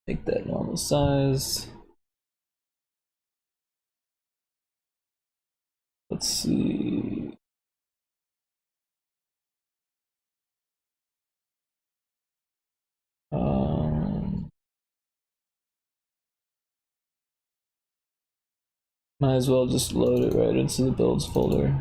Speaker 1: Make that normal size. Let's see. Might as well just load it right into the builds folder.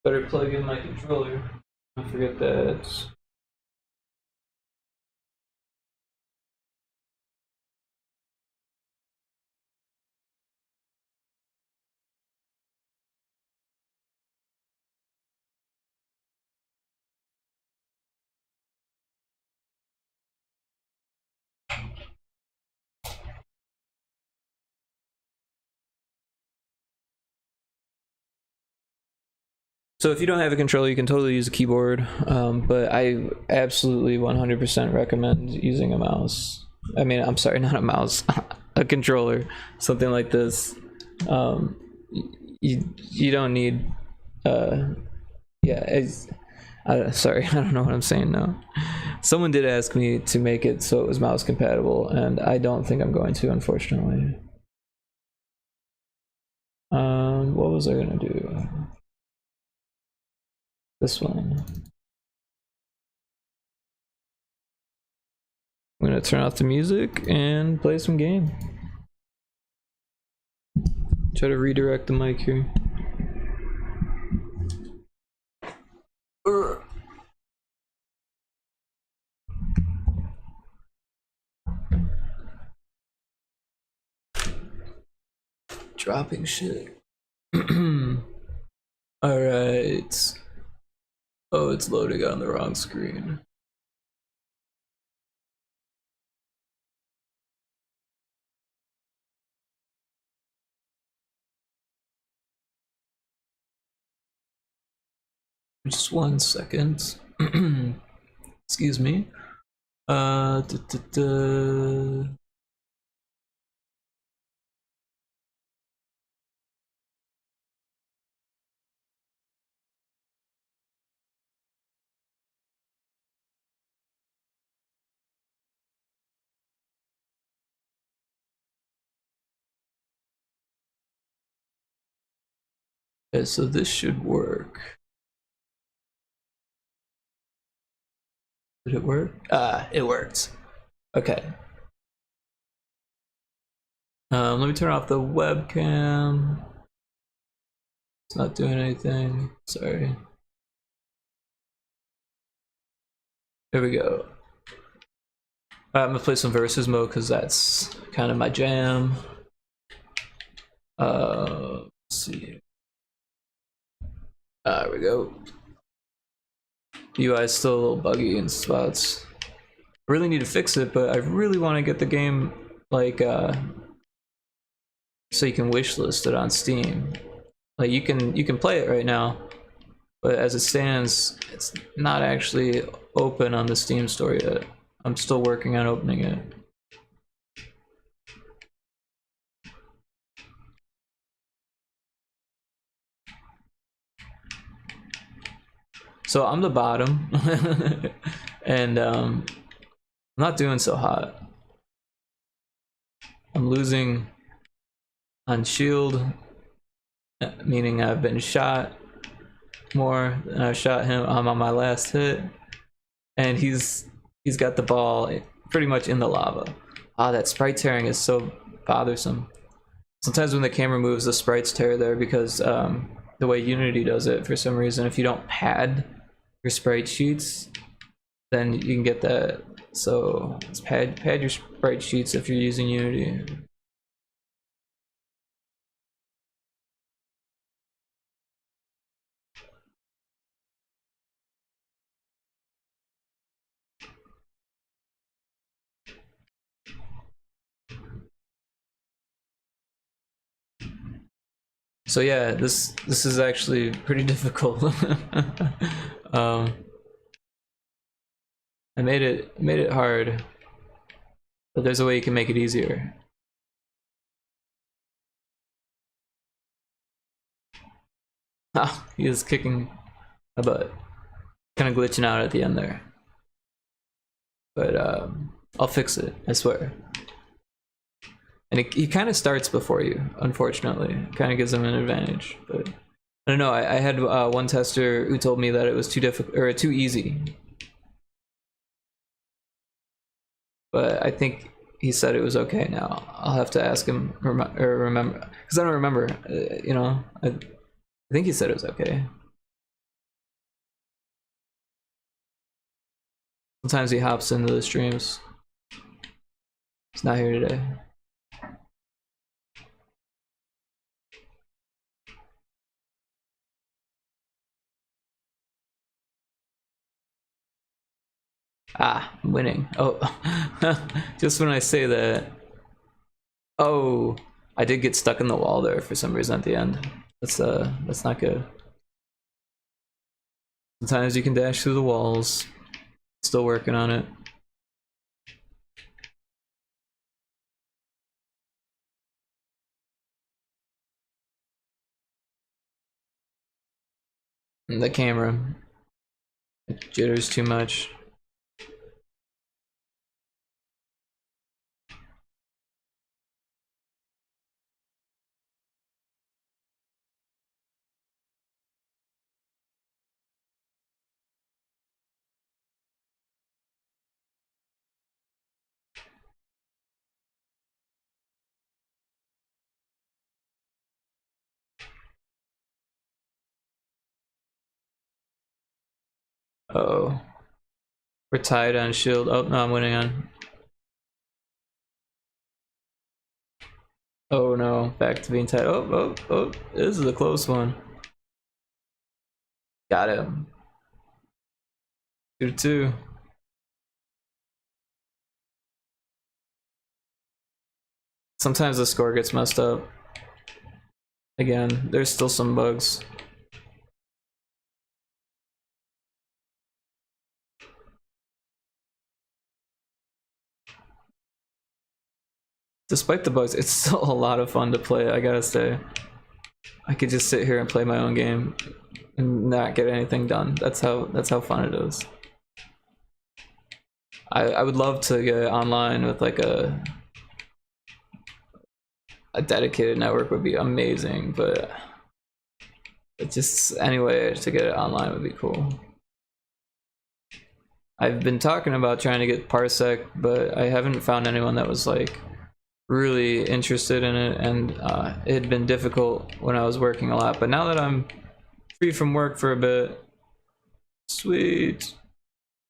Speaker 1: Better plug in my controller. Don't forget that. So if you don't have a controller, you can totally use a keyboard, but I absolutely 100% recommend using a mouse. I mean, I'm sorry, not a mouse, a controller, something like this. You don't need, yeah. Sorry, I don't know what I'm saying now. Someone did ask me to make it so it was mouse compatible, and I don't think I'm going to, unfortunately. What was I gonna do? This one. I'm gonna turn off the music and play some game. Try to redirect the mic here. Dropping shit. Alright. Oh, it's loading on the wrong screen. Just 1 second. Excuse me. Da, da, da. Okay, so this should work. Did it work? Ah, it worked. Okay. Let me turn off the webcam. It's not doing anything. Sorry. There we go. I'm gonna play some versus mode because that's kind of my jam. Let's see. There we go. The UI is still a little buggy in spots. I really need to fix it, but I really want to get the game like so you can wishlist it on Steam. Like you can play it right now, but as it stands, it's not actually open on the Steam store yet. I'm still working on opening it. So I'm the bottom, and I'm not doing so hot. I'm losing on shield, meaning I've been shot more than I shot him. I'm on my last hit, and he's got the ball pretty much in the lava. Ah, that sprite tearing is so bothersome. Sometimes when the camera moves, the sprites tear there because the way Unity does it, for some reason, if you don't pad your sprite sheets, then you can get that. So let's pad your sprite sheets if you're using Unity. So yeah, this is actually pretty difficult. I made it hard, but there's a way you can make it easier. Ah, he is kicking a butt, kind of glitching out at the end there. But I'll fix it, I swear. And he kind of starts before you, unfortunately. Kind of gives him an advantage, but I don't know. I had one tester who told me that it was too difficult or too easy, but I think he said it was okay now. I'll have to ask him or remember, because I don't remember. You know, I think he said it was okay. Sometimes he hops into the streams. He's not here today. Ah, I'm winning. Oh, just when I say that. Oh, I did get stuck in the wall there for some reason at the end. That's not good. Sometimes you can dash through the walls. Still working on it. And the camera, it jitters too much. Uh-oh. We're tied on shield. Oh, no, I'm winning on. Oh no, back to being tied. Oh, this is a close one. Got him. 2-2. Sometimes the score gets messed up. Again, there's still some bugs. Despite the bugs, it's still a lot of fun to play, I gotta say. I could just sit here and play my own game and not get anything done. That's how fun it is. I would love to get online with like a dedicated network would be amazing, but it just anyway to get it online would be cool. I've been talking about trying to get Parsec, but I haven't found anyone that was like really interested in it, and it had been difficult when I was working a lot. But now that I'm free from work for a bit, sweet,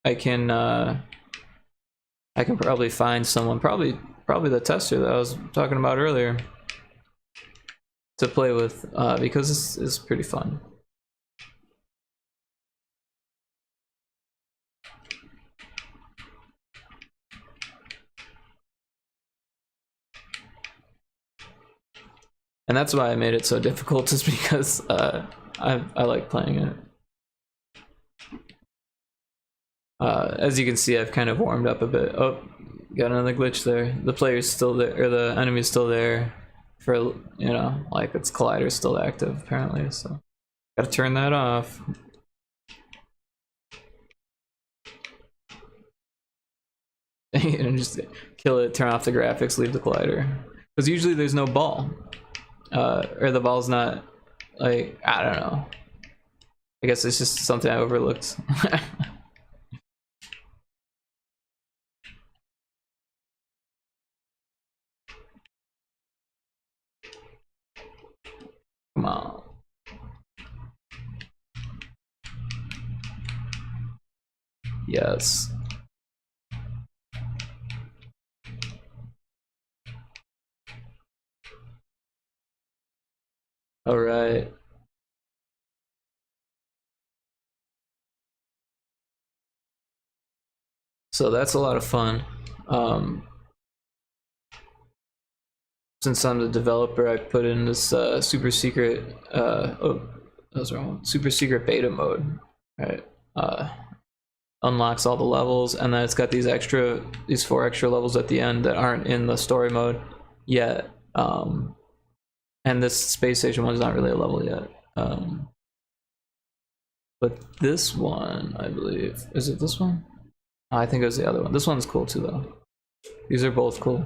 Speaker 1: I can probably find someone, probably the tester that I was talking about earlier, to play with, because this is pretty fun. And that's why I made it so difficult, just because I like playing it. As you can see, I've kind of warmed up a bit. Oh, got another glitch there. The player's still there, or the enemy's still there for, you know, like its collider's still active apparently, so gotta turn that off. And just kill it, turn off the graphics, leave the collider. Because usually there's no ball. Or the ball's not, like, I don't know. I guess it's just something I overlooked. Come on. Yes. All right. So that's a lot of fun. Since I'm the developer, I put in this super secret, oh, that was wrong. Super secret beta mode, right? Unlocks all the levels, and then it's got these 4 extra levels at the end that aren't in the story mode yet. And this space station one's not really a level yet. But this one, I believe, is it this one? I think it was the other one. This one's cool too, though. These are both cool.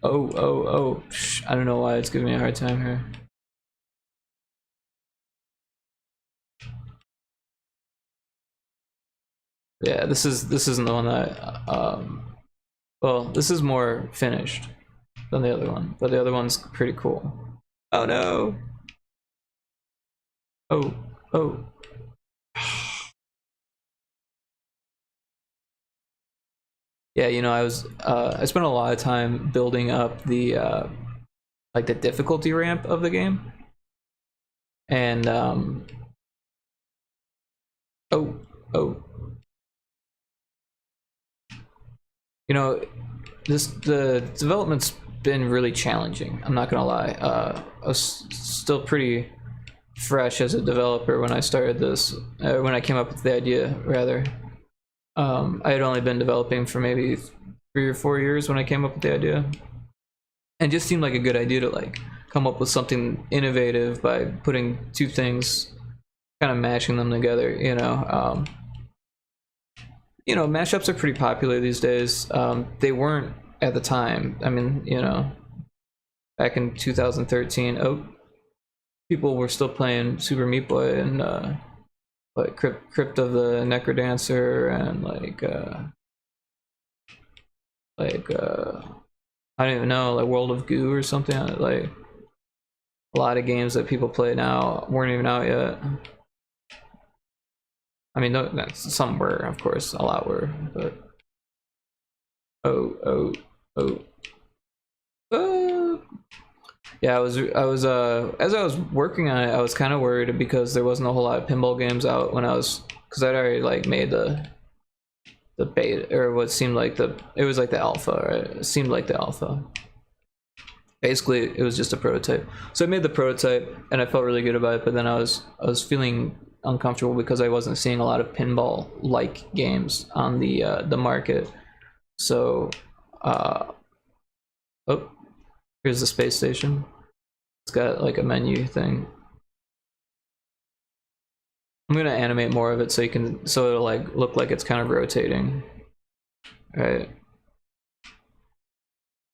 Speaker 1: Oh. Shh, I don't know why it's giving me a hard time here. Yeah, this isn't the one that well, this is more finished than the other one, but the other one's pretty cool. Oh no. Oh. Yeah, you know, I spent a lot of time building up the like the difficulty ramp of the game. And oh. You know, the development's been really challenging, I'm not gonna lie. I was still pretty fresh as a developer when I started this, when I came up with the idea, rather. I had only been developing for maybe 3 or 4 years when I came up with the idea. And it just seemed like a good idea to like come up with something innovative by putting 2 things, kind of mashing them together, you know. You know, mashups are pretty popular these days. They weren't at the time. I mean, you know, back in 2013, people were still playing Super Meat Boy and like Crypt of the Necrodancer and like I don't even know, like World of Goo or something. Like a lot of games that people play now weren't even out yet. I mean, some were, of course, a lot were, but oh. Yeah, I was as I was working on it, I was kind of worried because there wasn't a whole lot of pinball games out when because I'd already like made the beta, or what seemed like it was like the alpha, right? It seemed like the alpha. Basically, it was just a prototype. So I made the prototype, and I felt really good about it. But then I was feeling uncomfortable because I wasn't seeing a lot of pinball-like games on the market. So, oh, here's the space station. It's got like a menu thing. I'm gonna animate more of it so it'll like look like it's kind of rotating, right?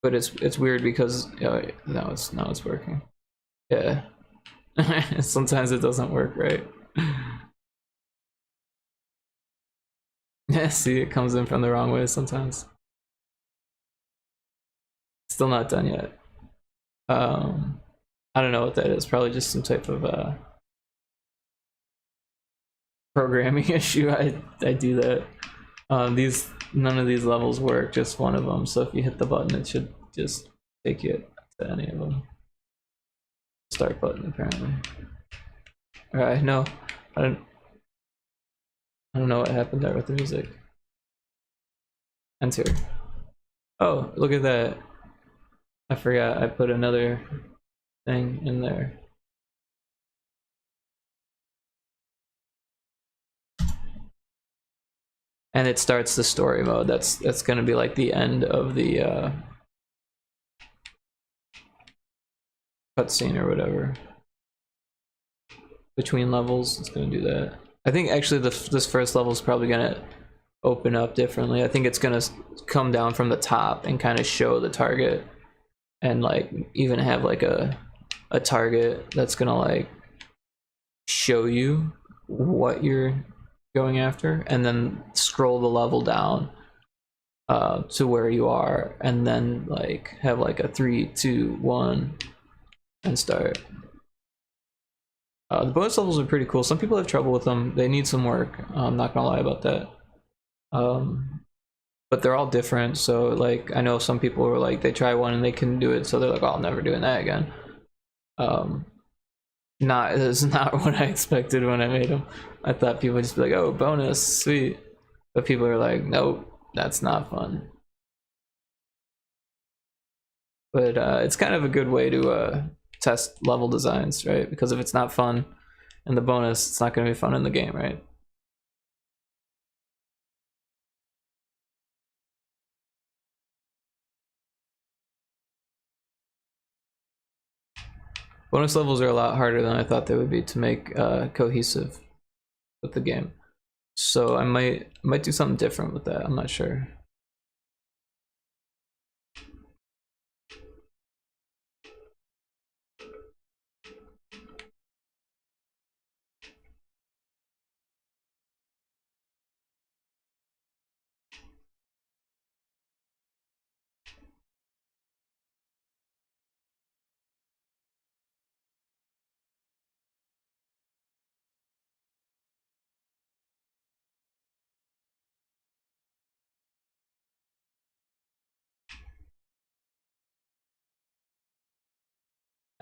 Speaker 1: But it's weird because now it's working. Yeah. Sometimes it doesn't work right. Yeah, see, it comes in from the wrong way sometimes. Still not done yet. I don't know what that is. Probably just some type of programming issue. I do that. None of these levels work, just one of them. So if you hit the button, it should just take you to any of them. Start button, apparently. Alright, no, I don't know what happened there with the music. Enter. Oh, look at that. I forgot I put another thing in there. And it starts the story mode. That's gonna be like the end of the cutscene or whatever. Between levels, it's gonna do that. I think actually this first level is probably gonna open up differently. I think it's gonna come down from the top and kind of show the target, and like even have like a target that's gonna like show you what you're going after, and then scroll the level down to where you are, and then like have like a 3, 2, 1 and start. The bonus levels are pretty cool. Some people have trouble with them. They need some work. I'm not gonna lie about that. But they're all different. So like I know some people were like they try one and they couldn't do it, so they're like, oh, I'm never doing that again. It's not what I expected when I made them. I thought people would just be like, oh, bonus, sweet. But people are like, nope, that's not fun. But it's kind of a good way to test level designs, right? Because if it's not fun in the bonus, it's not going to be fun in the game, right? Bonus levels are a lot harder than I thought they would be to make cohesive with the game. So I might do something different with that. I'm not sure.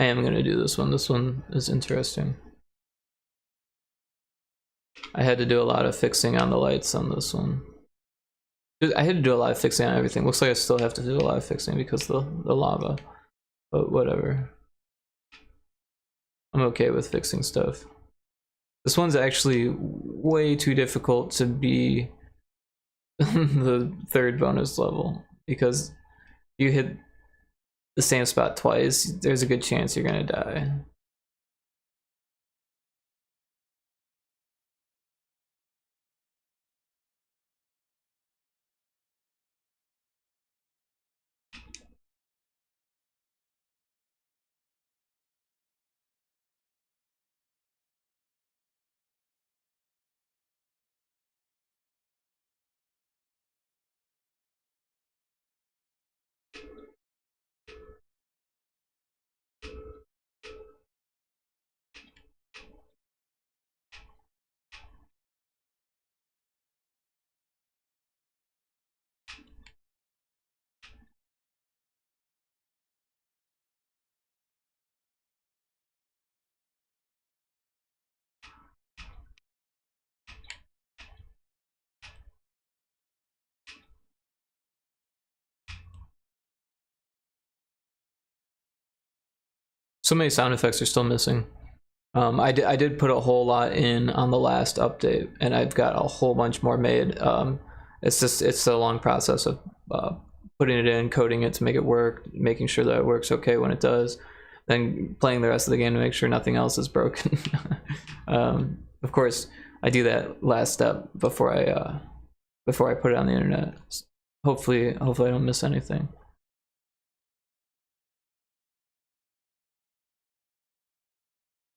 Speaker 1: I am gonna do this one. This one is interesting. I had to do a lot of fixing on the lights on this one. I had to do a lot of fixing on everything. Looks like I still have to do a lot of fixing because of the lava. But whatever. I'm okay with fixing stuff. This one's actually way too difficult to be the third bonus level, because you hit the same spot twice, there's a good chance you're gonna die. So many sound effects are still missing. I did put a whole lot in on the last update, and I've got a whole bunch more made. It's a long process of putting it in, coding it to make it work, making sure that it works okay when it does, then playing the rest of the game to make sure nothing else is broken. Of course, I do that last step before I put it on the internet. Hopefully I don't miss anything.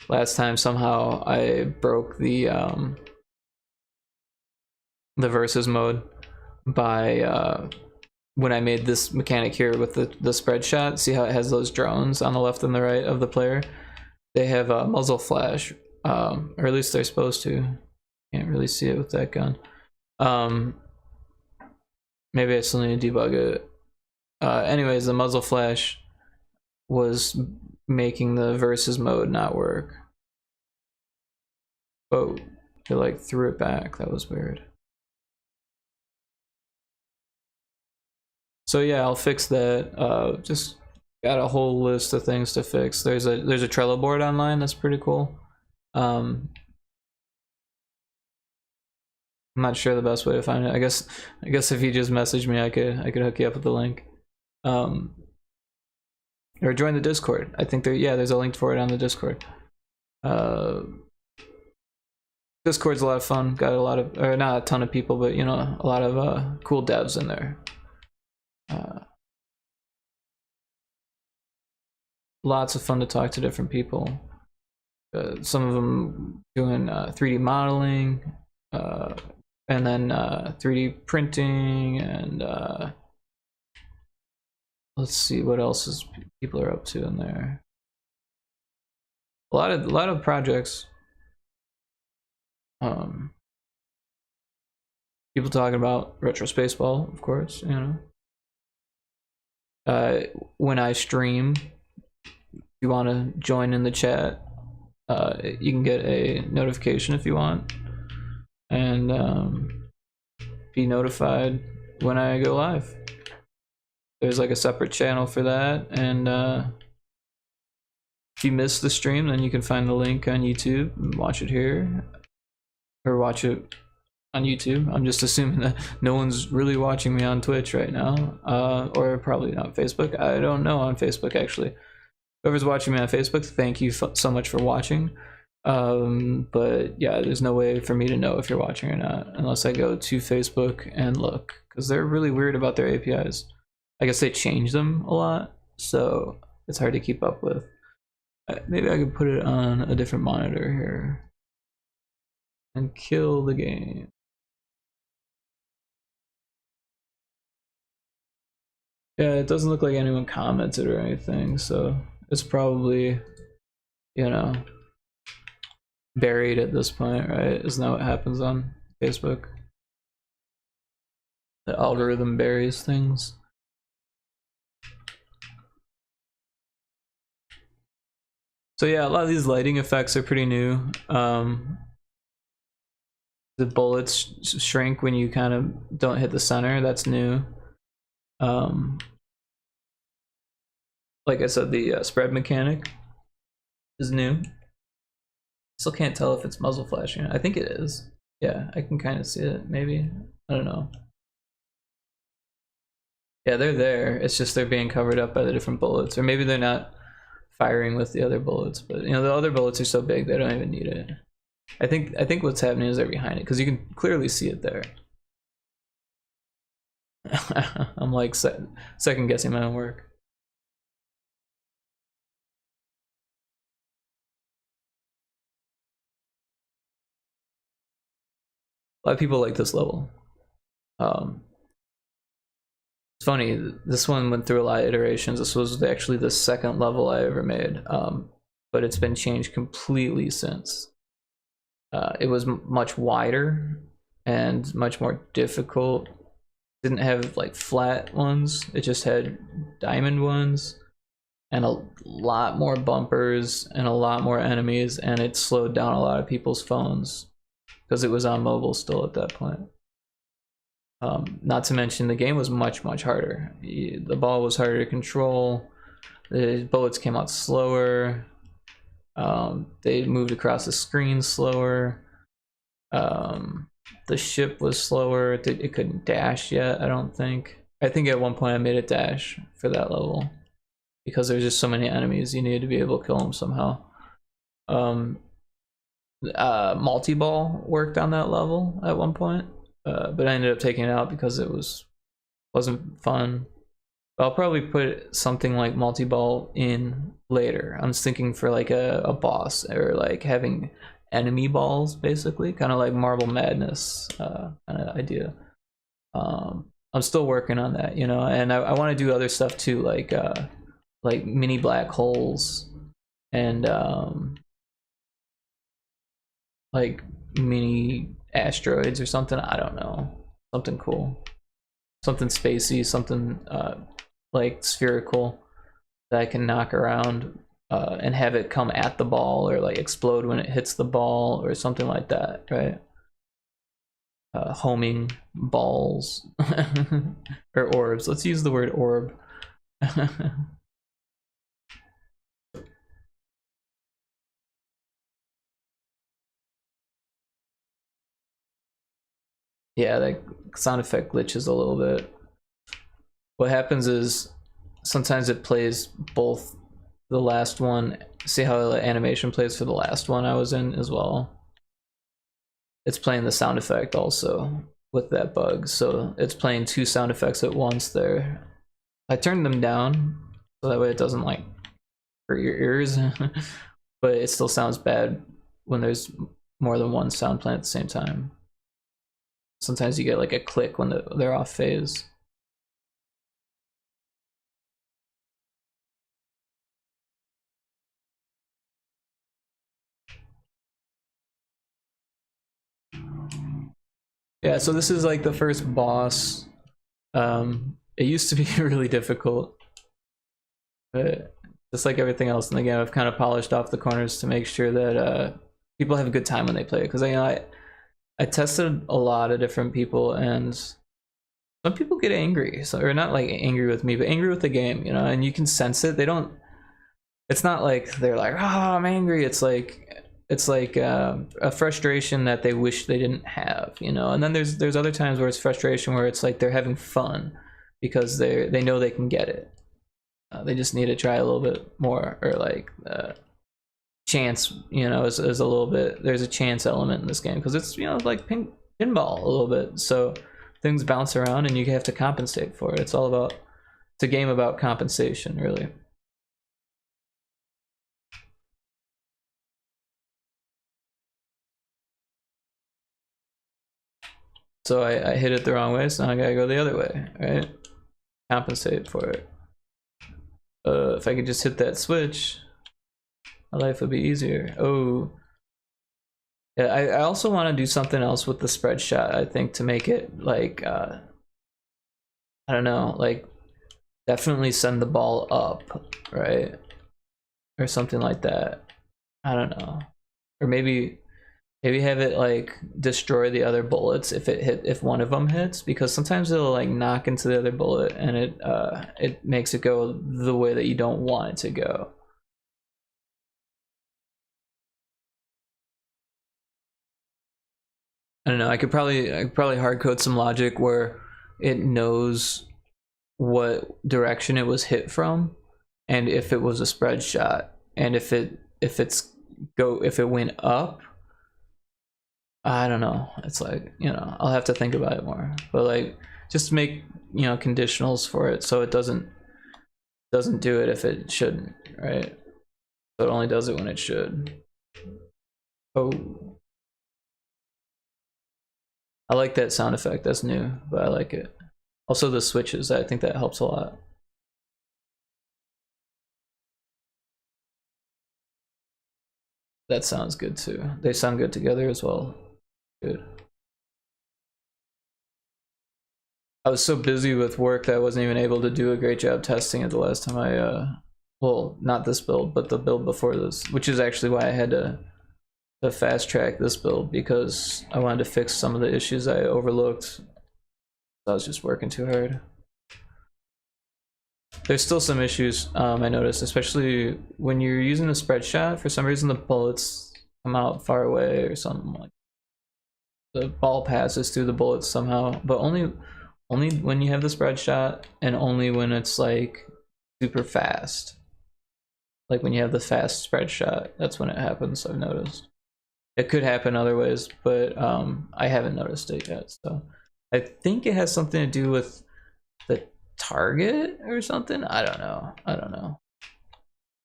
Speaker 1: Last time somehow I broke the versus mode by when I made this mechanic here with the spread shot. See how it has those drones on the left and the right of the player? They have a muzzle flash, or at least they're supposed to. Can't really see it with that gun. Maybe I still need to debug it. Anyways, the muzzle flash was making the versus mode not work. Oh, it like threw it back. That was weird. So yeah, I'll fix that. Just got a whole list of things to fix. There's a Trello board online that's pretty cool. I'm not sure the best way to find it. I guess if you just message me, I could hook you up with the link. Or join the Discord. I think there's a link for it on the Discord. Discord's a lot of fun. Got a lot of, or not a ton of people, but you know, a lot of cool devs in there. Lots of fun to talk to different people. Some of them doing 3D modeling, and then 3D printing, and let's see what else is people are up to in there. A lot of projects. People talking about Retro Spaceball, of course, you know. When I stream, if you want to join in the chat, you can get a notification if you want, and be notified when I go live. There's like a separate channel for that, and if you miss the stream, then you can find the link on YouTube and watch it here, or watch it on YouTube. I'm just assuming that no one's really watching me on Twitch right now, or probably not Facebook. I don't know on Facebook, actually. Whoever's watching me on Facebook, thank you so much for watching. But yeah, there's no way for me to know if you're watching or not unless I go to Facebook and look, because they're really weird about their APIs. I guess they change them a lot, so it's hard to keep up with. Maybe I could put it on a different monitor here and kill the game. Yeah, it doesn't look like anyone commented or anything, so it's probably, you know, buried at this point, right? Isn't that what happens on Facebook? The algorithm buries things. So yeah, a lot of these lighting effects are pretty new. The bullets shrink when you kind of don't hit the center. That's new. Like I said, the spread mechanic is new. Still can't tell if it's muzzle flashing. I think it is. Yeah, I can kind of see it, maybe. I don't know. Yeah, they're there. It's just they're being covered up by the different bullets. Or maybe they're not firing with the other bullets. But, you know, the other bullets are so big, they don't even need it. I think what's happening is they're behind it, because you can clearly see it there. I'm like second guessing my own work. A lot of people like this level. It's funny, this one went through a lot of iterations. This was actually the second level I ever made, but it's been changed completely since. It was much wider and much more difficult. Didn't have like flat ones, it just had diamond ones, and a lot more bumpers and a lot more enemies, and it slowed down a lot of people's phones because it was on mobile still at that point. Not to mention the game was much harder. The ball was harder to control, the bullets came out slower, they moved across the screen slower, the ship was slower, it couldn't dash yet, I don't think. I think at one point I made it dash for that level because there's just so many enemies, you needed to be able to kill them somehow. Multi-ball worked on that level at one point, but I ended up taking it out because it wasn't fun. But I'll probably put something like multi-ball in later. I'm just thinking for like a boss, or like having enemy balls, basically, kind of like Marble Madness kind of idea. I'm still working on that, you know, and I want to do other stuff too, like mini black holes and like mini asteroids or something. I don't know, something cool, something spacey, something like spherical that I can knock around and have it come at the ball, or like explode when it hits the ball, or something like that, right? Homing balls or orbs. Let's use the word orb. Yeah, that sound effect glitches a little bit. What happens is sometimes it plays both the last one. See how the animation plays for the last one I was in as well? It's playing the sound effect also with that bug. So it's playing two sound effects at once there. I turned them down so that way it doesn't like hurt your ears, but it still sounds bad when there's more than one sound playing at the same time. Sometimes you get like a click when they're off phase. Yeah, so this is like the first boss. It used to be really difficult, but just like everything else in the game, I've kind of polished off the corners to make sure that people have a good time when they play it. Because I tested a lot of different people, and some people get angry, so, or not like angry with me, but angry with the game, you know, and you can sense it. They don't. It's not like they're like, "Oh, I'm angry." It's like a frustration that they wish they didn't have, you know. And then there's other times where it's frustration where it's like they're having fun because they know they can get it. They just need to try a little bit more, or like chance, you know, is a little bit. There's a chance element in this game because it's, you know, like pinball a little bit. So things bounce around and you have to compensate for it. It's all about, it's a game about compensation, really. So I hit it the wrong way, so now I gotta go the other way, right? Compensate for it. If I could just hit that switch, my life would be easier. Oh. Yeah, I also want to do something else with the spread shot, I think, to make it like, I don't know, like definitely send the ball up, right? Or something like that. I don't know. Or maybe have it like destroy the other bullets if one of them hits, because sometimes it'll like knock into the other bullet and it makes it go the way that you don't want it to go. I don't know. I could probably hard code some logic where it knows what direction it was hit from, and if it was a spread shot, and if it went up. I don't know. It's like, you know, I'll have to think about it more. But like, just make, you know, conditionals for it so it doesn't do it if it shouldn't, right? So it only does it when it should. Oh, I like that sound effect. That's new, but I like it. Also the switches, I think that helps a lot. That sounds good too. They sound good together as well. Good. I was so busy with work that I wasn't even able to do a great job testing it the last time well, not this build, but the build before this, which is actually why I had to fast track this build, because I wanted to fix some of the issues I overlooked. I was just working too hard. There's still some issues I noticed, especially when you're using a spread shot. For some reason, the bullets come out far away or something. Like the ball passes through the bullets somehow, but only when you have the spread shot, and only when it's like super fast. Like when you have the fast spread shot, that's when it happens. I've noticed. It could happen other ways, but I haven't noticed it yet. So I think it has something to do with the target or something. I don't know. I don't know.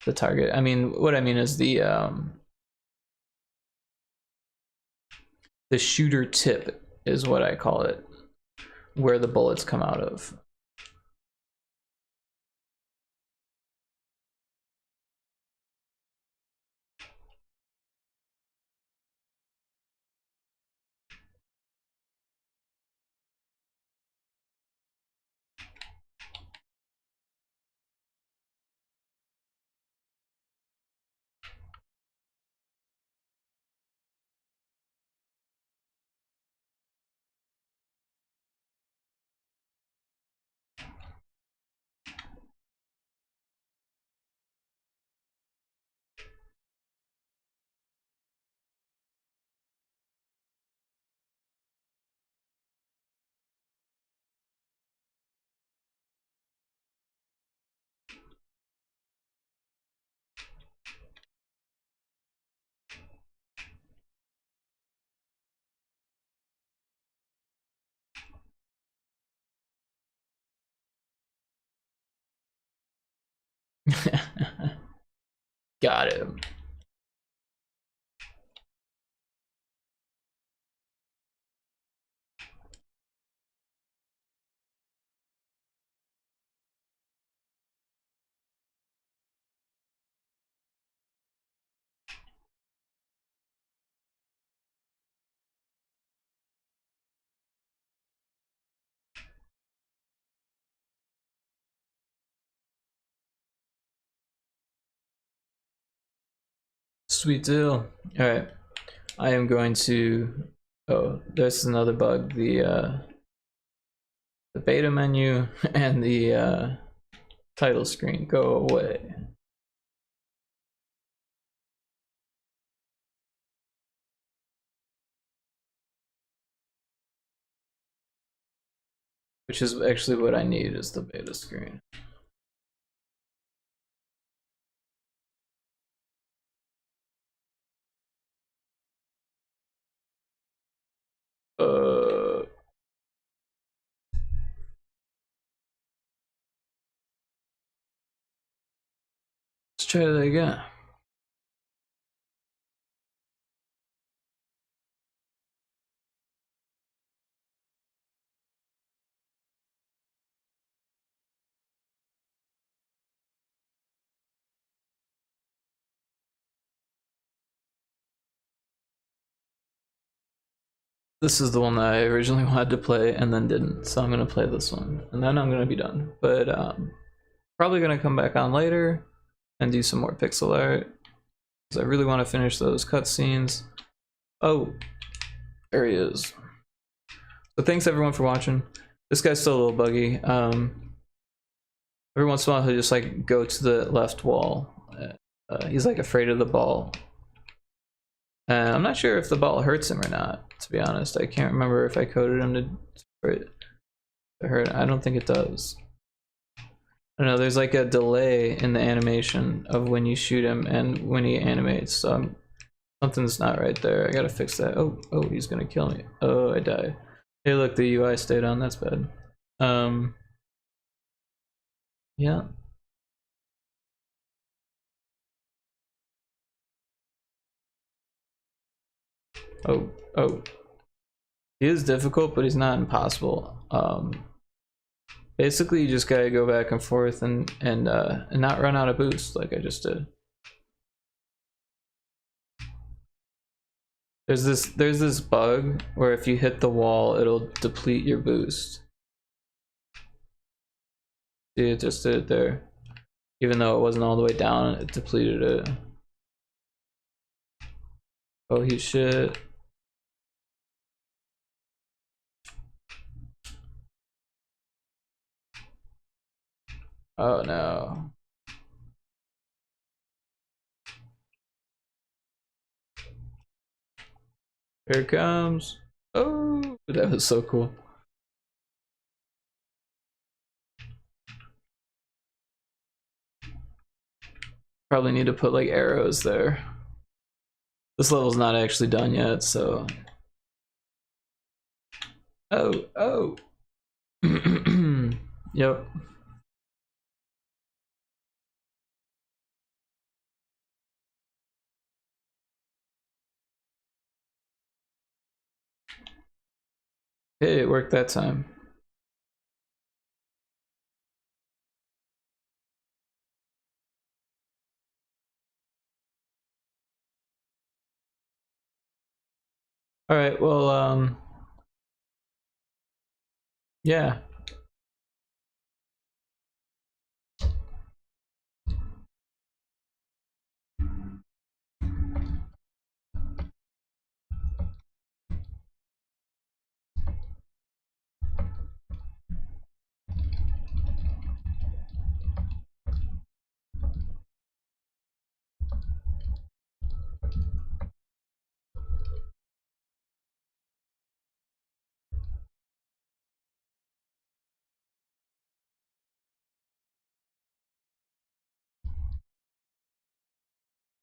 Speaker 1: The target. I mean, what I mean is the shooter tip is what I call it, where the bullets come out of. Got him. Sweet deal. All right, I am going to. Oh, there's another bug. The beta menu and the title screen go away. Which is actually what I need, is the beta screen. Let's try that again. This is the one that I originally wanted to play and then didn't, so I'm gonna play this one and then I'm gonna be done. But probably gonna come back on later and do some more pixel art because I really want to finish those cutscenes. Oh, there he is. So thanks everyone for watching. This guy's still a little buggy. Every once in a while he'll just like go to the left wall. He's like afraid of the ball. I'm not sure if the ball hurts him or not, to be honest. I can't remember if I coded him for it to hurt. I don't think it does. I don't know, there's like a delay in the animation of when you shoot him and when he animates, so something's not right there. I gotta fix that. Oh, he's gonna kill me. Oh, I die. Hey look, the UI stayed on, that's bad. Yeah. Oh. He is difficult, but he's not impossible. Basically you just gotta go back and forth and not run out of boost like I just did. There's this bug where if you hit the wall, it'll deplete your boost. See, it just did it there. Even though it wasn't all the way down, it depleted it. Oh, he's shit. Oh no. Here it comes. Oh, that was so cool. Probably need to put like arrows there. This level's not actually done yet, so. Oh. Yep. Hey, it worked that time. All right, well, yeah.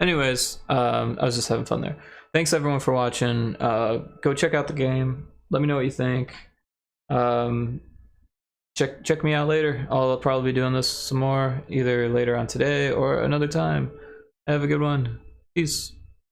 Speaker 1: Anyways, I was just having fun there. Thanks everyone for watching. Go check out the game. Let me know what you think. check me out later. I'll probably be doing this some more either later on today or another time. Have a good one. Peace.